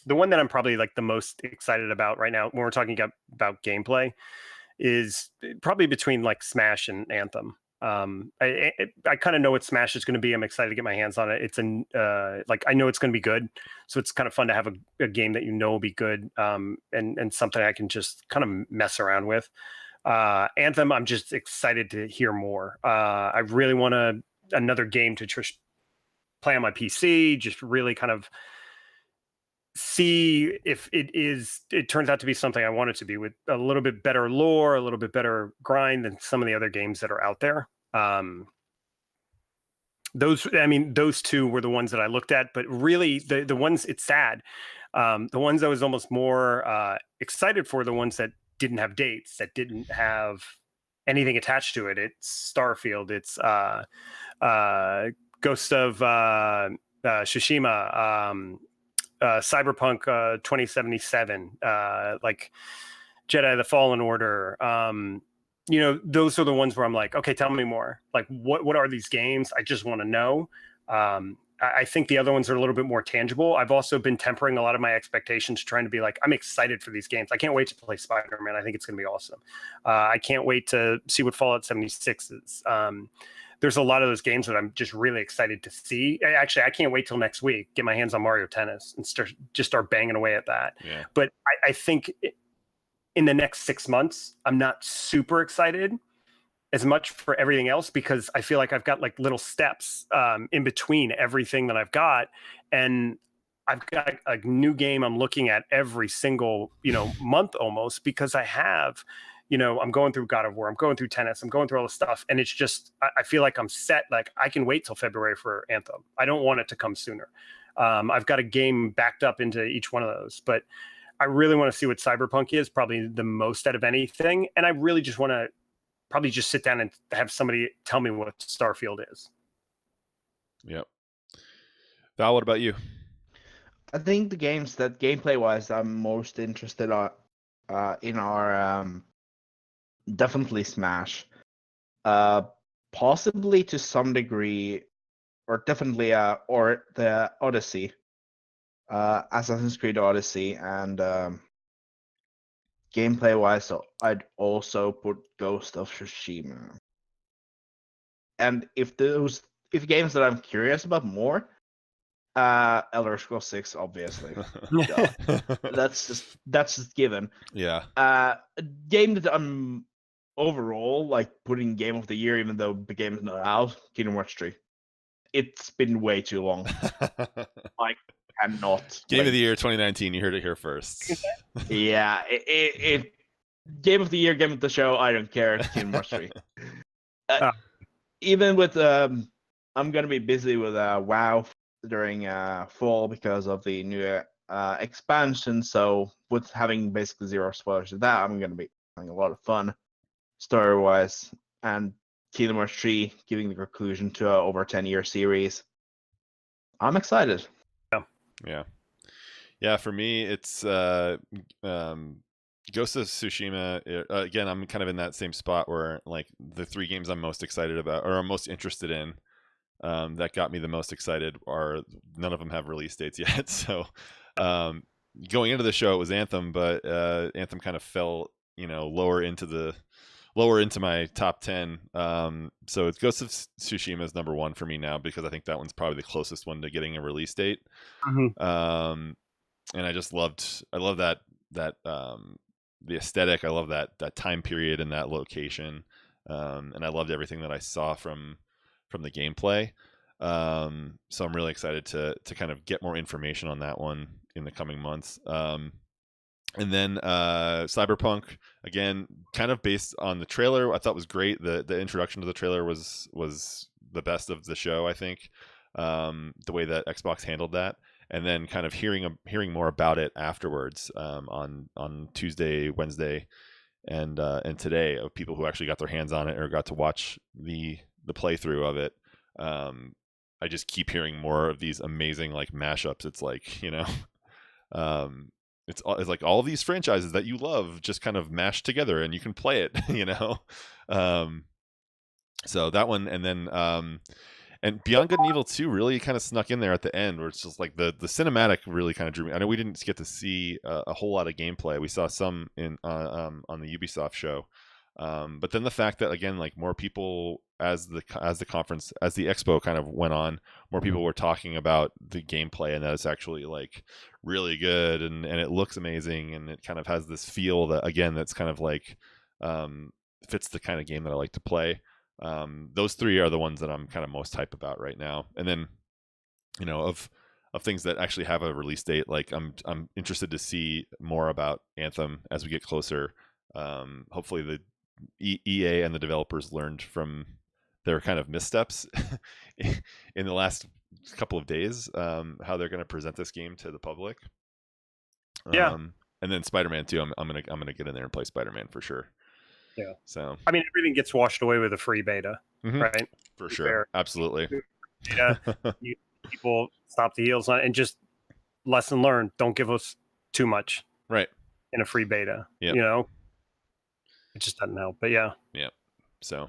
the one that I'm probably like the most excited about right now when we're talking about gameplay is probably between like Smash and Anthem. I kind of know what Smash is going to be. I'm excited to get my hands on it. It's like I know it's going to be good, so it's kind of fun to have a game that will be good, and something I can just kind of mess around with. Anthem, I'm just excited to hear more. I really want another game to play on my PC, just really kind of see if it turns out to be something I want it to be, with a little bit better lore, a little bit better grind than some of the other games that are out there. Those 2 were the ones that I looked at, but really the ones, it's sad. The ones I was almost more excited for, the ones that didn't have dates, that didn't have anything attached to it. It's Starfield, it's Ghost of Tsushima, Cyberpunk 2077, like Jedi the Fallen Order. Those are the ones where I'm like, okay, tell me more. Like, what are these games? I just want to know. I think the other ones are a little bit more tangible. I've also been tempering a lot of my expectations, trying to be like, I'm excited for these games. I can't wait to play Spider-Man. I think it's going to be awesome. I can't wait to see what Fallout 76 is. There's a lot of those games that I'm just really excited to see. Actually, I can't wait till next week, get my hands on Mario Tennis and start banging away at that. Yeah. But I think in the next 6 months, I'm not super excited as much for everything else, because I feel like I've got like little steps in between everything that I've got. And I've got a new game I'm looking at every single, month almost, because I have, I'm going through God of War, I'm going through tennis, I'm going through all this stuff. And it's just, I feel like I'm set. Like I can wait till February for Anthem. I don't want it to come sooner. I've got a game backed up into each one of those, but I really want to see what Cyberpunk is, probably the most out of anything. And I really just want to probably just sit down and have somebody tell me what Starfield is. Yep. Val, what about you? I think the games that gameplay-wise I'm most interested in are definitely Smash. Possibly to some degree, or definitely or the Odyssey. Assassin's Creed Odyssey, and gameplay-wise, so I'd also put Ghost of Tsushima. And if games that I'm curious about more, Elder Scrolls 6, obviously. That's just given. Yeah. A game that I'm overall like putting Game of the Year, even though the game is not out, Kingdom Hearts 3. It's been way too long. I cannot. Game of the Year 2019. You heard it here first. Yeah, it Game of the Year, Game of the Show. I don't care. Kingdom Hearts 3. Even with I'm gonna be busy with WoW during fall because of the new expansion. So with having basically zero spoilers of that, I'm gonna be having a lot of fun story-wise, and Kingdom Hearts 3 giving the conclusion to an over 10-year series. I'm excited. Yeah. For me, it's Ghost of Tsushima. Again, I'm kind of in that same spot where like the 3 games I'm most excited about, or I'm most interested in, that got me the most excited, are none of them have release dates yet. So going into the show, it was Anthem, but Anthem kind of fell, lower into my top 10. So it's Ghost of Tsushima is number 1 for me now, because I think that one's probably the closest one to getting a release date. Mm-hmm. And I love that the aesthetic. I love that time period and that location, and I loved everything that I saw from the gameplay. So I'm really excited to kind of get more information on that one in the coming months. And then Cyberpunk, again, kind of based on the trailer, I thought was great. The introduction to the trailer was the best of the show, I think. The way that Xbox handled that, and then kind of hearing more about it afterwards, on Tuesday, Wednesday, and today, of people who actually got their hands on it or got to watch the playthrough of it. I just keep hearing more of these amazing like mashups. It's like, it's like all of these franchises that you love just kind of mashed together, and you can play it. So that one, and then and Beyond Good and Evil 2 really kind of snuck in there at the end, where it's just like the cinematic really kind of drew me. I know we didn't get to see a whole lot of gameplay. We saw some in on the Ubisoft show, but then the fact that, again, like more people, as the conference, as the expo kind of went on, more people were talking about the gameplay, and that it's actually like really good, and it looks amazing, and it kind of has this feel that, again, that's kind of like fits the kind of game that I like to play. Those three are the ones that I'm kind of most hype about right now. And then, of things that actually have a release date, like I'm interested to see more about Anthem as we get closer. Hopefully the EA and the developers learned from their kind of missteps in the last couple of days, how they're going to present this game to the public. Yeah. And then Spider-Man 2, I'm gonna get in there and play Spider-Man for sure. Yeah. So I mean, everything gets washed away with a free beta, right? For sure. Absolutely. Yeah. People stop the heels on it, and just lesson learned: don't give us too much, right? In a free beta, Yep. It just doesn't help. But yeah. So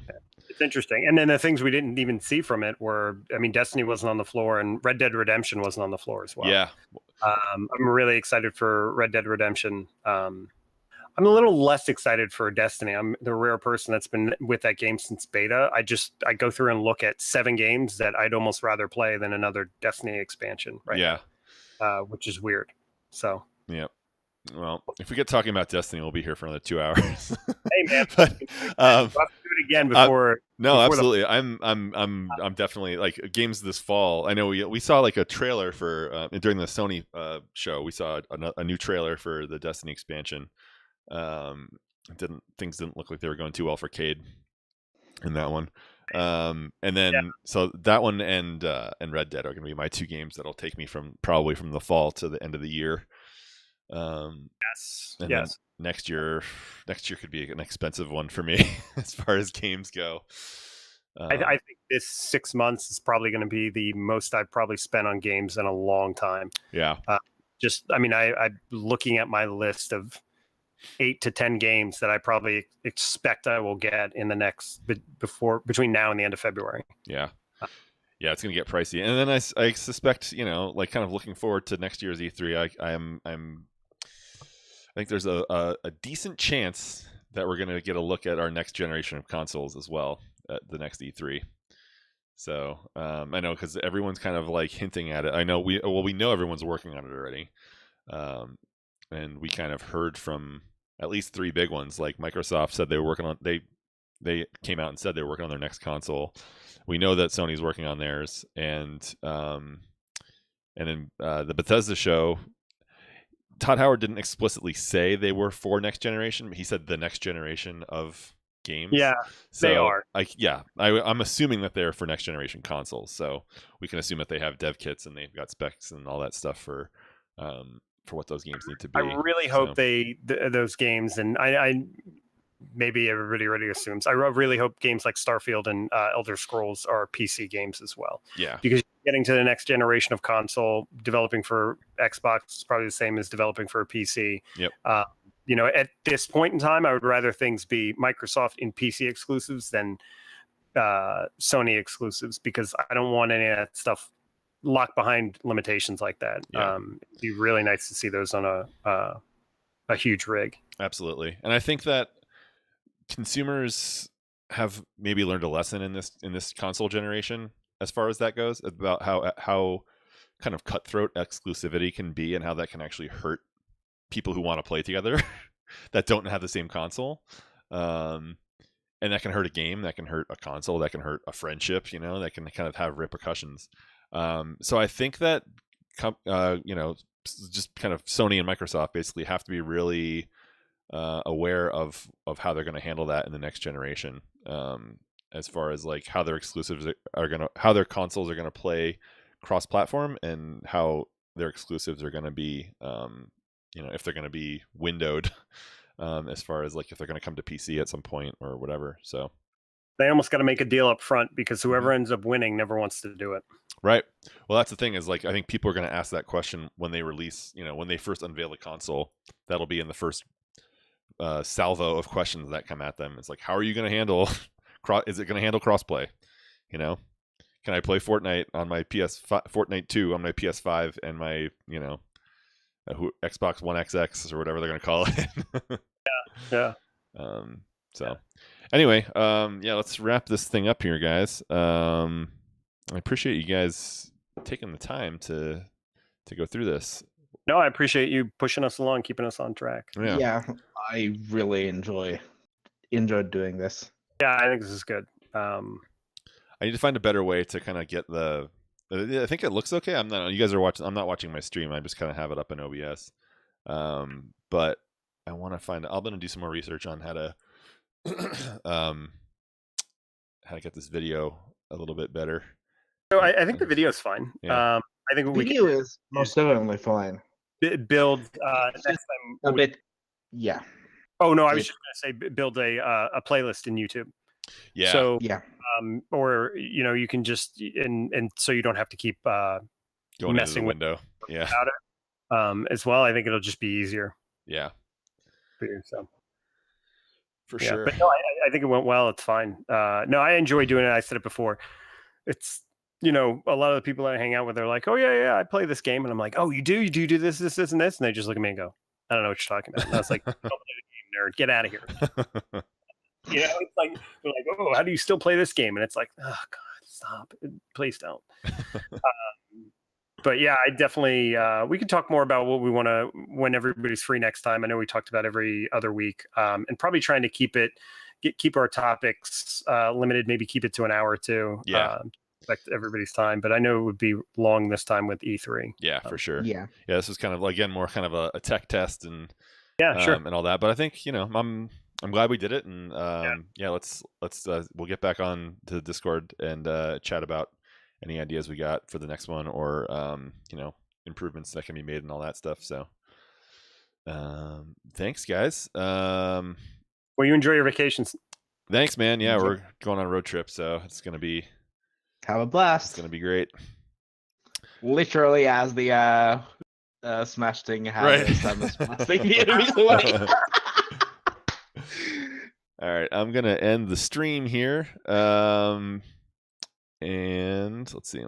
it's interesting. And then the things we didn't even see from it were, I mean, Destiny wasn't on the floor, and Red Dead Redemption wasn't on the floor as well. Yeah. I'm really excited for Red Dead Redemption. I'm a little less excited for Destiny. I'm the rare person that's been with that game since beta. I go through and look at 7 games that I'd almost rather play than another Destiny expansion now, which is weird. So yeah. Well, if we get talking about Destiny, we'll be here for another 2 hours. Hey man, but, we'll have to do it again before. No, before absolutely. I'm definitely like games this fall. I know we saw like a trailer for during the Sony show. We saw a new trailer for the Destiny expansion. Things didn't look like they were going too well for Cade in that one. And then so that one and Red Dead are going to be my 2 games that'll take me probably from the fall to the end of the year. Yes. Next year could be an expensive one for me as far as games go. I think this 6 months is probably going to be the most I've probably spent on games in a long time. Yeah. I'm looking at my list of 8 to 10 games that I probably expect I will get in the next between now and the end of February. Yeah. Yeah, it's gonna get pricey, and then I suspect, like kind of looking forward to next year's E3. I think there's a decent chance that we're gonna get a look at our next generation of consoles as well at the next E3. So I know, because everyone's kind of like hinting at it. I know we know everyone's working on it already, and we kind of heard from at least 3 big ones. Like Microsoft said they were working on they came out and said they were working on their next console. We know that Sony's working on theirs, and in the Bethesda show, Todd Howard didn't explicitly say they were for next generation, but he said the next generation of games. Yeah, so they are. I'm assuming that they're for next generation consoles, so we can assume that they have dev kits and they've got specs and all that stuff for what those games need to be. I really hope those games, and I maybe everybody already assumes, I really hope games like Starfield and Elder Scrolls are PC games as well. Yeah. Because getting to the next generation of console, developing for Xbox is probably the same as developing for a PC. Yep. At this point in time, I would rather things be Microsoft in PC exclusives than Sony exclusives, because I don't want any of that stuff locked behind limitations like that. Yeah. It'd be really nice to see those on a huge rig. Absolutely. And I think that consumers have maybe learned a lesson in this console generation as far as that goes, about how kind of cutthroat exclusivity can be, and how that can actually hurt people who want to play together. that don't have the same console. And that can hurt a game, that can hurt a console, that can hurt a friendship, that can kind of have repercussions. So I think that, just kind of Sony and Microsoft basically have to be really aware of how they're going to handle that in the next generation, as far as like how their exclusives how their consoles are going to play cross-platform, and how their exclusives are going to be, if they're going to be windowed. As far as like if they're going to come to PC at some point or whatever. So they almost got to make a deal up front, because whoever ends up winning never wants to do it. Right. Well, that's the thing, is like I think people are going to ask that question when they release, when they first unveil the console. That'll be in the first salvo of questions that come at them. It's like, how are you going to handle is it going to handle crossplay? Can I play Fortnite on my Fortnite 2 on my PS5 and my Xbox One XX or whatever they're going to call it? Yeah. So anyway, let's wrap this thing up here, guys. I appreciate you guys taking the time to go through this. No, I appreciate you pushing us along, keeping us on track. Yeah, I really enjoyed doing this. Yeah, I think this is good. I need to find a better way to kind of get I think it looks okay. You guys are watching. I'm not watching my stream. I just kind of have it up in OBS. But I want to find. I'm going to do some more research on how to, how to get this video a little bit better. So I think the video is fine. Yeah. I think the video is most definitely fine. Build next time a bit. Yeah. Oh no, I was just going to say build a playlist in YouTube. Yeah. So yeah. Or you can just and so you don't have to keep going messing into the window. Yeah. It. As well, I think it'll just be easier. Yeah. For you, so. For sure. But no, I think it went well. It's fine. No, I enjoy doing it. I said it before. It's a lot of the people that I hang out with, they're like, "Oh yeah, I play this game," and I'm like, "Oh, you do do this, and this," and they just look at me and go, "I don't know what you're talking about." And I was like, "Don't play the game, nerd. Get out of here." It's like they're like, "Oh, how do you still play this game?" And it's like, "Oh God, stop! Please don't." But yeah, I definitely we can talk more about what we want to when everybody's free next time. I know we talked about every other week, and probably trying to keep our topics limited. Maybe keep it to an hour or two. Yeah. Respect everybody's time, but I know it would be long this time with E3. Yeah, for sure. Yeah. This was kind of again more kind of a tech test and sure, and all that. But I think I'm glad we did it, and let's we'll get back on to the Discord and chat about any ideas we got for the next one, or improvements that can be made and all that stuff. So thanks, guys. Well, you enjoy your vacations. Thanks, man. Yeah, we're going on a road trip, so it's gonna be have a blast. It's gonna be great. Literally, as the Smash thing happens, I'm smashing the enemies away. All right, I'm gonna end the stream here. And let's see.